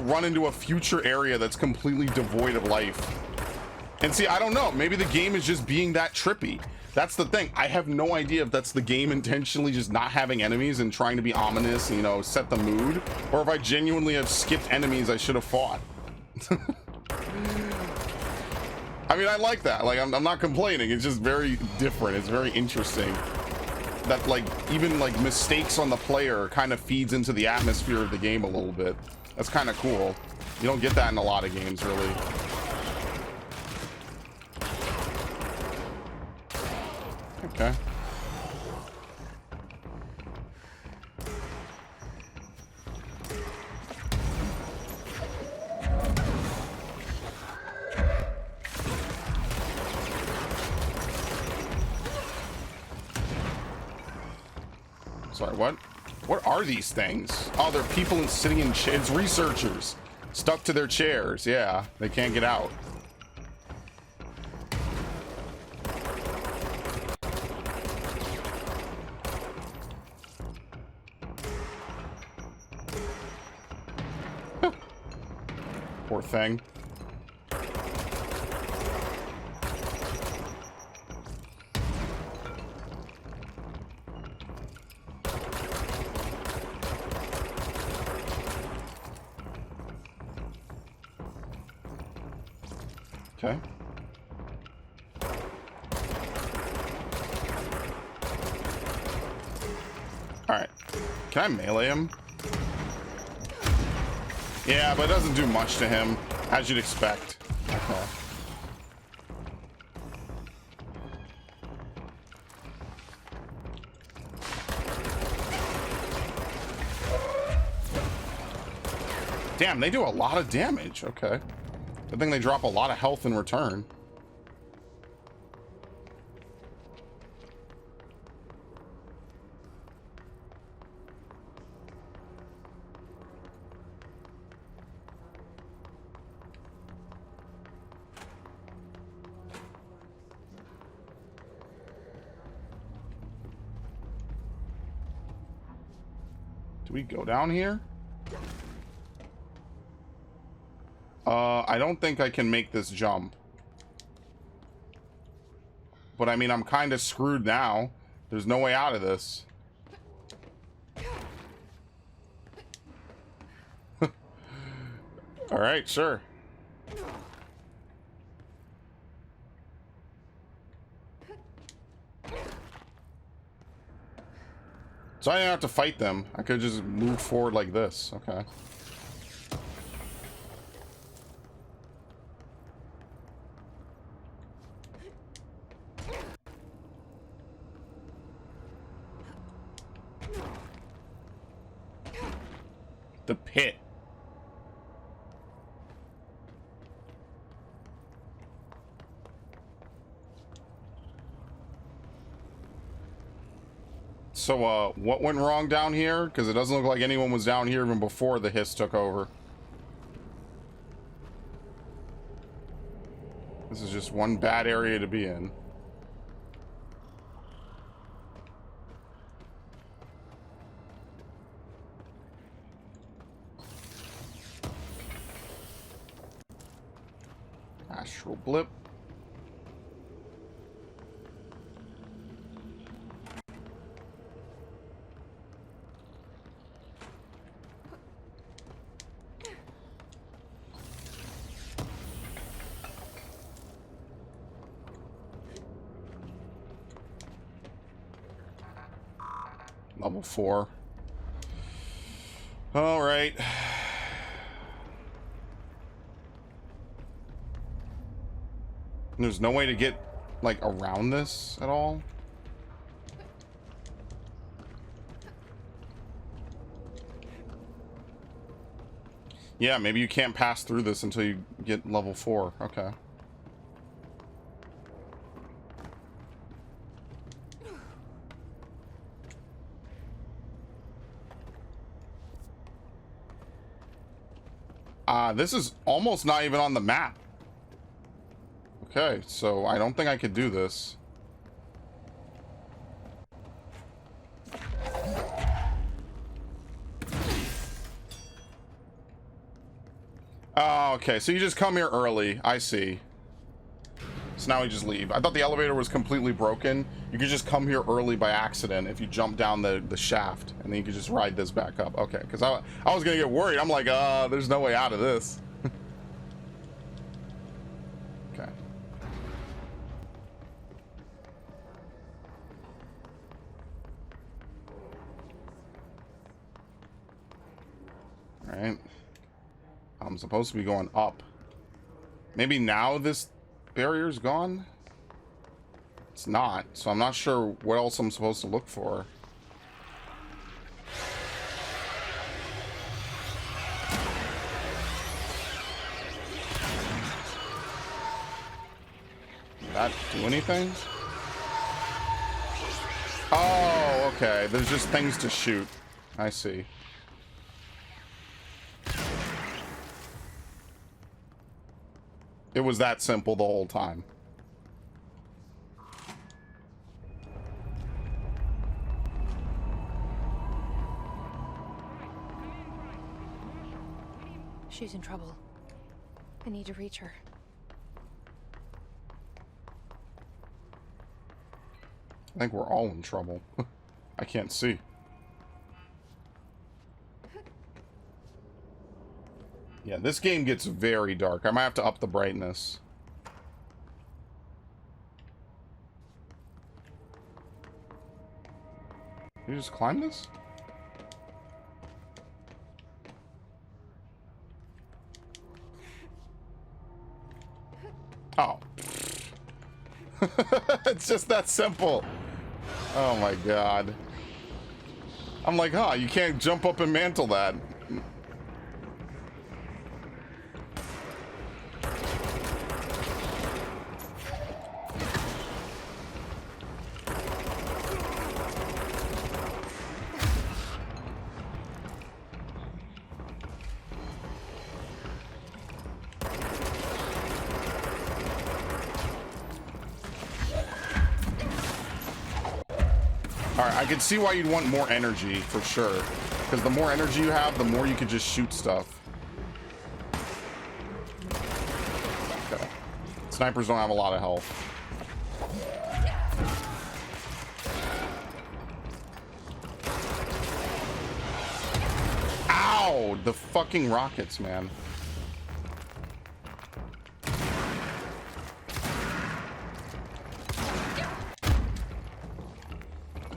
A: run into a future area that's completely devoid of life. And see, I don't know, maybe the game is just being that trippy. That's the thing. I have no idea if that's the game intentionally just not having enemies and trying to be ominous and, you know, set the mood, or if I genuinely have skipped enemies I should have fought. I mean, I like that. Like, I'm not complaining. It's just very different. It's very interesting that, like, even like mistakes on the player kind of feeds into the atmosphere of the game a little bit. That's kind of cool. You don't get that in a lot of games, really. Okay. Sorry, what? What are these things? Oh, they're people sitting in chairs. Researchers stuck to their chairs. Yeah, they can't get out. Poor thing. Okay. All right. Can I melee him? Yeah, but it doesn't do much to him, as you'd expect. Okay. Damn, they do a lot of damage. Okay. I think they drop a lot of health in return. Do we go down here? I don't think I can make this jump. But I mean, I'm kind of screwed now. There's no way out of this. All right, sure. So I didn't have to fight them. I could just move forward like this. Okay. The pit. So, what went wrong down here? Because it doesn't look like anyone was down here even before the hiss took over. This is just one bad area to be in. Astral blip. Level 4. All right. There's no way to get, like, around this at all? Yeah, maybe you can't pass through this until you get level 4. Okay. This is almost not even on the map. Okay, so I don't think I could do this. Oh, okay, so you just come here early. I see. So now we just leave. I thought the elevator was completely broken. You could just come here early by accident if you jump down the shaft, and then you could just ride this back up. Okay, because I was gonna get worried. I'm like, there's no way out of this. Okay. All right. I'm supposed to be going up. Maybe now this barrier's gone? It's not, so I'm not sure what else I'm supposed to look for. Did that do anything? Oh, okay. There's just things to shoot. I see. It was that simple the whole time.
B: She's in trouble. I need to reach her.
A: I think we're all in trouble. I can't see. Yeah, this game gets very dark. I might have to up the brightness. You just climb this? Oh. It's just that simple. Oh my god. I'm like, you can't jump up and mantle that. I can see why you'd want more energy, for sure. Because the more energy you have, the more you could just shoot stuff. Okay. Snipers don't have a lot of health. Ow! The fucking rockets, man.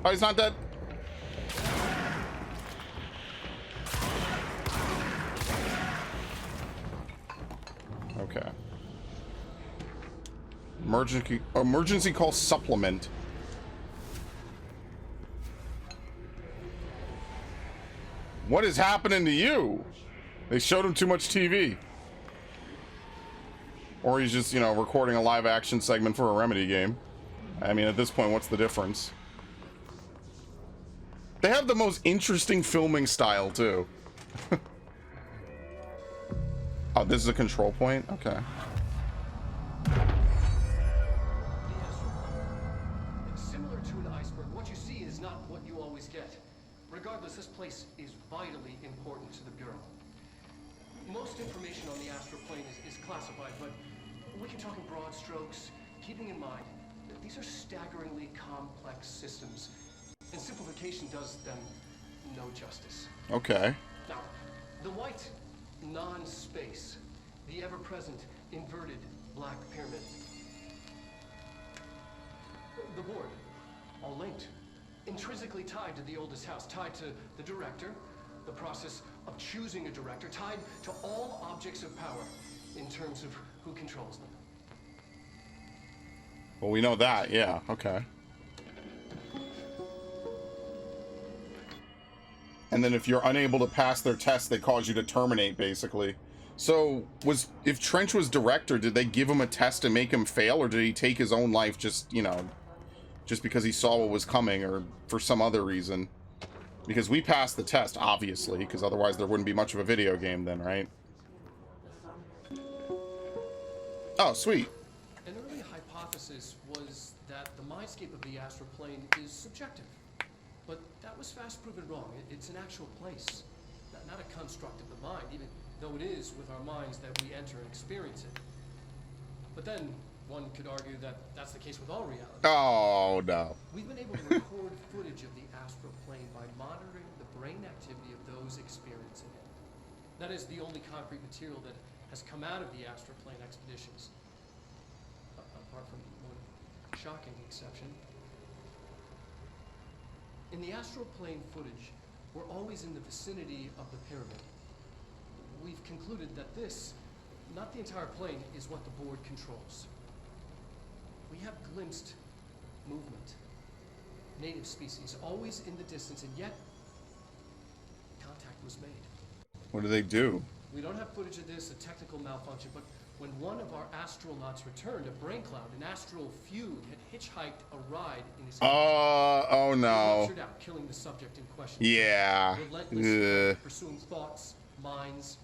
A: Oh, he's not dead. Okay. Emergency call supplement. What is happening to you? They showed him too much TV. Or he's just, recording a live action segment for a Remedy game. I mean, at this point, what's the difference? They have the most interesting filming style, too. Oh, this is a control point? Okay.
D: Similar to an iceberg, what you see is not what you always get. Regardless, this place is vitally important to the Bureau. Most information on the astral plane is classified, but we can talk in broad strokes, keeping in mind that these are staggeringly complex systems. And simplification does them no justice.
A: Okay.
D: Now, the white non-space, the ever-present inverted black pyramid. The board, all linked, intrinsically tied to the oldest house, tied to the director, the process of choosing a director, tied to all objects of power in terms of who controls them.
A: Well, we know that, yeah, okay. And then if you're unable to pass their test, they cause you to terminate, basically. So, if Trench was director, did they give him a test to make him fail, or did he take his own life just, just because he saw what was coming, or for some other reason? Because we passed the test, obviously, because otherwise there wouldn't be much of a video game then, right? Oh, sweet.
D: An early mindscape of the astral plane is subjective. But that was fast proven wrong. It's an actual place, not a construct of the mind, even though it is with our minds that we enter and experience it. But then one could argue that that's the case with all reality.
A: Oh, no.
D: We've been able to record footage of the astral plane by monitoring the brain activity of those experiencing it. That is the only concrete material that has come out of the astral plane expeditions, apart from one shocking exception. In the astral plane footage, we're always in the vicinity of the pyramid. We've concluded that this, not the entire plane, is what the board controls. We have glimpsed movement, native species, always in the distance, and yet contact was made.
A: What do they do?
D: We don't have footage of this, a technical malfunction, but when one of our astronauts returned, a brain cloud, an astral fugue, had hitchhiked a ride in his
A: Oh no.
D: ruptured out, killing the subject in question.
A: Yeah.
D: Relentlessly pursuing thoughts, minds,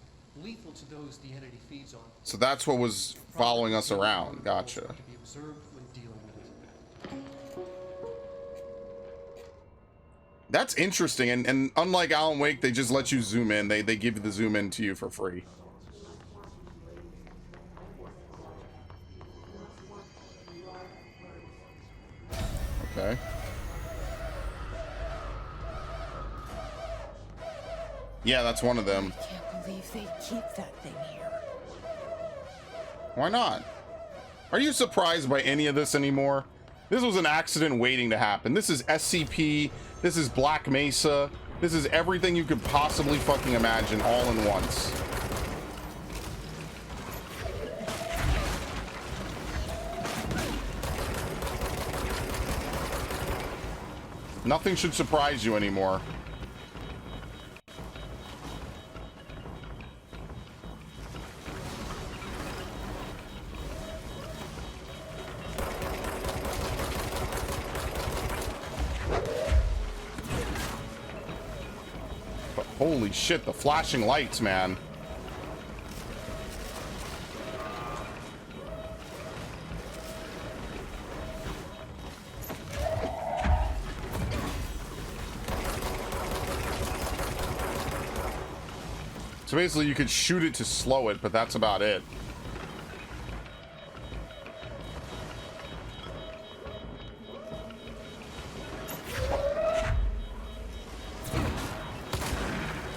D: lethal to those the entity feeds on.
A: So that's what was following us around. Gotcha.
D: To be observed when dealing with it.
A: That's interesting, and unlike Alan Wake, they just let you zoom in. They give the zoom in to you for free. Okay. Yeah, that's one of them.
B: I can't believe they keep that thing here.
A: Why not? Are you surprised by any of this anymore? This was an accident waiting to happen. This is SCP. This is Black Mesa. This is everything you could possibly fucking imagine all in once. Nothing should surprise you anymore. But holy shit, the flashing lights, man. So basically you could shoot it to slow it, but that's about it.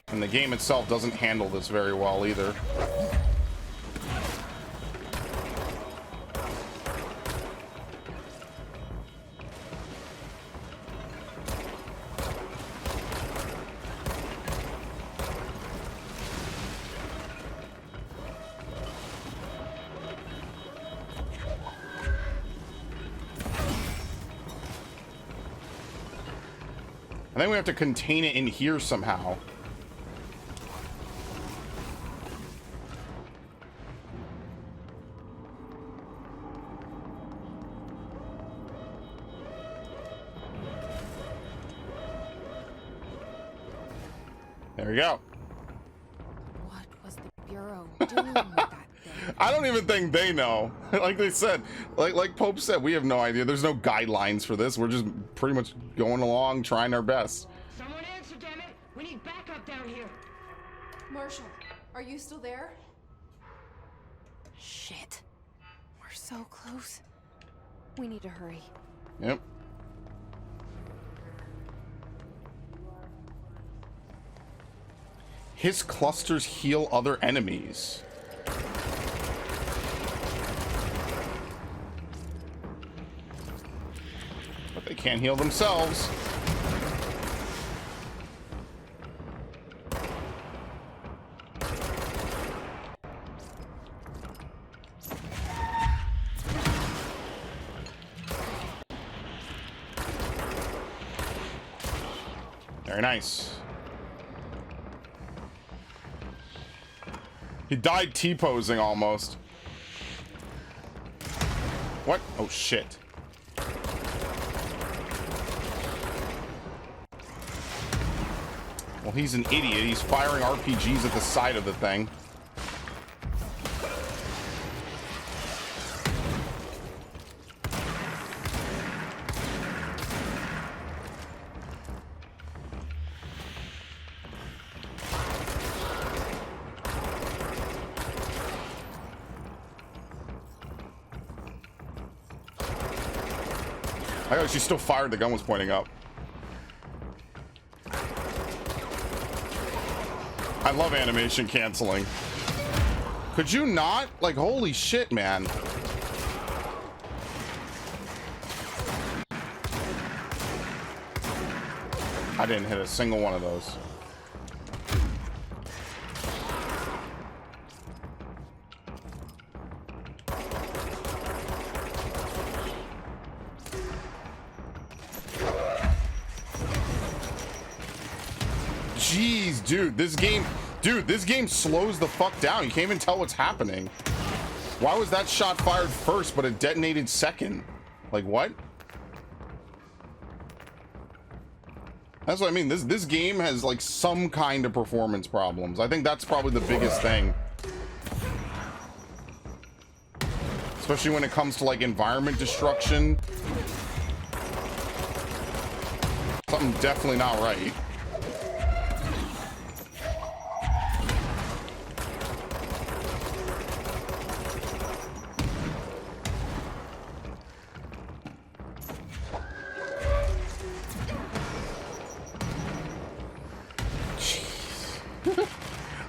A: And the game itself doesn't handle this very well either. I think we have to contain it in here somehow. There we go.
B: What was the Bureau doing with that thing?
A: I don't even think they know. Like they said, like Pope said, we have no idea. There's no guidelines for this. We're just pretty much going along, trying our best.
F: Someone answer, damn it! We need backup down here.
G: Marshall, are you still there?
B: Shit. We're so close. We need to hurry.
A: Yep. His clusters heal other enemies. But they can't heal themselves. Very nice. He died T-posing almost. What? Oh shit. Well, he's an idiot. He's firing RPGs at the side of the thing. I actually still fired. The gun was pointing up. I love animation canceling. Could you not? Like, holy shit, man. I didn't hit a single one of those. Jeez, dude, this game slows the fuck down. You can't even tell what's happening. Why was that shot fired first, but it detonated second? Like, what? That's what I mean. This game has like some kind of performance problems. I think that's probably the biggest thing. Especially when it comes to like environment destruction. Something definitely not right.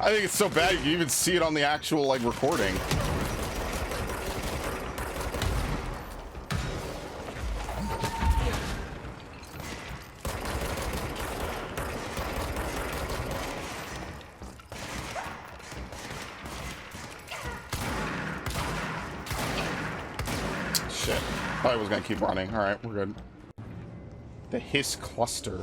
A: I think it's so bad you can even see it on the actual like recording. Shit. Thought I was gonna keep running. All right, we're good. The Hiss Cluster.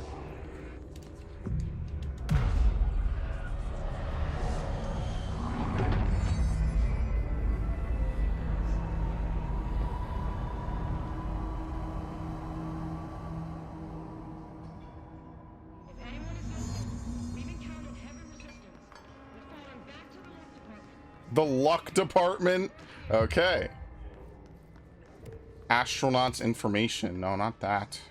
A: The luck department. Okay. Astronauts information. No, not that.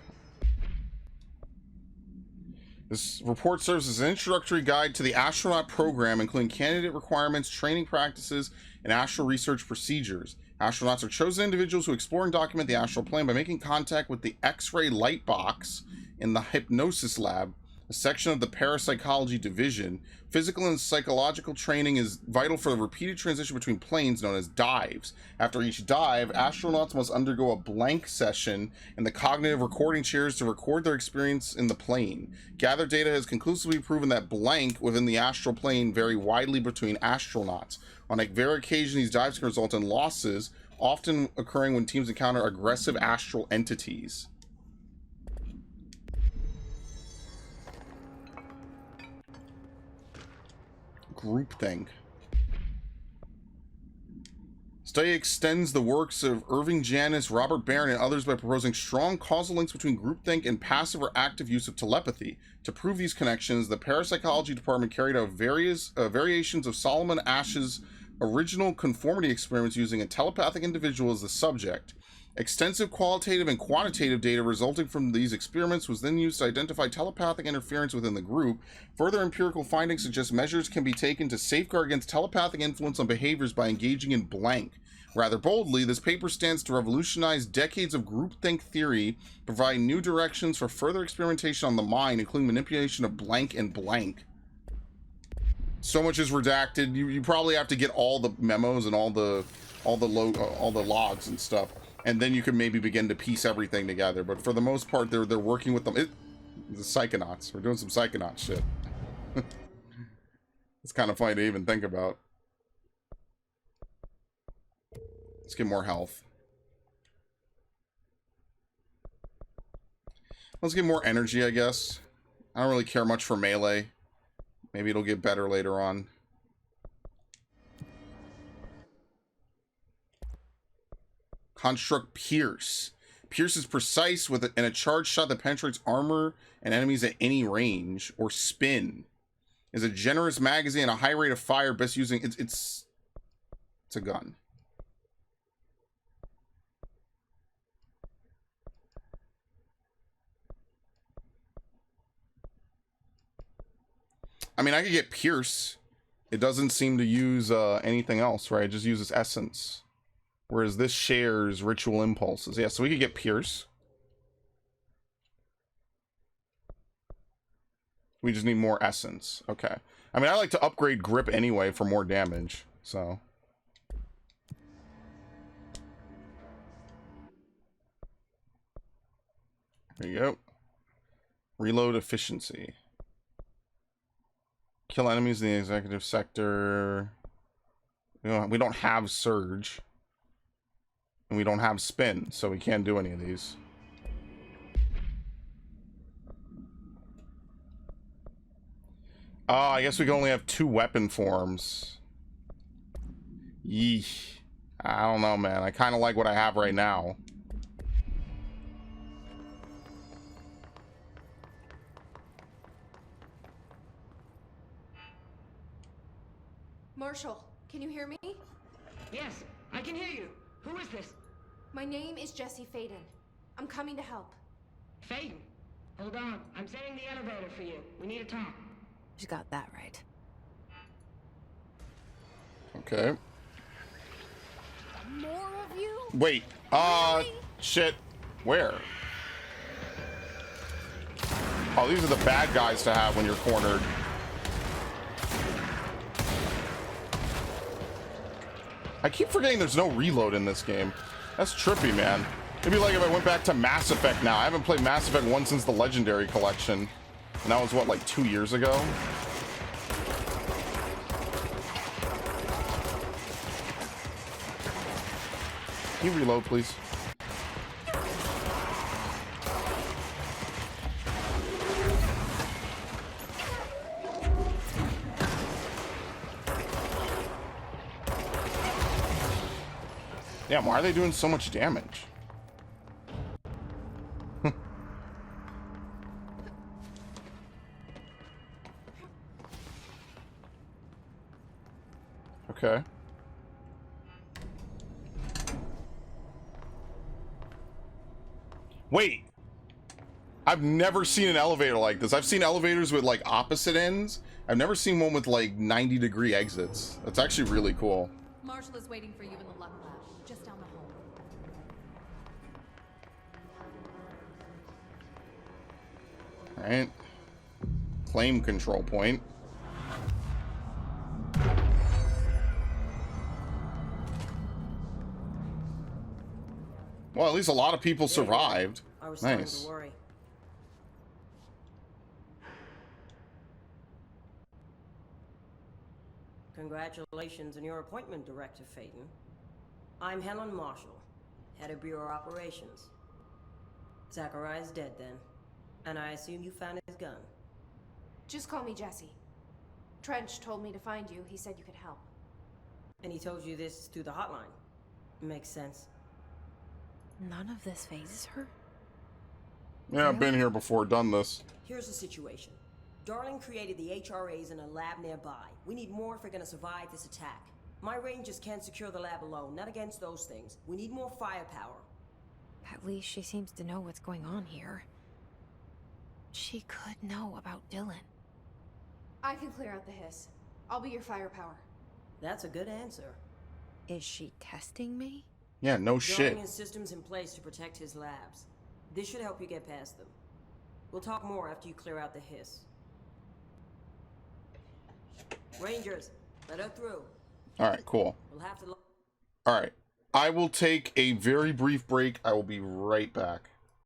A: This report serves as an introductory guide to the astronaut program, including candidate requirements, training practices, and astral research procedures. Astronauts are chosen individuals who explore and document the astral plane by making contact with the X-ray light box in the hypnosis lab, a section of the parapsychology division. Physical and psychological training is vital for the repeated transition between planes known as dives. After each dive, astronauts must undergo a blank session in the cognitive recording chairs to record their experience in the plane. Gathered data has conclusively proven that blank within the astral plane vary widely between astronauts. On a rare occasion, these dives can result in losses, often occurring when teams encounter aggressive astral entities. Groupthink. Study extends the works of Irving Janis, Robert Barron, and others by proposing strong causal links between groupthink and passive or active use of telepathy. To prove these connections, the parapsychology department carried out various variations of Solomon Asch's original conformity experiments using a telepathic individual as the subject. Extensive qualitative and quantitative data resulting from these experiments was then used to identify telepathic interference within the group. Further empirical findings suggest measures can be taken to safeguard against telepathic influence on behaviors by engaging in blank. Rather boldly, this paper stands to revolutionize decades of groupthink theory, providing new directions for further experimentation on the mind, including manipulation of blank and blank. So much is redacted. You probably have to get all the memos and all the logs and stuff, and then you can maybe begin to piece everything together. But for the most part, they're working with them. The Psychonauts. We're doing some Psychonaut shit. It's kind of funny to even think about. Let's get more health. Let's get more energy, I guess. I don't really care much for melee. Maybe it'll get better later on. Construct Pierce. Pierce is precise with a charged shot that penetrates armor and enemies at any range. Or Spin is a generous magazine and a high rate of fire, best using it's a gun. I mean, I could get Pierce. It doesn't seem to use anything else, right? It just uses essence. Whereas this shares ritual impulses. Yeah, so we could get Pierce. We just need more essence. Okay. I mean, I like to upgrade grip anyway for more damage, so. There you go. Reload efficiency. Kill enemies in the executive sector. We don't have surge. And we don't have spin, so we can't do any of these. I guess we can only have 2 weapon forms. Yeesh. I don't know, man. I kind of like what I have right now.
G: Marshall, can you hear me?
F: Yes, I can hear you. Who is this?
G: My name is Jesse Faden. I'm coming to help.
F: Faden. Hold on. I'm setting the elevator for you. We need to talk.
B: You got that right.
A: Okay.
G: More of you?
A: Wait. Shit. Where? Oh, these are the bad guys to have when you're cornered. I keep forgetting there's no reload in this game. That's trippy, man. It'd be like if I went back to Mass Effect now. I haven't played Mass Effect 1 since the Legendary Collection. And that was, what, like 2 years ago? Can you reload, please? Damn, why are they doing so much damage? Okay. Wait. I've never seen an elevator like this. I've seen elevators with like opposite ends. I've never seen one with like 90-degree exits. That's actually really cool.
K: Marshall is waiting for you in the luck lab, just down the hall.
A: All right. Claim control point. Well, at least a lot of people survived.
N: I was starting
A: Nice.
N: to worry. Congratulations on your appointment, Director Faden. I'm Helen Marshall, head of Bureau Operations. Zachariah's dead then, and I assume you found his gun.
G: Just call me Jesse. Trench told me to find you. He said you could help.
N: And he told you this through the hotline. Makes sense.
B: None of this phases her?
A: Yeah, I've been here before, done this.
N: Here's the situation. Darling created the HRAs in a lab nearby. We need more if we're gonna survive this attack. My rangers can't secure the lab alone, not against those things. We need more firepower.
B: At least she seems to know what's going on here. She could know about Dylan.
G: I can clear out the hiss. I'll be your firepower.
N: That's a good answer.
B: Is she testing me?
A: Yeah, no shit.
N: Darling has systems in place to protect his labs. This should help you get past them. We'll talk more after you clear out the hiss. Rangers, let her through.
A: All right, cool.
N: We'll have to.
A: All right. I will take a very brief break. I will be right back.